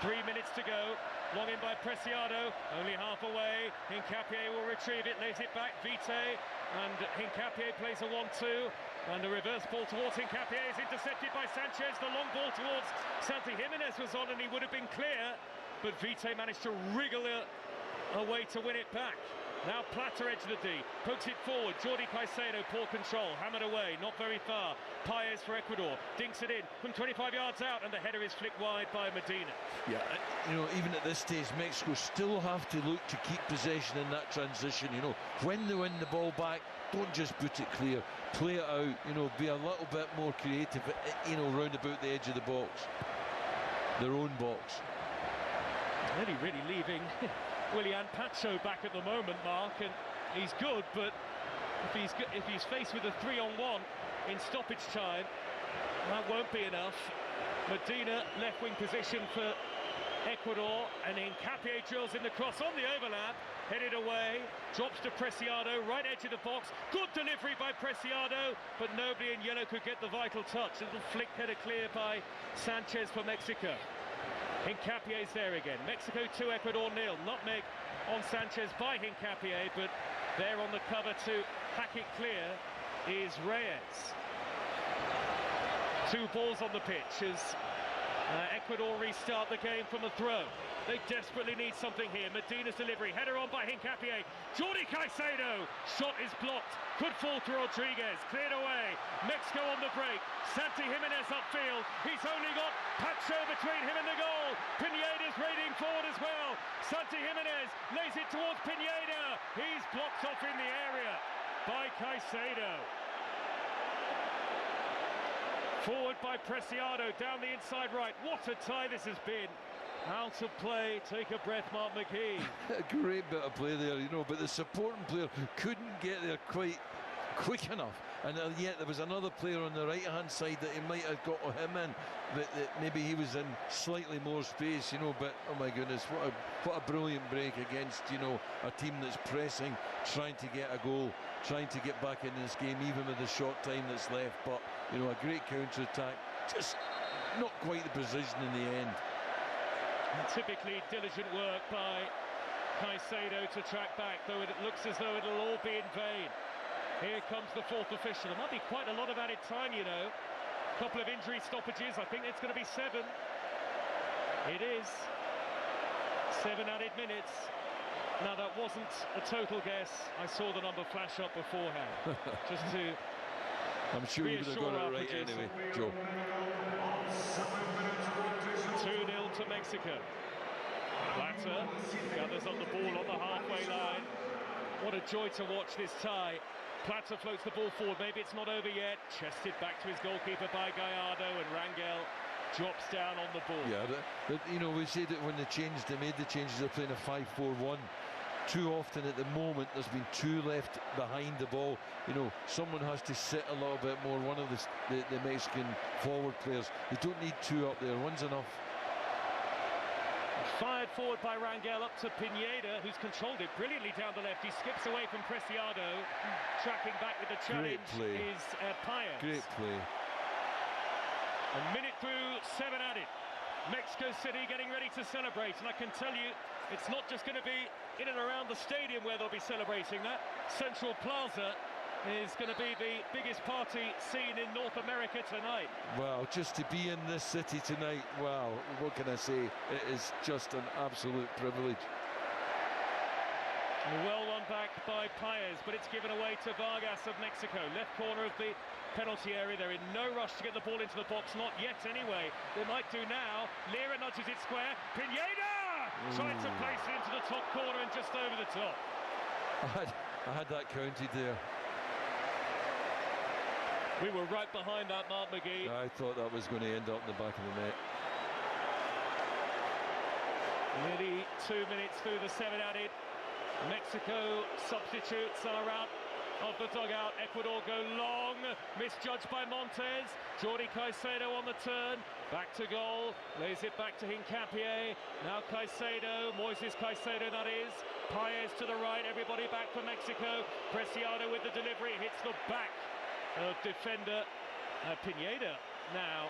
3 minutes to go. Long in by Preciado, only half away. Hincapié will retrieve it, lays it back. Vite, and Hincapié plays a 1-2. And the reverse ball towards Hincapié is intercepted by Sanchez. The long ball towards Santi Jimenez was on and he would have been clear. But Vite managed to wriggle a way to win it back. Now Plata edge of the D, pokes it forward. Jordi Caicedo, poor control, hammered away, not very far. Paez for Ecuador, dinks it in from 25 yards out, and the header is flicked wide by Medina. Yeah, even at this stage, Mexico still have to look to keep possession in that transition. When they win the ball back, don't just put it clear, play it out. Be a little bit more creative. Round about the edge of the box, their own box. Really leaving Willian Pacho back at the moment, Mark, and he's good, but if he's faced with a 3-on-1 in stoppage time, that won't be enough. Medina, left wing position for Ecuador, and Hincapié drills in the cross on the overlap, headed away, drops to Preciado, right edge of the box. Good delivery by Preciado, but nobody in yellow could get the vital touch. A little flick header clear by Sanchez for Mexico. Hincapié's there again. Mexico 2, Ecuador 0. Nutmeg on Sanchez by Hincapié, but there on the cover to hack it clear is Reyes. 2 balls on the pitch as Ecuador restart the game from a throw. They desperately need something here. Medina's delivery, header on by Hincapié. Jordi Caicedo, shot is blocked. Could fall to Rodriguez, cleared away. Mexico on the break. Santi Jimenez upfield. He's only got Pacho between him and the goal. Pineda's raiding forward as well. Santi Jimenez lays it towards Pineda. He's blocked off in the area by Caicedo. Forward by Preciado, down the inside right. What a tie this has been. Out of play, take a breath, Mark McKee. A great bit of play there, but the supporting player couldn't get there quite quick enough. And yet there was another player on the right-hand side that he might have got him in, but maybe he was in slightly more space, but oh my goodness, what a brilliant break against, a team that's pressing, trying to get a goal, trying to get back in this game, even with the short time that's left. But, a great counter-attack, just not quite the precision in the end. And typically diligent work by Caicedo to track back, though it looks as though it'll all be in vain. Here comes the 4th official. There might be quite a lot of added time, A couple of injury stoppages. I think it's going to be 7. It is 7 added minutes. Now, that wasn't a total guess. I saw the number flash up beforehand. Just to I'm sure you would have got it right anyway, Joe. 2-0 to Mexico. Plata gathers on the ball on the halfway line. What a joy to watch this tie. Plata floats the ball forward. Maybe it's not over yet. Chested back to his goalkeeper by Gallardo, and Rangel drops down on the ball. Yeah, but we said that when they made the changes, they're playing a 5-4-1. Too often at the moment, there's been 2 left behind the ball. Someone has to sit a little bit more. One of the Mexican forward players. They don't need 2 up there. One's enough. Fired forward by Rangel up to Pineda, who's controlled it brilliantly down the left. He skips away from Preciado. Tracking back with the challenge is Paez. Great play. A minute through 7 added. Mexico City getting ready to celebrate, and I can tell you it's not just going to be in and around the stadium where they'll be celebrating that. Central Plaza is going to be the biggest party scene in North America tonight. Well, just to be in this city tonight, wow, what can I say? It is just an absolute privilege. Well won back by Paez, but it's given away to Vargas of Mexico. Left corner of the penalty area. They're in no rush to get the ball into the box, not yet anyway. They might do now. Lira nudges it square. Pineda tried to place it into the top corner and just over the top. I had that counted there. We were right behind that, Mark McGee. I thought that was going to end up in the back of the net. Nearly 2 minutes through the 7 added. Mexico substitutes are out of the dugout. Ecuador go long, misjudged by Montes. Jordi Caicedo on the turn, back to goal, lays it back to Hincapié. Now Caicedo, Moises Caicedo that is. Paez to the right, everybody back for Mexico. Preciado with the delivery, hits the back of defender Pineda. Now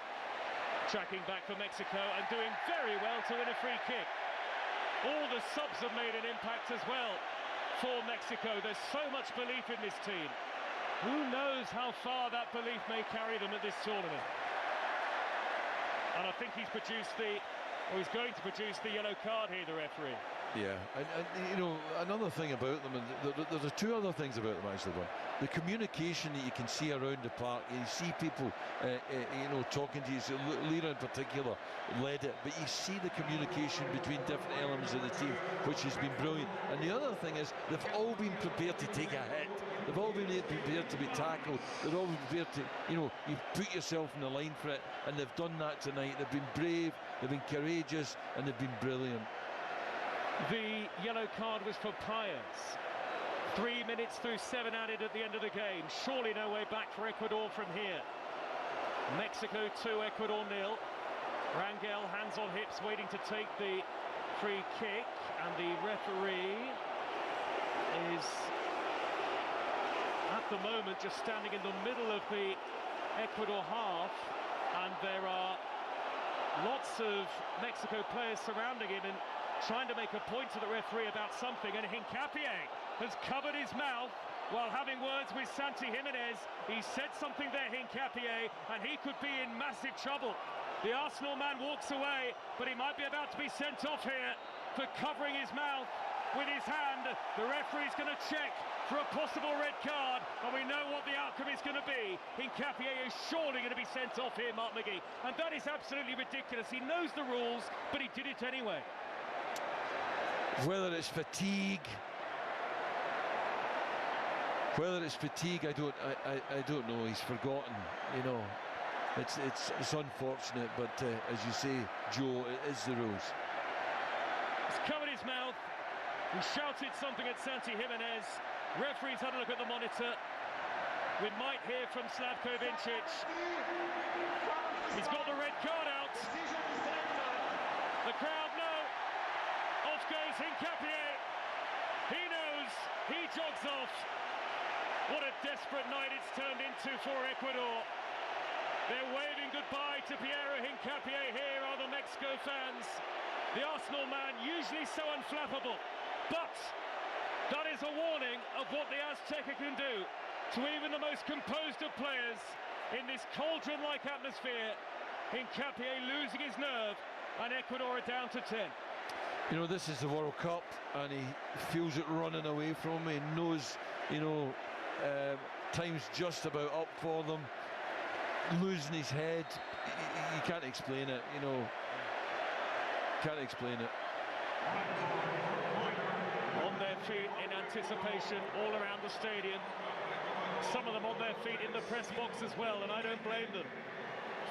tracking back for Mexico and doing very well to win a free kick. All the subs have made an impact as well for Mexico. There's so much belief in this team. Who knows how far that belief may carry them at this tournament? And I think he's going to produce the yellow card here, the referee. Yeah, and you know, another thing about them, and there's two other things about them actually. One, the communication that you can see around the park. You see people, you know, talking to you. So Lira in particular led it, but you see the communication between different elements of the team, which has been brilliant. And the other thing is, they've all been prepared to take a hit. They've all been prepared to be tackled. They're all prepared to, you know, you put yourself in the line for it, and they've done that tonight. They've been brave, they've been courageous, and they've been brilliant. The yellow card was for Paez. 3 minutes through 7 added at the end of the game. Surely no way back for Ecuador from here. Mexico 2, Ecuador 0. Rangel, hands on hips, waiting to take the free kick. And the referee is, at the moment, just standing in the middle of the Ecuador half. And there are lots of Mexico players surrounding him and trying to make a point to the referee about something, and Hincapié has covered his mouth while having words with Santi Jimenez. He said something there, Hincapié, and he could be in massive trouble. The Arsenal man walks away, but he might be about to be sent off here for covering his mouth with his hand. The referee's going to check for a possible red card, and we know what the outcome is going to be. Hincapié is surely going to be sent off here, Mark McGee, and that is absolutely ridiculous. He knows the rules, but he did it anyway. Whether it's fatigue, I don't know. He's forgotten. You know, it's unfortunate, but as you say, Joe, it is the rules. He's covered his mouth. He shouted something at Santi Jimenez. Referee's had a look at the monitor. We might hear from Slavko Vincic. He's got the red card out. The crowd know. Off goes Hincapié. He knows. He jogs off. What a desperate night it's turned into for Ecuador. They're waving goodbye to Piero Hincapié. Here are the Mexico fans. The Arsenal man, usually so unflappable. But that is a warning of what the Azteca can do to even the most composed of players in this cauldron-like atmosphere. Hincapié losing his nerve, and Ecuador are down to 10. You know, this is the World Cup, and he feels it running away from him. He knows, you know, time's just about up for them. Losing his head, you can't explain it, you know. Can't explain it. On their feet in anticipation all around the stadium. Some of them on their feet in the press box as well, and I don't blame them.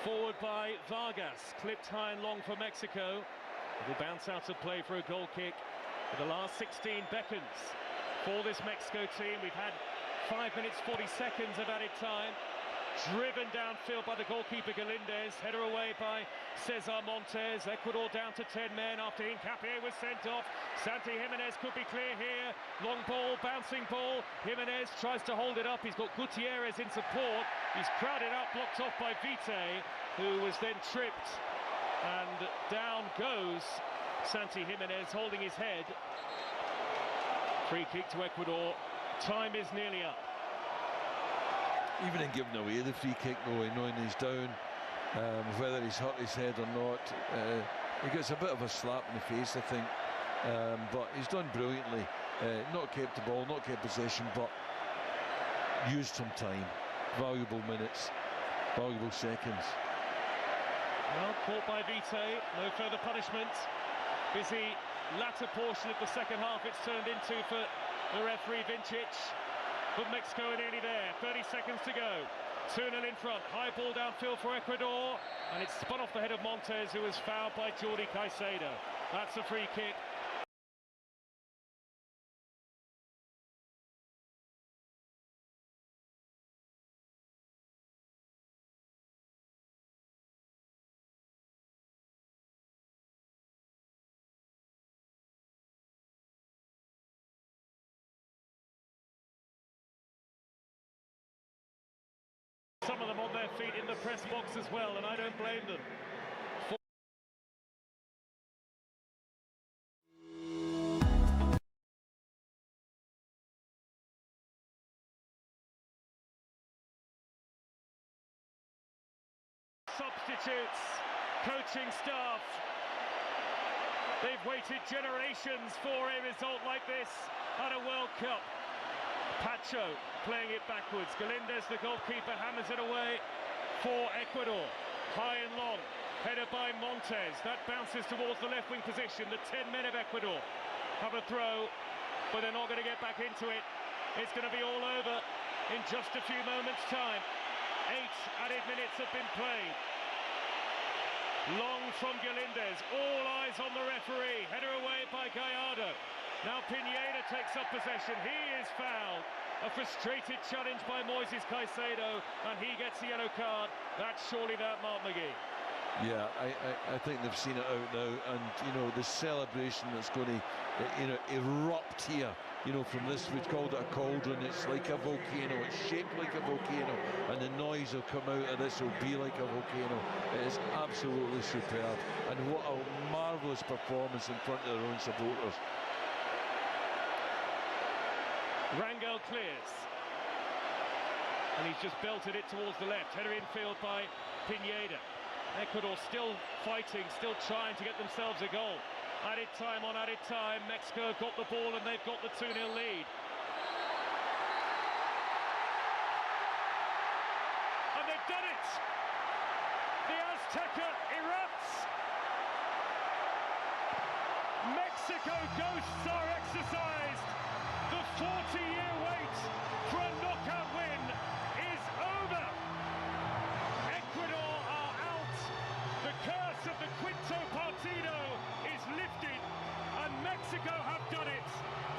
Forward by Vargas, clipped high and long for Mexico. It'll bounce out of play for a goal kick. But the last 16 beckons for this Mexico team. We've had 5 minutes 40 seconds of added time. driven downfield by the goalkeeper Galindez, header away by Cesar Montes. Ecuador down to 10 men after Hincapié was sent off. Santi Jimenez could be clear here. Long ball, bouncing ball. Jimenez tries to hold it up. He's got Gutierrez in support. He's crowded up, blocked off by Vite, who was then tripped. And down goes Santi Jimenez, holding his head. Free kick to Ecuador. Time is nearly up. Even in giving away the free kick, though, knowing he's down, whether he's hurt his head or not, he gets a bit of a slap in the face, I think. But he's done brilliantly. Not kept the ball, not kept possession, but used some time. Valuable minutes, valuable seconds. Well, caught by Vite, no further punishment. Busy latter portion of the second half it's turned into for the referee Vincic. But Mexico are nearly there, 30 seconds to go. 2-0 in front, high ball downfield for Ecuador, and it's spun off the head of Montes, who was fouled by Jordi Caicedo. That's a free kick. Some of them on their feet in the press box as well, and I don't blame them. Substitutes, coaching staff, they've waited generations for a result like this at a World Cup. Pacho playing it backwards. Galindez, the goalkeeper, hammers it away for Ecuador. High and long, headed by Montes. That bounces towards the left wing position. The 10 men of Ecuador have a throw, but they're not going to get back into it. It's going to be all over in just a few moments' time. 8 added minutes have been played. Long from Galindez. All eyes on the referee. Header away by Gallardo. Now Pineda takes up possession. He is fouled. A frustrated challenge by Moises Caicedo, and he gets a yellow card. That's surely that, Mark McGee. Yeah, I think they've seen it out now, and the celebration that's going to erupt here. From this, we've called it a cauldron. It's like a volcano. It's shaped like a volcano, and the noise will come out of this will be like a volcano. It is absolutely superb, and what a marvellous performance in front of their own supporters. Rangel clears, and he's just belted it towards the left. Header infield by Pineda. Ecuador still fighting, still trying to get themselves a goal. Added time on added time. Mexico have got the ball and they've got the 2-0 lead. And they've done it! The Azteca erupts! Mexico ghosts are exercised! The 40-year wait for a knockout win is over! Ecuador are out! The curse of the Quinto Partido is lifted, and Mexico have done it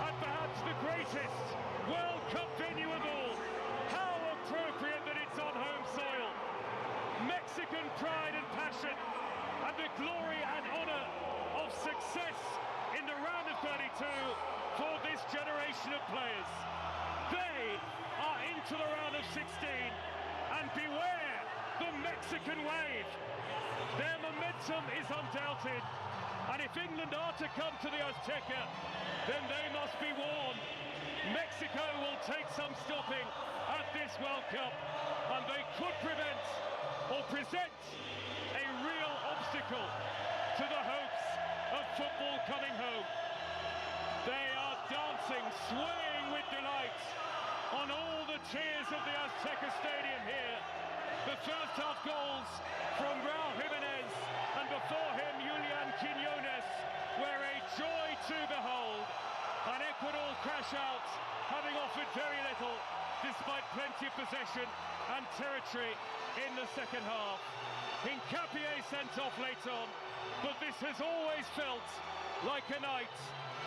at perhaps the greatest World Cup venue of all. How appropriate that it's on home soil. Mexican pride and passion, and the glory and honour of success in the round of 32 for this generation of players. They are into the round of 16, and beware the Mexican wave. Their momentum is undoubted, and if England are to come to the Azteca, then they must be warned. Mexico will take some stopping at this World Cup, and they could prevent or present a real obstacle to the hopes of football coming home. They are dancing, swaying with delight on all the tiers of the Azteca Stadium here. The first half goals from Raul Jimenez, and before him Julian Quiñones were a joy to behold. And Ecuador crash out, having offered very little, despite plenty of possession and territory in the second half. Hincapié sent off late on, but this has always felt like a night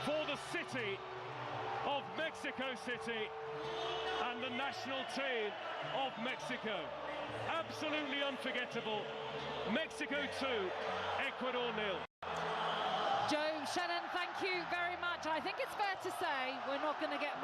for the city of Mexico. Mexico City and the national team of Mexico. Absolutely unforgettable. Mexico 2, Ecuador 0. Joe, Shannon, thank you very much. I think it's fair to say we're not going to get